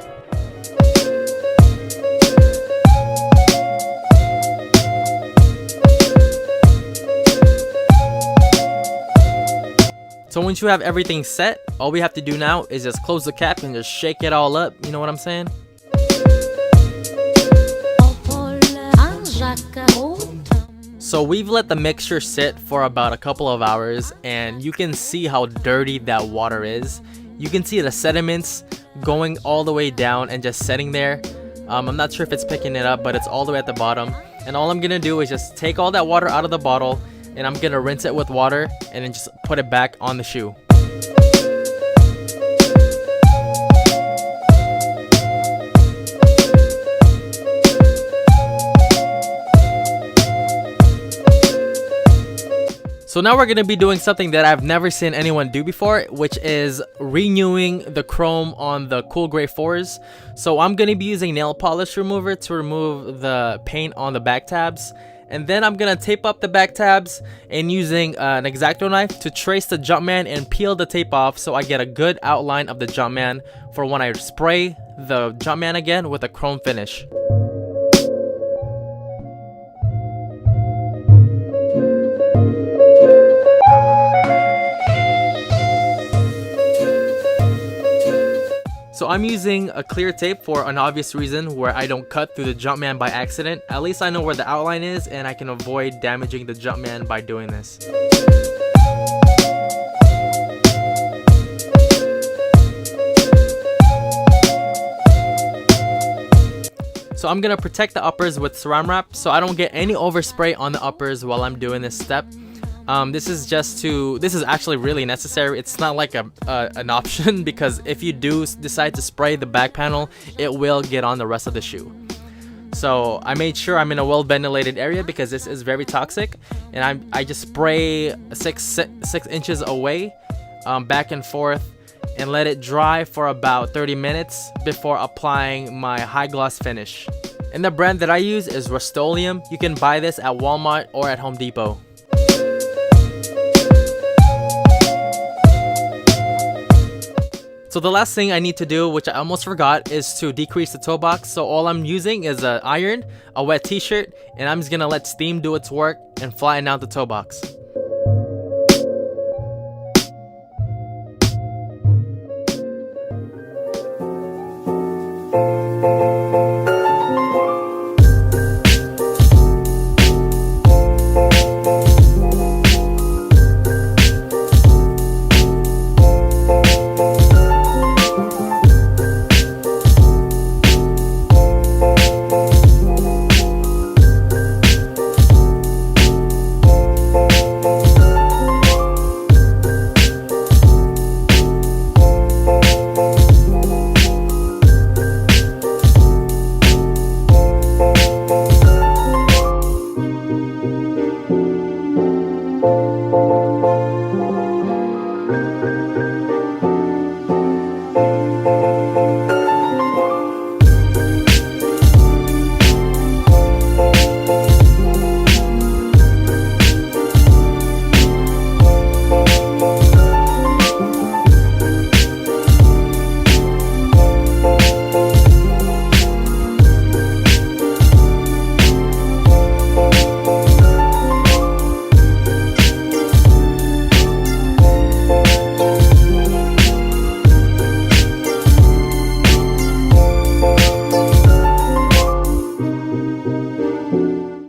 So once you have everything set, all we have to do now is just close the cap and just shake it all up. You know what I'm saying? So we've let the mixture sit for about a couple of hours and you can see how dirty that water is. You can see the sediments going all the way down and just sitting there. I'm not sure if it's picking it up, but it's all the way at the bottom. And all I'm gonna do is just take all that water out of the bottle and I'm gonna rinse it with water and then just put it back on the shoe. So now we're gonna be doing something that I've never seen anyone do before, which is renewing the chrome on the Cool Gray 4s. So I'm gonna be using nail polish remover to remove the paint on the back tabs. And then I'm gonna tape up the back tabs and using an X-Acto knife to trace the Jumpman and peel the tape off so I get a good outline of the Jumpman for when I spray the Jumpman again with a chrome finish. So I'm using a clear tape for an obvious reason where I don't cut through the Jumpman by accident. At least I know where the outline is and I can avoid damaging the Jumpman by doing this. So I'm gonna protect the uppers with saran wrap so I don't get any overspray on the uppers while I'm doing this step. This is actually really necessary. It's not like an option because if you do decide to spray the back panel, it will get on the rest of the shoe. So I made sure I'm in a well ventilated area because this is very toxic, and I just spray 6 inches away, back and forth, and let it dry for about 30 minutes before applying my high gloss finish. And the brand that I use is Rust-Oleum. You can buy this at Walmart or at Home Depot. So the last thing I need to do, which I almost forgot, is to decrease the toe box. So all I'm using is an iron, a wet t-shirt, and I'm just gonna let steam do its work and flatten out the toe box.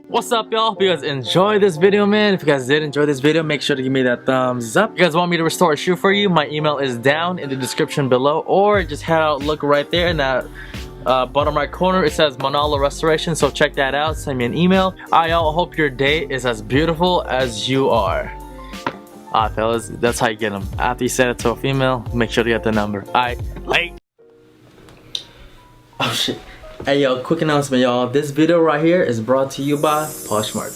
What's up, y'all? Hope you guys enjoyed this video, man. If you guys did enjoy this video, make sure to give me that thumbs up. If you guys want me to restore a shoe for you, my email is down in the description below, or just head out, look right there in that bottom right corner. It says Manalo Restoration, so check that out. Send me an email. I hope your day is as beautiful as you are. Alright, fellas, that's how you get them. After you send it to a female, make sure to get the number. Alright, late. Oh shit. Hey yo, quick announcement, y'all. This video right here is brought to you by Poshmark.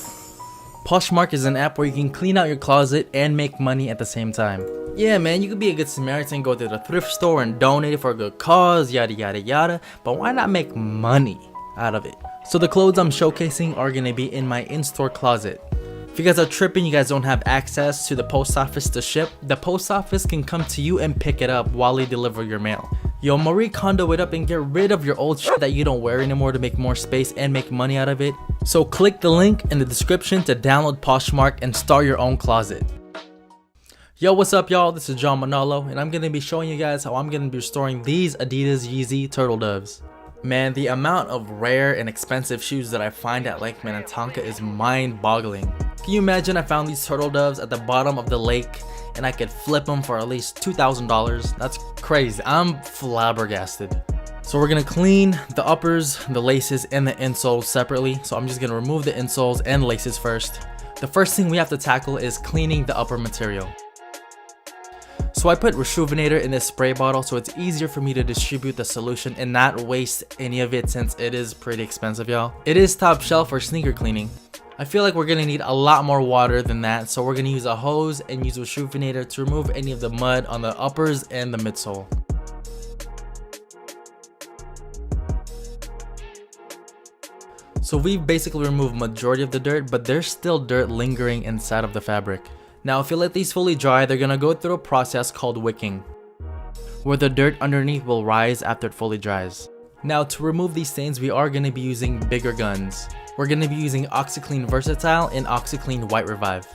Poshmark is an app where you can clean out your closet and make money at the same time. Yeah, man, you could be a good Samaritan, go to the thrift store and donate it for a good cause, yada yada yada, but why not make money out of it? So the clothes I'm showcasing are gonna be in my in-store closet. If you guys are tripping, you guys don't have access to the post office to ship, the post office can come to you and pick it up while they deliver your mail. Yo, Marie Kondo it up and get rid of your old shit that you don't wear anymore to make more space and make money out of it. So click the link in the description to download Poshmark and start your own closet. Yo, what's up, y'all? This is John Manalo, and I'm gonna be showing you guys how I'm gonna be restoring these Adidas Yeezy Turtle Doves. Man, the amount of rare and expensive shoes that I find at Lake Minnetonka is mind-boggling. Can you imagine I found these turtle doves at the bottom of the lake and I could flip them for at least $2,000? That's crazy. I'm flabbergasted. So we're gonna clean the uppers, the laces, and the insoles separately. So I'm just gonna remove the insoles and laces first. The first thing we have to tackle is cleaning the upper material. So I put Rejuvenator in this spray bottle so it's easier for me to distribute the solution and not waste any of it since it is pretty expensive, y'all. It is top shelf for sneaker cleaning. I feel like we're gonna need a lot more water than that, so we're gonna use a hose and use Rejuvenator to remove any of the mud on the uppers and the midsole. So we've basically removed majority of the dirt, but there's still dirt lingering inside of the fabric. Now if you let these fully dry, they're gonna go through a process called wicking, where the dirt underneath will rise after it fully dries. Now to remove these stains, we are gonna be using bigger guns. We're going to be using OxiClean Versatile and OxiClean White Revive.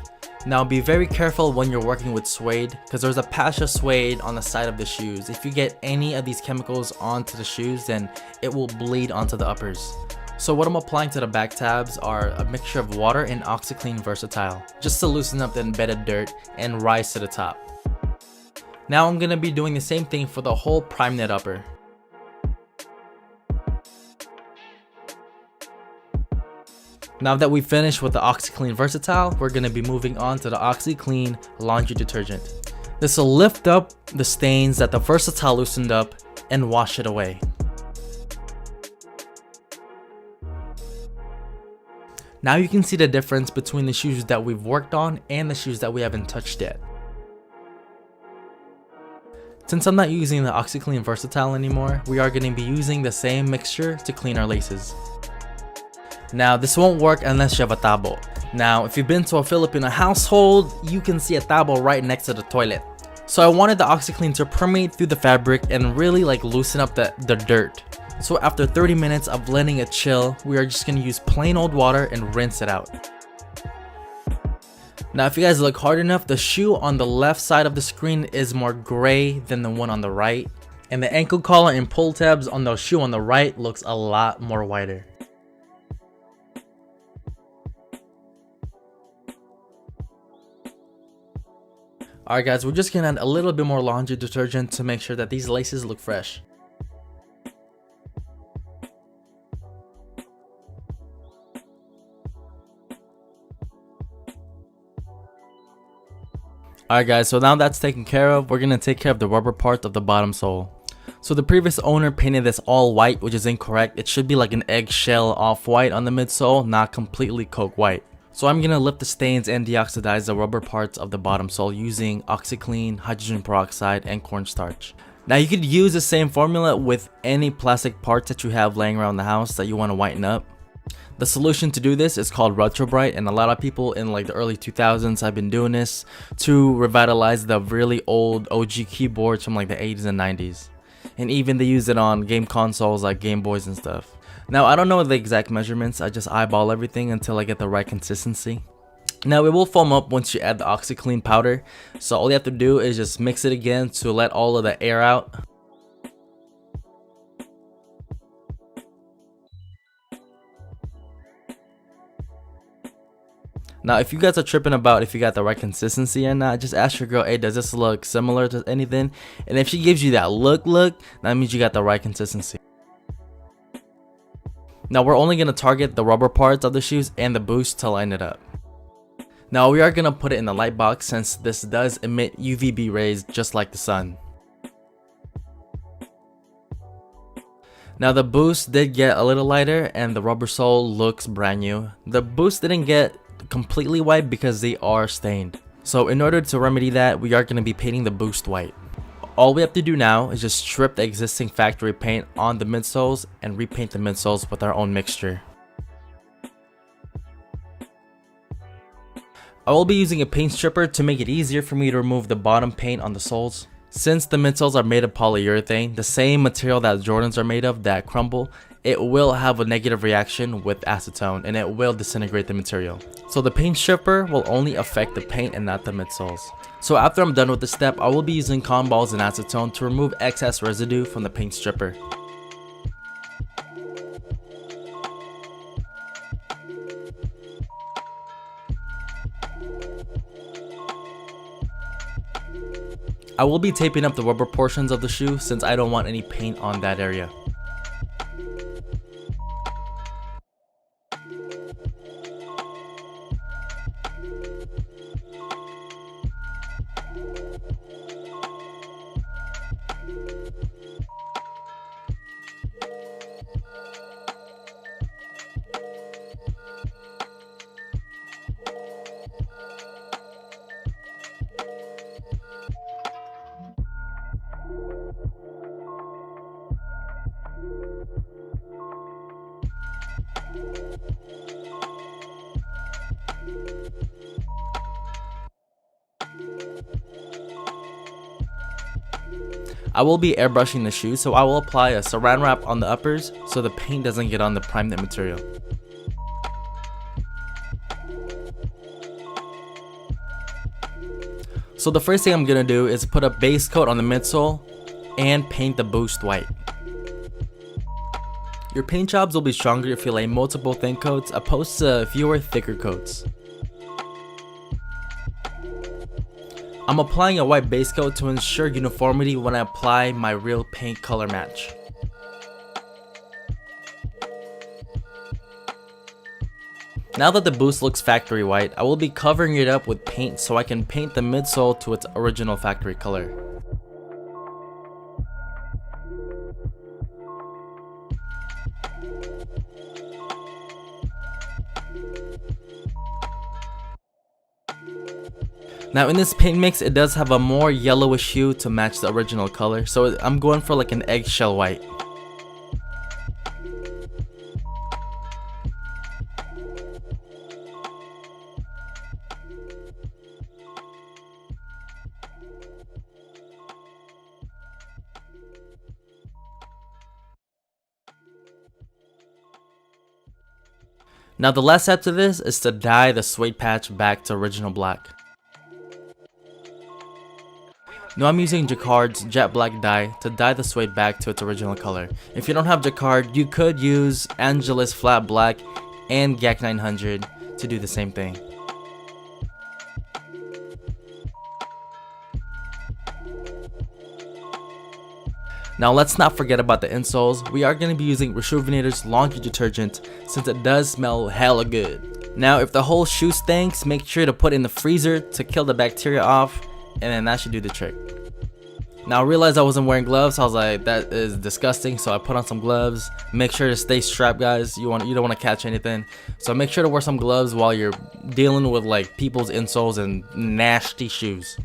Now be very careful when you're working with suede because there's a patch of suede on the side of the shoes. If you get any of these chemicals onto the shoes, then it will bleed onto the uppers. So what I'm applying to the back tabs are a mixture of water and OxiClean Versatile, just to loosen up the embedded dirt and rise to the top. Now I'm going to be doing the same thing for the whole prime knit upper. Now that we've finished with the OxiClean Versatile, we're going to be moving on to the OxiClean Laundry Detergent. This will lift up the stains that the Versatile loosened up and wash it away. Now you can see the difference between the shoes that we've worked on and the shoes that we haven't touched yet. Since I'm not using the OxiClean Versatile anymore, we are going to be using the same mixture to clean our laces. Now this won't work unless you have a tabo. Now if you've been to a Filipino household, you can see a tabo right next to the toilet. So I wanted the OxiClean to permeate through the fabric and really loosen up the dirt. So after 30 minutes of letting it chill, we are just going to use plain old water and rinse it out. Now if you guys look hard enough, the shoe on the left side of the screen is more gray than the one on the right. And the ankle collar and pull tabs on the shoe on the right looks a lot more whiter. Alright guys, we're just gonna add a little bit more laundry detergent to make sure that these laces look fresh. Alright guys, so now that's taken care of, we're gonna take care of the rubber part of the bottom sole. So the previous owner painted this all white, which is incorrect. It should be like an eggshell off-white on the midsole, not completely coke white. So I'm gonna lift the stains and deoxidize the rubber parts of the bottom sole using OxiClean, hydrogen peroxide, and cornstarch. Now you could use the same formula with any plastic parts that you have laying around the house that you want to whiten up. The solution to do this is called Retro Bright, and a lot of people in like the early 2000s have been doing this to revitalize the really old OG keyboards from like the 80s and 90s. And even they use it on game consoles like Game Boys and stuff. Now I don't know the exact measurements, I just eyeball everything until I get the right consistency. Now it will foam up once you add the OxyClean powder, so all you have to do is just mix it again to let all of the air out. Now if you guys are tripping about if you got the right consistency or not, just ask your girl, hey, does this look similar to anything? And if she gives you that look, that means you got the right consistency. Now we're only going to target the rubber parts of the shoes and the boost to line it up. Now we are going to put it in the light box since this does emit UVB rays just like the sun. Now the boost did get a little lighter and the rubber sole looks brand new. The boost didn't get completely white because they are stained. So in order to remedy that, we are going to be painting the boost white. All we have to do now is just strip the existing factory paint on the midsoles and repaint the midsoles with our own mixture. I will be using a paint stripper to make it easier for me to remove the bottom paint on the soles. Since the midsoles are made of polyurethane, the same material that Jordans are made of that crumble, it will have a negative reaction with acetone and it will disintegrate the material. So the paint stripper will only affect the paint and not the midsoles. So after I'm done with this step, I will be using cotton balls and acetone to remove excess residue from the paint stripper. I will be taping up the rubber portions of the shoe since I don't want any paint on that area. I will be airbrushing the shoe, so I will apply a saran wrap on the uppers so the paint doesn't get on the primed material. So the first thing I'm going to do is put a base coat on the midsole and paint the boost white. Your paint jobs will be stronger if you lay multiple thin coats opposed to fewer thicker coats. I'm applying a white base coat to ensure uniformity when I apply my real paint color match. Now that the boost looks factory white, I will be covering it up with paint so I can paint the midsole to its original factory color. Now in this paint mix, it does have a more yellowish hue to match the original color, so I'm going for like an eggshell white. Now the last step to this is to dye the suede patch back to original black. Now I'm using Jacquard's Jet Black dye to dye the suede back to its original color. If you don't have Jacquard, you could use Angelus Flat Black and GAC 900 to do the same thing. Now let's not forget about the insoles. We are going to be using Rejuvenator's Laundry Detergent since it does smell hella good. Now if the whole shoe stinks, make sure to put it in the freezer to kill the bacteria off, and then that should do the trick. Now I realized I wasn't wearing gloves, so I was like, that is disgusting, so I put on some gloves. Make sure to stay strapped, guys. You don't want to catch anything, so make sure to wear some gloves while you're dealing with like people's insoles and nasty shoes.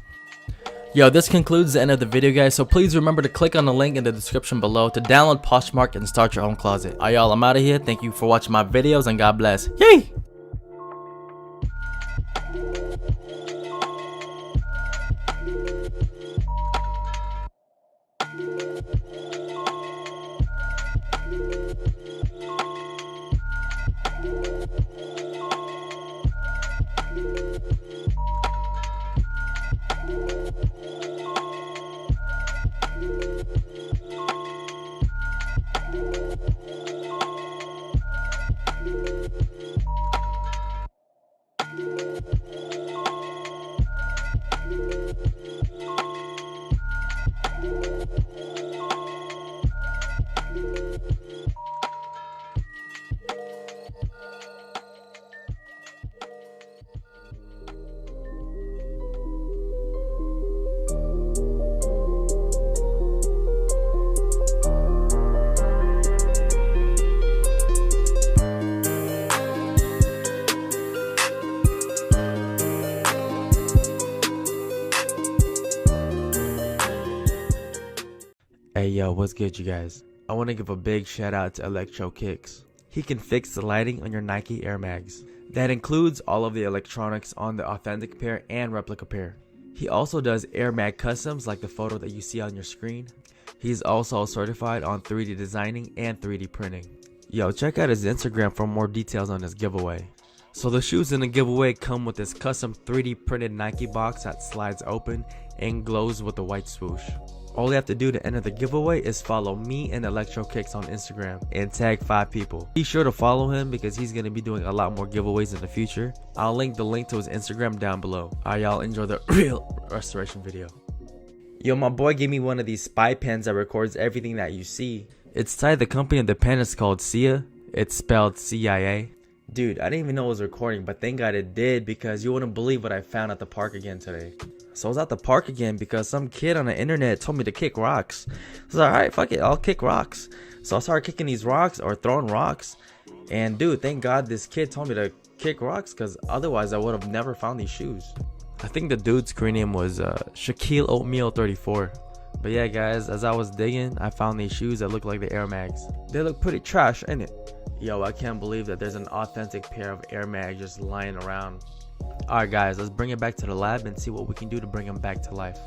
Yo, this concludes the end of the video, guys, so please remember to click on the link in the description below to download Poshmark and start your own closet. Alright, y'all, I'm out of here. Thank you for watching my videos, and God bless. Yay! Hey yo, what's good, you guys? I want to give a big shout out to Electro Kicks. He can fix the lighting on your Nike Air Mags. That includes all of the electronics on the authentic pair and replica pair. He also does Air Mag customs like the photo that you see on your screen. He's also certified on 3D designing and 3D printing. Yo, check out his Instagram for more details on this giveaway. So the shoes in the giveaway come with this custom 3D printed Nike box that slides open and glows with a white swoosh. All you have to do to enter the giveaway is follow me and Electro Kicks on Instagram and tag 5 people. Be sure to follow him because he's going to be doing a lot more giveaways in the future. I'll link the link to his Instagram down below. Alright, y'all, enjoy the real restoration video. Yo, my boy gave me one of these spy pens that records everything that you see. It's tied, the company of the pen is called CIA. It's spelled CIA. Dude, I didn't even know it was recording, but thank God it did, because you wouldn't believe what I found at the park again today. So I was at the park again because some kid on the internet told me to kick rocks. So I was like, alright, fuck it, I'll kick rocks. So I started kicking these rocks, or throwing rocks. And dude, thank God this kid told me to kick rocks, because otherwise I would have never found these shoes. I think the dude's screen name was Shaquille Oatmeal 34. But yeah, guys, as I was digging, I found these shoes that look like the Air Mags. They look pretty trash, ain't it? Yo, I can't believe that there's an authentic pair of Air Mags just lying around. Alright guys, let's bring it back to the lab and see what we can do to bring them back to life.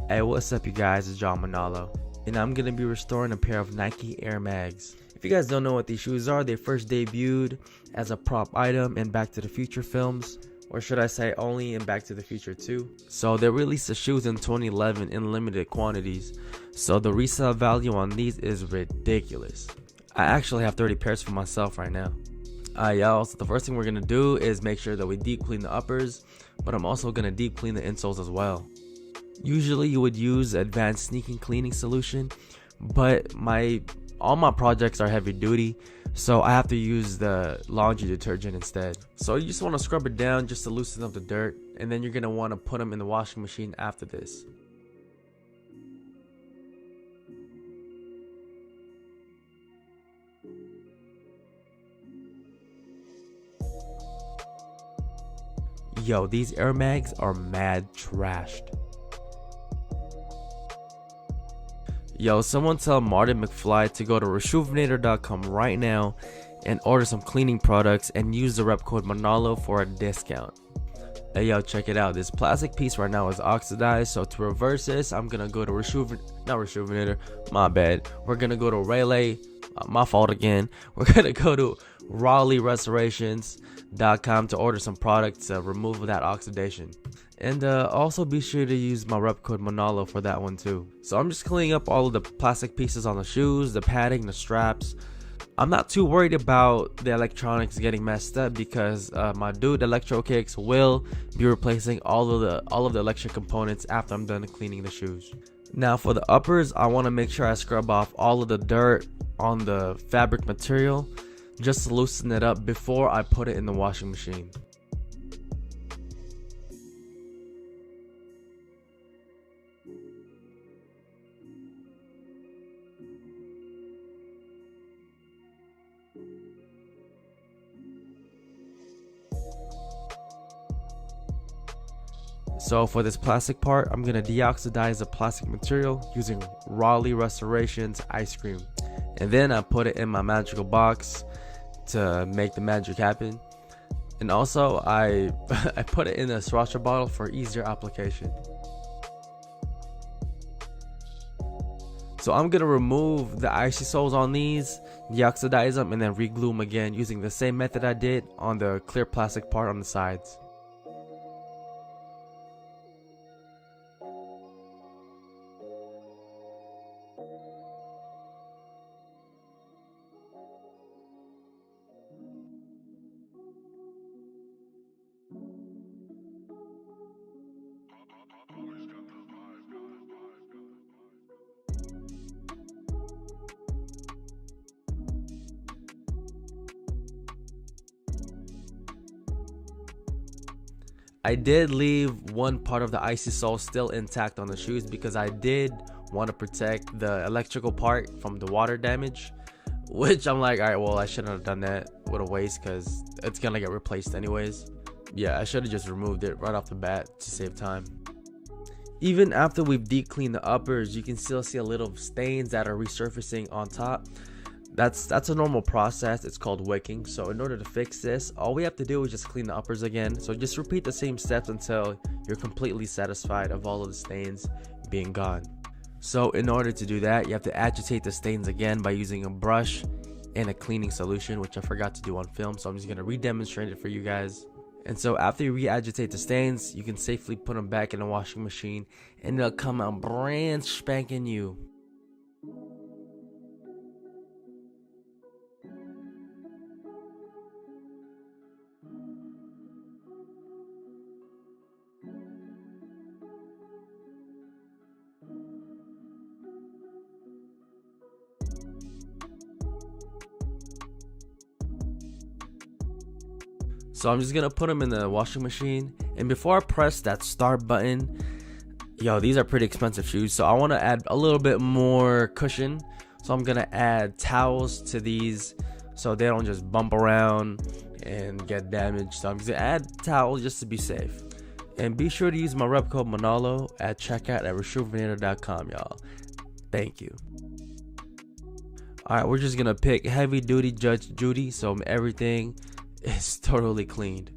Hey, what's up you guys, it's John Manalo, and I'm going to be restoring a pair of Nike Air Mags. If you guys don't know what these shoes are, they first debuted as a prop item in Back to the Future films. Or should I say only in Back to the Future 2. So they released the shoes in 2011 in limited quantities. So the resale value on these is ridiculous. I actually have 30 pairs for myself right now. Y'all, so the first thing we're going to do is make sure that we deep clean the uppers. But I'm also going to deep clean the insoles as well. Usually you would use advanced sneaking cleaning solution. But all my projects are heavy duty. So I have to use the laundry detergent instead. So you just want to scrub it down just to loosen up the dirt. And then you're going to want to put them in the washing machine after this. Yo, these Air Mags are mad trashed. Yo, someone tell Martin McFly to go to Reshoevnator.com right now and order some cleaning products and use the rep code Manalo for a discount. Hey yo, check it out. This plastic piece right now is oxidized, so to reverse this, I'm gonna go to Reshoevnator, my bad. We're gonna go to Rayleigh, my fault again. We're gonna go to RaleighRestorations.com to order some products to remove that oxidation. And also be sure to use my rep code Manalo for that one too. So I'm just cleaning up all of the plastic pieces on the shoes, the padding, the straps. I'm not too worried about the electronics getting messed up because my dude Electro Kicks will be replacing all of the electric components after I'm done cleaning the shoes. Now for the uppers, I want to make sure I scrub off all of the dirt on the fabric material just to loosen it up before I put it in the washing machine. So for this plastic part, I'm gonna deoxidize the plastic material using Raleigh Restoration's ice cream. And then I put it in my magical box to make the magic happen. And also I put it in a sriracha bottle for easier application. So I'm gonna remove the icy soles on these, deoxidize them, and then re-glue them again using the same method I did on the clear plastic part on the sides. I did leave one part of the icy sole still intact on the shoes because I did want to protect the electrical part from the water damage, which I'm like, all right, well, I shouldn't have done that. What a waste, because it's gonna get replaced anyways. Yeah, I should have just removed it right off the bat to save time. Even after we've deep cleaned the uppers, you can still see a little stains that are resurfacing on top. That's a normal process. It's called wicking. So in order to fix this, all we have to do is just clean the uppers again. So just repeat the same steps until you're completely satisfied of all of the stains being gone. So in order to do that, you have to agitate the stains again by using a brush and a cleaning solution, which I forgot to do on film, so I'm just going to re-demonstrate it for you guys. And so after you re-agitate the stains, you can safely put them back in the washing machine and they'll come out brand spanking new. So I'm just gonna put them in the washing machine, and before I press that start button, yo, these are pretty expensive shoes, so I want to add a little bit more cushion. So I'm gonna add towels to these so they don't just bump around and get damaged. So I'm just gonna add towels just to be safe. And be sure to use my rep code Manalo at checkout at rejuvenator.com, y'all. Thank you. Alright, we're just gonna pick heavy duty Judge Judy, so everything is totally cleaned.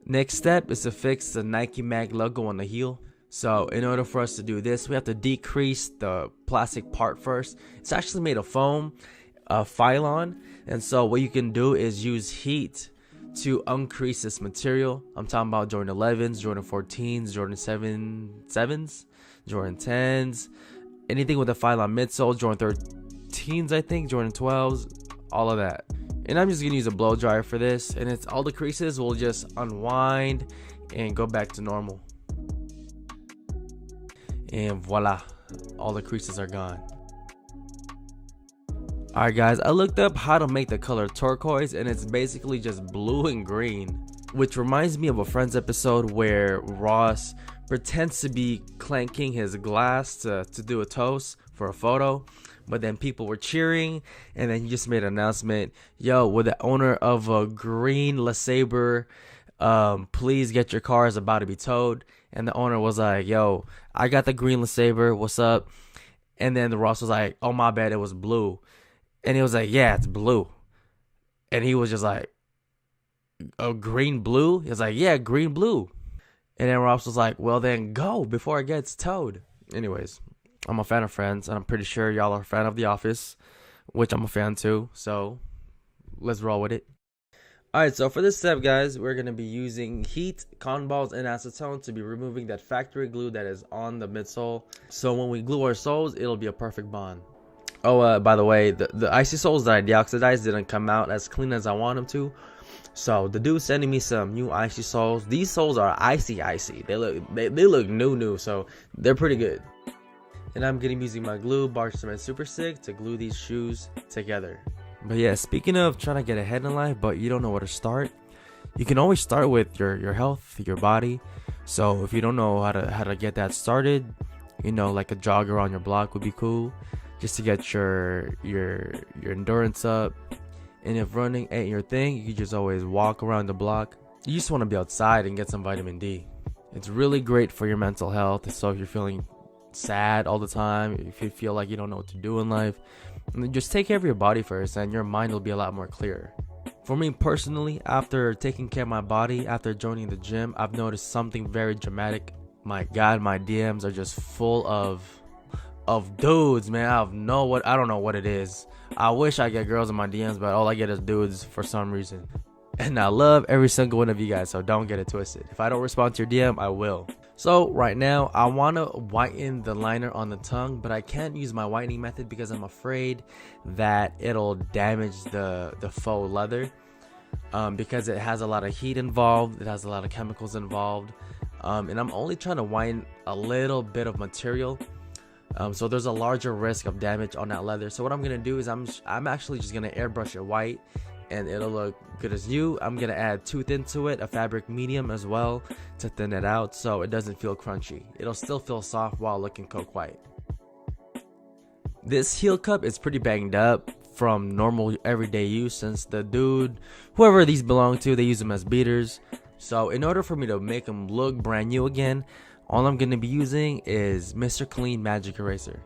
Next step is to fix the Nike Mag logo on the heel. So in order for us to do this, we have to decrease the plastic part first. It's actually made of foam, Phylon, and so what you can do is use heat to increase this material. I'm talking about Jordan 11s, Jordan 14s, Jordan 7s, Jordan 10s, anything with a Phylon midsole, Jordan 13s, I think, Jordan 12s, all of that. And I'm just gonna use a blow dryer for this, and it's all the creases will just unwind and go back to normal. And voila, all the creases are gone. Alright guys, I looked up how to make the color turquoise, and it's basically just blue and green, which reminds me of a Friends episode where Ross pretends to be clanking his glass to do a toast for a photo, but then people were cheering, and then he just made an announcement, yo, with the owner of a green LeSabre, please get your car is about to be towed. And the owner was like, yo, I got the green LeSabre, what's up? And then the Ross was like, oh my bad, it was blue. And he was like, yeah, it's blue. And he was just like, oh, green blue? He was like, yeah, green blue. And then Ross was like, well then go before it gets towed. Anyways, I'm a fan of Friends, and I'm pretty sure y'all are a fan of The Office, which I'm a fan too. So let's roll with it. Alright, so for this step, guys, we're going to be using heat, cotton balls, and acetone to be removing that factory glue that is on the midsole. So when we glue our soles, it'll be a perfect bond. Oh, by the way, the icy soles that I deoxidized didn't come out as clean as I want them to. So the dude's sending me some new icy soles. These soles are icy. They look new, so they're pretty good. And I'm gonna be using my glue, bar cement super stick, to glue these shoes together. But yeah, speaking of trying to get ahead in life, but you don't know where to start, You can always start with your health, your body. So if you don't know how to get that started, like a jog around your block would be cool, just to get your endurance up. And if running ain't your thing, you can just always walk around the block. You just want to be outside and get some vitamin D. It's really great for your mental health. So if you're feeling sad all the time, if you feel like you don't know what to do in life, just take care of your body first, and your mind will be a lot more clear. For me personally, after taking care of my body, after joining the gym, I've noticed something very dramatic. My God, my DMs are just full of dudes, man. I don't know what it is. I wish I get girls in my DMs, but all I get is dudes for some reason. And I love every single one of you guys, so don't get it twisted. If I don't respond to your DM, I will. So right now, I want to whiten the liner on the tongue, but I can't use my whitening method because I'm afraid that it'll damage the faux leather, because it has a lot of heat involved. It has a lot of chemicals involved, and I'm only trying to whiten a little bit of material. So there's a larger risk of damage on that leather. So what I'm gonna do is I'm actually just gonna airbrush it white, and it'll look good as new. I'm gonna add tooth into it, a fabric medium as well, to thin it out so it doesn't feel crunchy. It'll still feel soft while looking coke white. This heel cup is pretty banged up from normal everyday use, since the dude, whoever these belong to, they use them as beaters. So in order for me to make them look brand new again, all I'm going to be using is Mr. Clean Magic Eraser.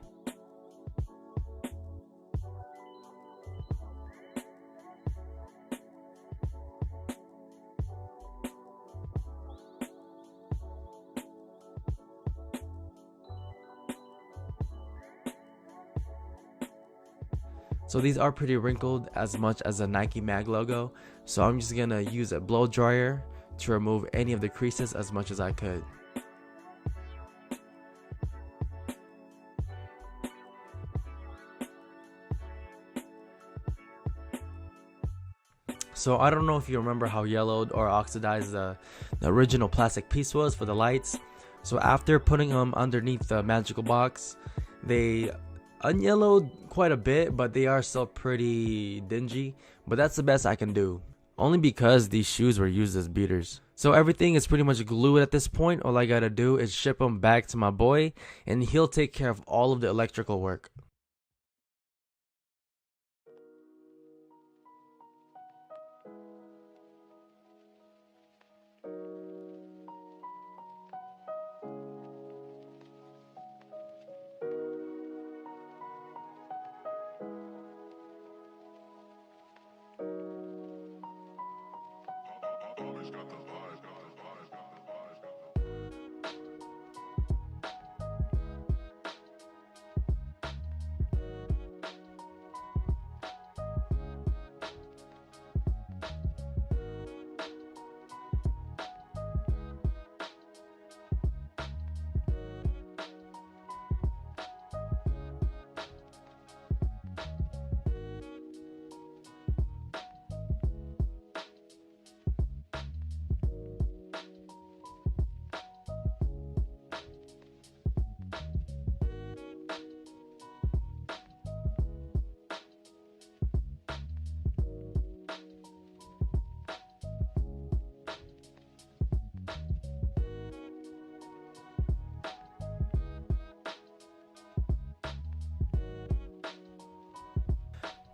So these are pretty wrinkled as much as the Nike Mag logo. So I'm just going to use a blow dryer to remove any of the creases as much as I could. So I don't know if you remember how yellowed or oxidized the original plastic piece was for the lights. So after putting them underneath the magical box, they unyellowed quite a bit, but they are still pretty dingy. But that's the best I can do, only because these shoes were used as beaters. So everything is pretty much glued at this point. All I gotta do is ship them back to my boy, and he'll take care of all of the electrical work.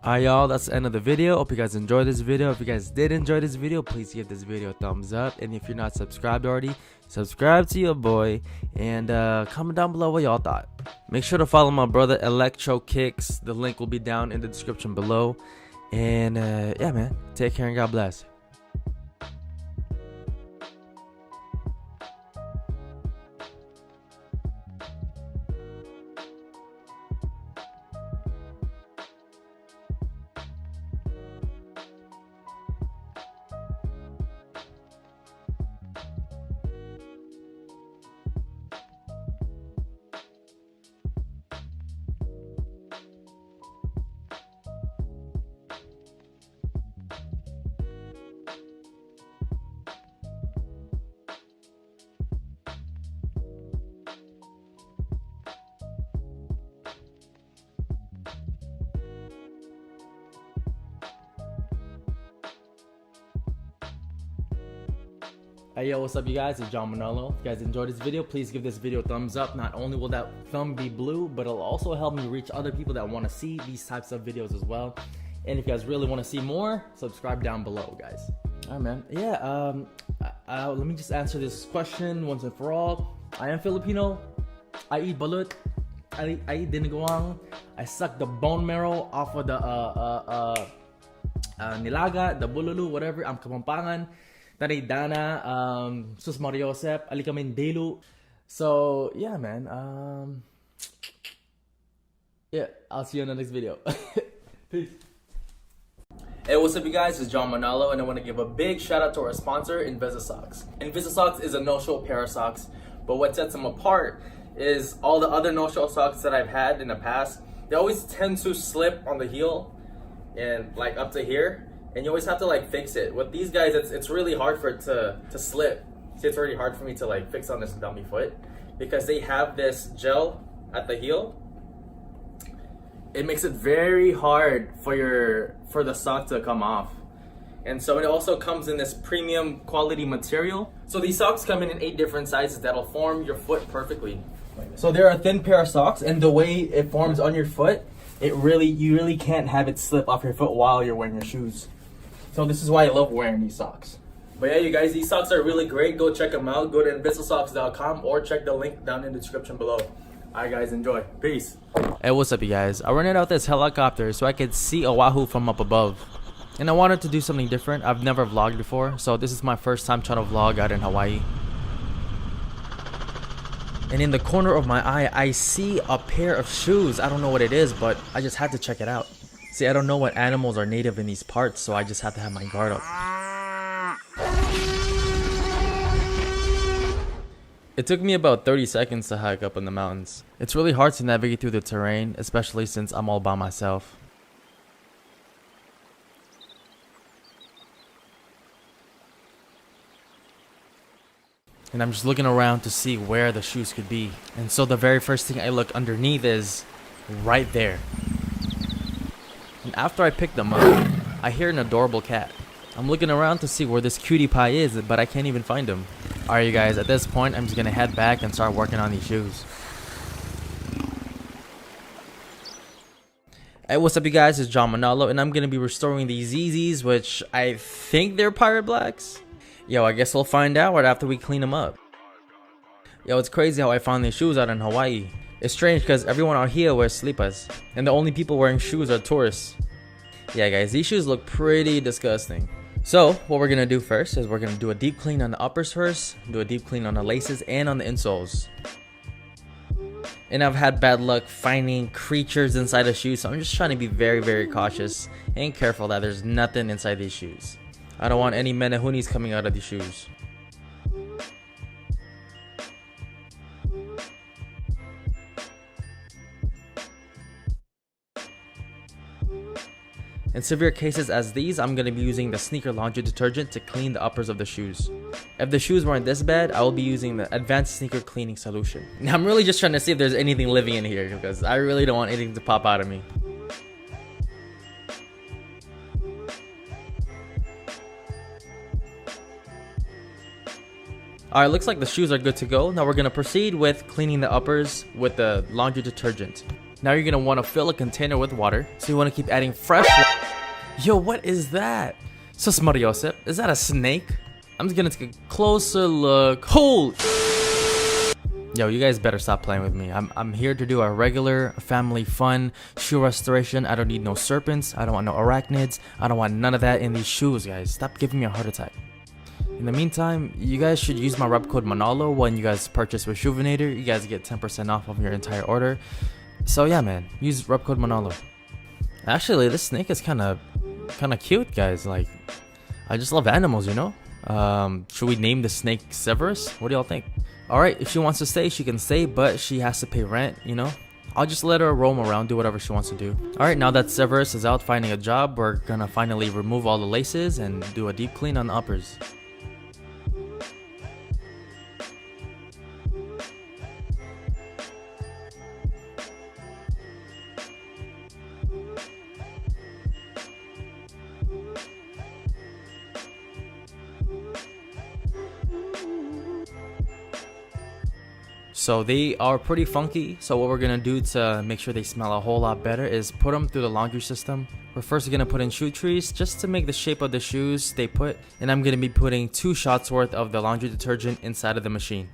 Alright y'all, that's the end of the video. Hope you guys enjoyed this video. If you guys did enjoy this video, please give this video a thumbs up. And if you're not subscribed already, subscribe to your boy. And comment down below what y'all thought. Make sure to follow my brother Electro Kicks. The link will be down in the description below. And yeah man, take care and God bless. Hey yo, what's up you guys? It's John Manolo. If you guys enjoyed this video, please give this video a thumbs up. Not only will that thumb be blue, but it'll also help me reach other people that want to see these types of videos as well. And if you guys really want to see more, subscribe down below, guys. Alright, man. Yeah, let me just answer this question once and for all. I am Filipino. I eat balut. I eat dinuguan. I suck the bone marrow off of the nilaga, the bululu, whatever. I'm Kapampangan. Tanay Dana, Sus Mariosep, Ali kami Delu. So yeah, man. Yeah, I'll see you in the next video. Peace. Hey, what's up you guys? It's John Manalo, and I want to give a big shout out to our sponsor, Socks. Socks is a no-show pair of socks, but what sets them apart is all the other no-show socks that I've had in the past. They always tend to slip on the heel and like up to here. And you always have to like fix it. With these guys, it's really hard for it to slip. See, it's really hard for me to like fix on this dummy foot because they have this gel at the heel. It makes it very hard for the sock to come off. And so it also comes in this premium quality material. So these socks come in 8 different sizes that'll form your foot perfectly. So they're a thin pair of socks, and the way it forms on your foot, you really can't have it slip off your foot while you're wearing your shoes. So this is why I love wearing these socks. But yeah, you guys, these socks are really great. Go check them out. Go to invisisocks.com or check the link down in the description below. Alright guys, enjoy. Peace. Hey, what's up you guys? I rented out this helicopter so I could see Oahu from up above. And I wanted to do something different. I've never vlogged before, so this is my first time trying to vlog out in Hawaii. And in the corner of my eye, I see a pair of shoes. I don't know what it is, but I just had to check it out. See, I don't know what animals are native in these parts, so I just have to have my guard up. It took me about 30 seconds to hike up in the mountains. It's really hard to navigate through the terrain, especially since I'm all by myself. And I'm just looking around to see where the shoes could be. And so the very first thing I look underneath is right there. And after I pick them up, I hear an adorable cat. I'm looking around to see where this cutie pie is, but I can't even find him. Alright you guys, at this point, I'm just gonna head back and start working on these shoes. Hey, what's up you guys? It's John Manalo, and I'm gonna be restoring these Yeezys, which I think they're pirate blacks. Yo, I guess we'll find out right after we clean them up. Yo, it's crazy how I found these shoes out in Hawaii. It's strange because everyone out here wears slippers, and the only people wearing shoes are tourists. Yeah guys, these shoes look pretty disgusting. So what we're gonna do first is we're gonna do a deep clean on the uppers first, do a deep clean on the laces and on the insoles. And I've had bad luck finding creatures inside the shoes, so I'm just trying to be very cautious and careful that there's nothing inside these shoes. I don't want any menehunis coming out of these shoes. In severe cases as these, I'm going to be using the sneaker laundry detergent to clean the uppers of the shoes. If the shoes weren't this bad, I will be using the advanced sneaker cleaning solution. Now I'm really just trying to see if there's anything living in here because I really don't want anything to pop out of me. Alright, looks like the shoes are good to go. Now we're going to proceed with cleaning the uppers with the laundry detergent. Now you're going to want to fill a container with water. So you want to keep adding fresh water. Yo, what is that? Sus Mariosep, is that a snake? I'm just going to take a closer look. Holy! Yo, you guys better stop playing with me. I'm here to do a regular family fun shoe restoration. I don't need no serpents. I don't want no arachnids. I don't want none of that in these shoes, guys. Stop giving me a heart attack. In the meantime, you guys should use my rep code Manalo when you guys purchase Rejuvenator. You guys get 10% off of your entire order. So yeah, man, use rep code Manalo. Actually, this snake is kind of cute, guys. Like, I just love animals, you know. Should we name the snake Severus? What do y'all think? All right, if she wants to stay, she can stay, but she has to pay rent, you know. I'll just let her roam around, do whatever she wants to do. All right, now that Severus is out finding a job, we're gonna finally remove all the laces and do a deep clean on the uppers. So they are pretty funky. So what we're gonna do to make sure they smell a whole lot better is put them through the laundry system. We're first gonna put in shoe trees just to make the shape of the shoes stay put, and I'm gonna be putting 2 shots worth of the laundry detergent inside of the machine.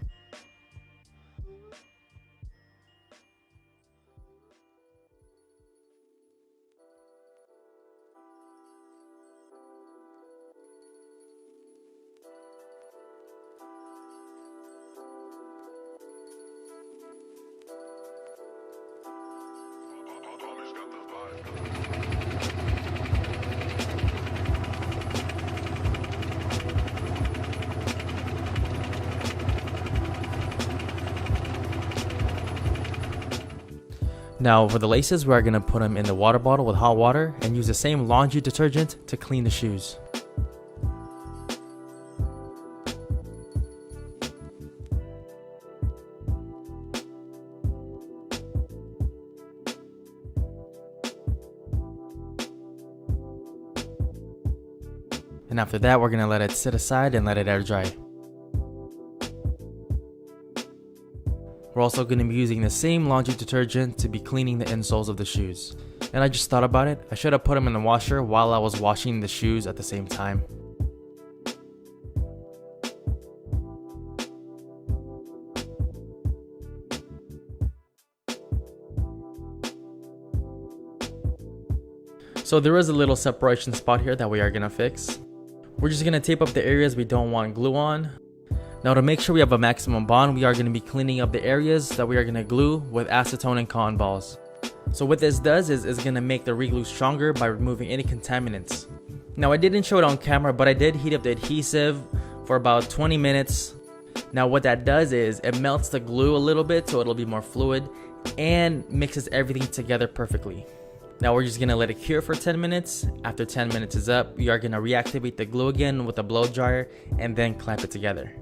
Now for the laces, we're going to put them in the water bottle with hot water and use the same laundry detergent to clean the shoes. And after that, we're going to let it sit aside and let it air dry. We're also going to be using the same laundry detergent to be cleaning the insoles of the shoes. And I just thought about it, I should have put them in the washer while I was washing the shoes at the same time. So there is a little separation spot here that we are going to fix. We're just going to tape up the areas we don't want glue on. Now to make sure we have a maximum bond, we are going to be cleaning up the areas that we are going to glue with acetone and cotton balls. So what this does is it's going to make the reglue stronger by removing any contaminants. Now I didn't show it on camera, but I did heat up the adhesive for about 20 minutes. Now what that does is it melts the glue a little bit so it'll be more fluid and mixes everything together perfectly. Now we're just going to let it cure for 10 minutes. After 10 minutes is up, we are going to reactivate the glue again with a blow dryer and then clamp it together.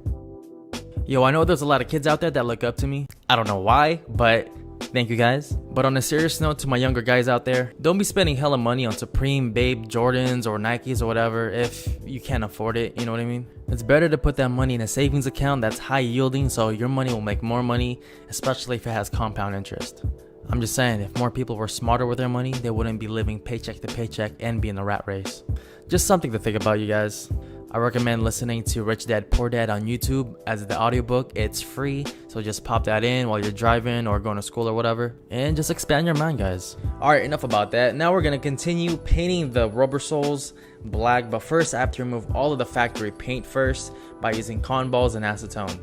Yo, I know there's a lot of kids out there that look up to me. I don't know why, but thank you guys. But on a serious note, to my younger guys out there, don't be spending hella money on Supreme, Babe, Jordans, or Nikes or whatever if you can't afford it, you know what I mean? It's better to put that money in a savings account that's high yielding so your money will make more money, especially if it has compound interest. I'm just saying, if more people were smarter with their money, they wouldn't be living paycheck to paycheck and be in the rat race. Just something to think about, you guys. I recommend listening to Rich Dad Poor Dad on YouTube as the audiobook. It's free, so just pop that in while you're driving or going to school or whatever, and just expand your mind, guys. Alright, enough about that. Now we're going to continue painting the rubber soles black, but first I have to remove all of the factory paint first by using cotton balls and acetone.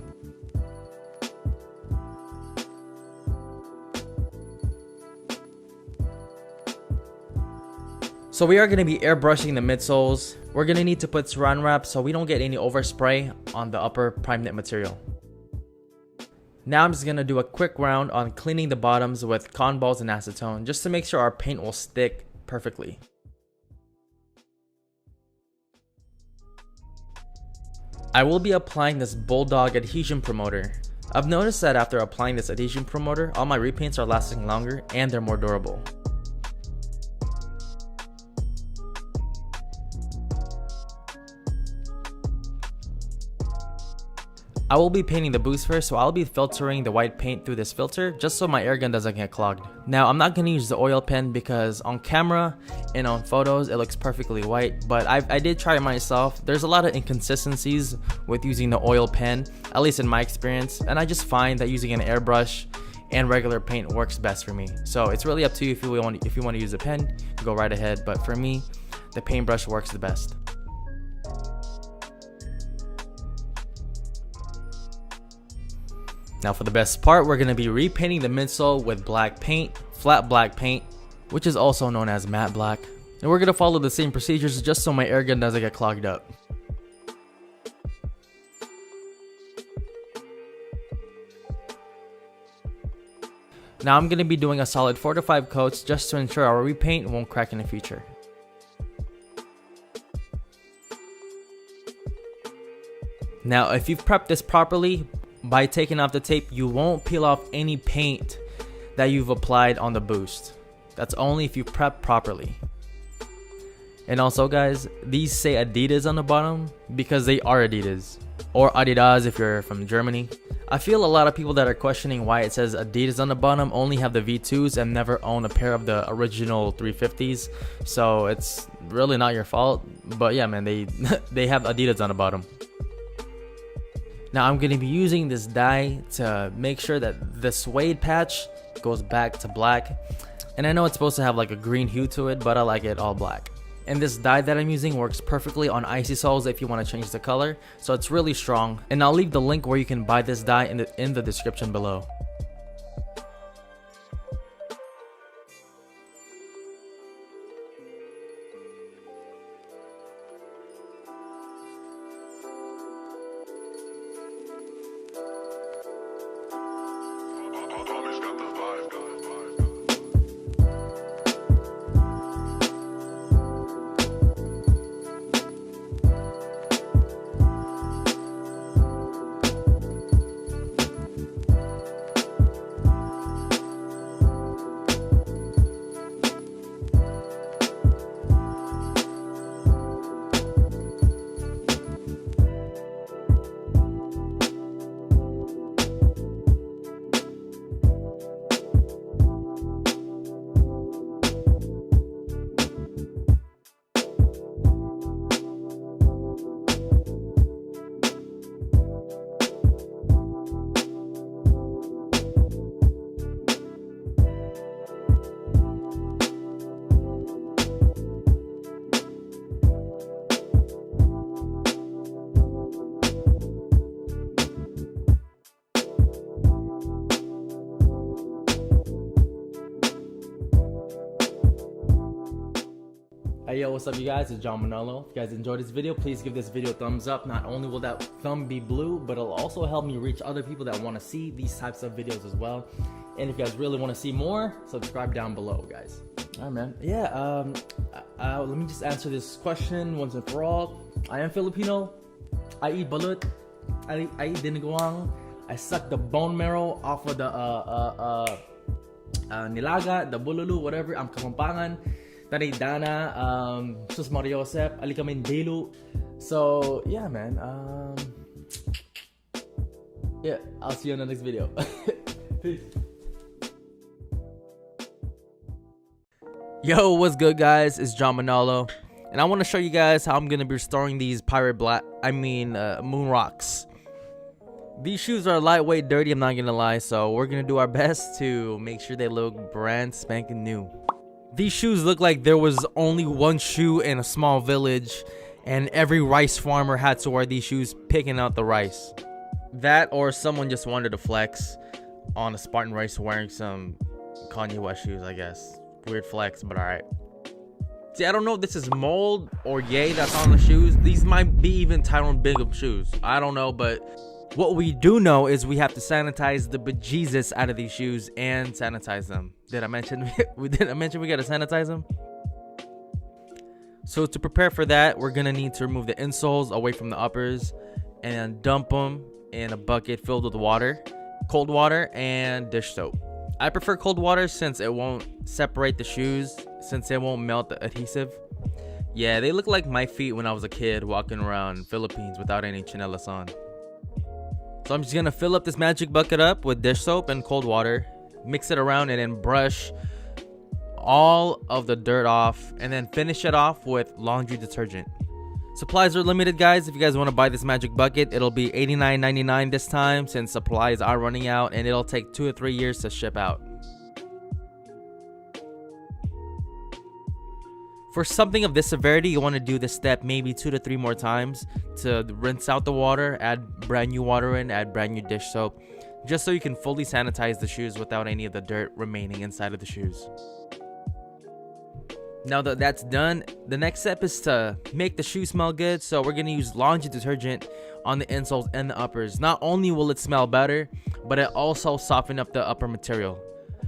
So we are going to be airbrushing the midsoles. We're going to need to put saran wrap so we don't get any overspray on the upper prime knit material. Now I'm just going to do a quick round on cleaning the bottoms with cotton balls and acetone just to make sure our paint will stick perfectly. I will be applying this Bulldog adhesion promoter. I've noticed that after applying this adhesion promoter, all my repaints are lasting longer and they're more durable. I will be painting the boots first, so I'll be filtering the white paint through this filter just so my air gun doesn't get clogged. Now I'm not going to use the oil pen because on camera and on photos it looks perfectly white, but I did try it myself. There's a lot of inconsistencies with using the oil pen, at least in my experience, and I just find that using an airbrush and regular paint works best for me. So it's really up to you if you want to use a pen, go right ahead, but for me the paintbrush works the best. Now for the best part, we're going to be repainting the midsole with black paint, flat black paint, which is also known as matte black. And we're going to follow the same procedures just so my air gun doesn't get clogged up. Now I'm going to be doing a solid 4 to 5 coats just to ensure our repaint won't crack in the future. Now if you've prepped this properly, by taking off the tape, you won't peel off any paint that you've applied on the boost. That's only if you prep properly. And also guys, these say Adidas on the bottom because they are Adidas, or Adidas if you're from Germany. I feel a lot of people that are questioning why it says Adidas on the bottom only have the V2s and never own a pair of the original 350s. So it's really not your fault. But yeah, man, they they have Adidas on the bottom. Now I'm going to be using this dye to make sure that the suede patch goes back to black. And I know it's supposed to have like a green hue to it, but I like it all black. And this dye that I'm using works perfectly on icy soles if you want to change the color. So it's really strong. And I'll leave the link where you can buy this dye in the description below. Hey yo, what's up you guys? It's John Manolo. If you guys enjoyed this video, please give this video a thumbs up. Not only will that thumb be blue, but it'll also help me reach other people that want to see these types of videos as well. And if you guys really want to see more, subscribe down below, guys. Alright, man. Yeah, let me just answer this question once and for all. I am Filipino. I eat balut. I eat dinuguang. I suck the bone marrow off of the nilaga, the bululu, whatever. I'm Kapampangan. Tanay Dana, Sus Mariosep, Ali kami Delu. So yeah, man. Yeah, I'll see you in the next video. Peace. Yo, what's good, guys? It's John Manolo, and I want to show you guys how I'm gonna be restoring these moon rocks. These shoes are lightweight, dirty. I'm not gonna lie, so we're gonna do our best to make sure they look brand spanking new. These shoes look like there was only one shoe in a small village and every rice farmer had to wear these shoes picking out the rice. That or someone just wanted to flex on a Spartan race wearing some Kanye West shoes, I guess. Weird flex, but alright. See, I don't know if this is mold or yay that's on the shoes. These might be even Tyrone Bigham shoes. I don't know, but what we do know is we have to sanitize the bejesus out of these shoes and sanitize them. Did I mention we gotta sanitize them? So to prepare for that, we're gonna need to remove the insoles away from the uppers and dump them in a bucket filled with water, cold water, and dish soap. I prefer cold water since it won't separate the shoes, since it won't melt the adhesive. Yeah, they look like my feet when I was a kid walking around Philippines without any chinelas on. So I'm just gonna fill up this magic bucket up with dish soap and cold water, mix it around, and then brush all of the dirt off, and then finish it off with laundry detergent. Supplies are limited, guys. If you guys want to buy this magic bucket, it'll be $89.99 this time since supplies are running out, and it'll take 2 or 3 years to ship out. For something of this severity, you want to do this step maybe 2 to 3 more times to rinse out the water, add brand new water in, add brand new dish soap, just so you can fully sanitize the shoes without any of the dirt remaining inside of the shoes. Now that that's done, the next step is to make the shoe smell good. So we're going to use laundry detergent on the insoles and the uppers. Not only will it smell better, but it also soften up the upper material.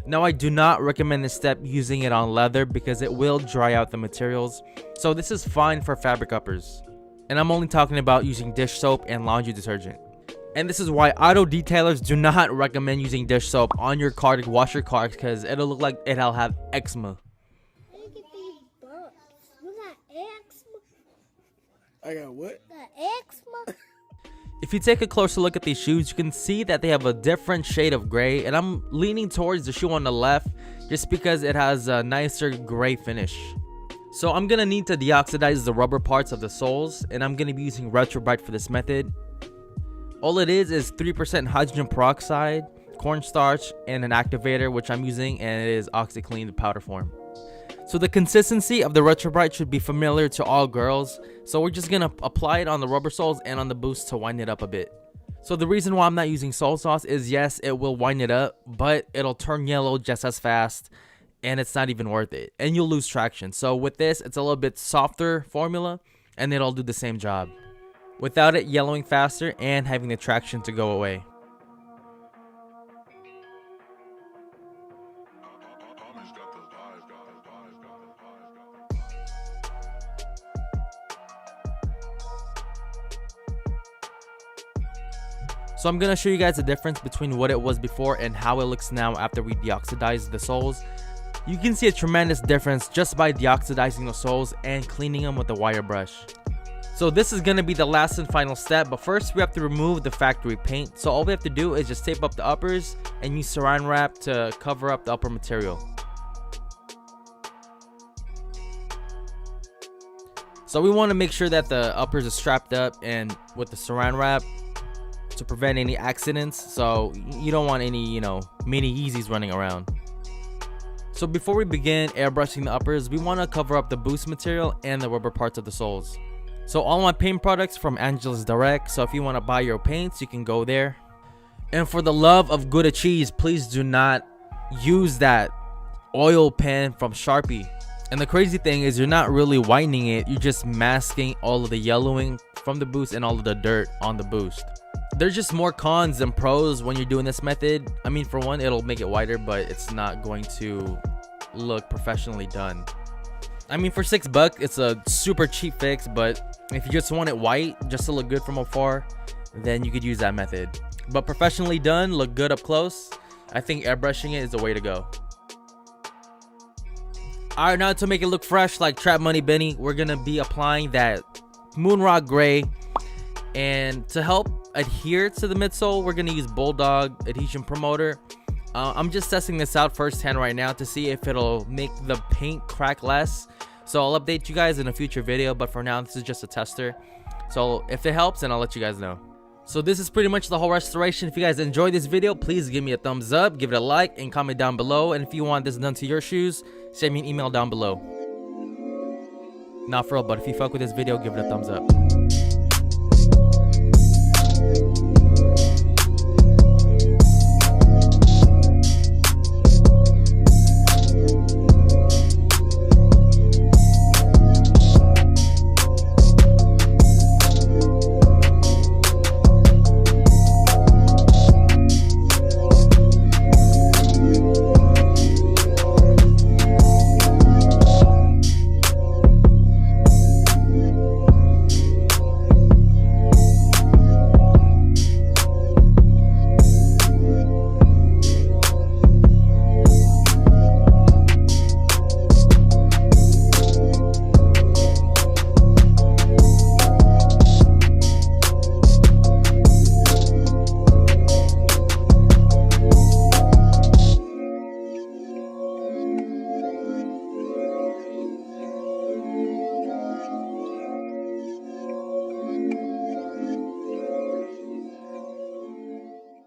Now I do not recommend this step using it on leather because it will dry out the materials. So this is fine for fabric uppers. And I'm only talking about using dish soap and laundry detergent. And this is why auto detailers do not recommend using dish soap on your car to wash your car, because it'll look like it'll have eczema. Look at these bumps. You got eczema? I got what? Got eczema? If you take a closer look at these shoes, you can see that they have a different shade of gray, and I'm leaning towards the shoe on the left just because it has a nicer gray finish. So I'm gonna need to deoxidize the rubber parts of the soles, and I'm gonna be using Retrobrite for this method. All it is 3% hydrogen peroxide, cornstarch, and an activator, which I'm using, and it is OxyClean, the powder form. So the consistency of the Retrobrite should be familiar to all girls. So we're just gonna apply it on the rubber soles and on the boost to wind it up a bit. So the reason why I'm not using sole sauce is, yes, it will wind it up, but it'll turn yellow just as fast, and it's not even worth it, and you'll lose traction. So with this, it's a little bit softer formula, and it'll do the same job without it yellowing faster and having the traction to go away. So I'm going to show you guys the difference between what it was before and how it looks now after we deoxidize the soles. You can see a tremendous difference just by deoxidizing the soles and cleaning them with a wire brush. So this is going to be the last and final step, but first we have to remove the factory paint. So all we have to do is just tape up the uppers and use saran wrap to cover up the upper material. So we want to make sure that the uppers are strapped up and with the saran wrap to prevent any accidents, so you don't want any, mini Yeezys running around. So before we begin airbrushing the uppers, we want to cover up the boost material and the rubber parts of the soles. So all my paint products from Angelus Direct, so if you want to buy your paints, you can go there. And for the love of Gouda cheese, please do not use that oil pen from Sharpie. And the crazy thing is, you're not really whitening it, you're just masking all of the yellowing from the boost and all of the dirt on the boost. There's just more cons than pros when you're doing this method. I mean, for one, it'll make it whiter, but it's not going to look professionally done. I mean, for $6, it's a super cheap fix, but if you just want it white, just to look good from afar, then you could use that method. But professionally done, look good up close, I think airbrushing it is the way to go. Alright, now to make it look fresh like Trap Money Benny, we're going to be applying that Moonrock Gray. And to help adhere to the midsole, we're going to use Bulldog Adhesion Promoter. I'm just testing this out firsthand right now to see if it'll make the paint crack less. So I'll update you guys in a future video, but for now, this is just a tester. So if it helps, then I'll let you guys know. So this is pretty much the whole restoration. If you guys enjoyed this video, please give me a thumbs up, give it a like, and comment down below. And if you want this done to your shoes, send me an email down below. Not for real, but if you fuck with this video, give it a thumbs up.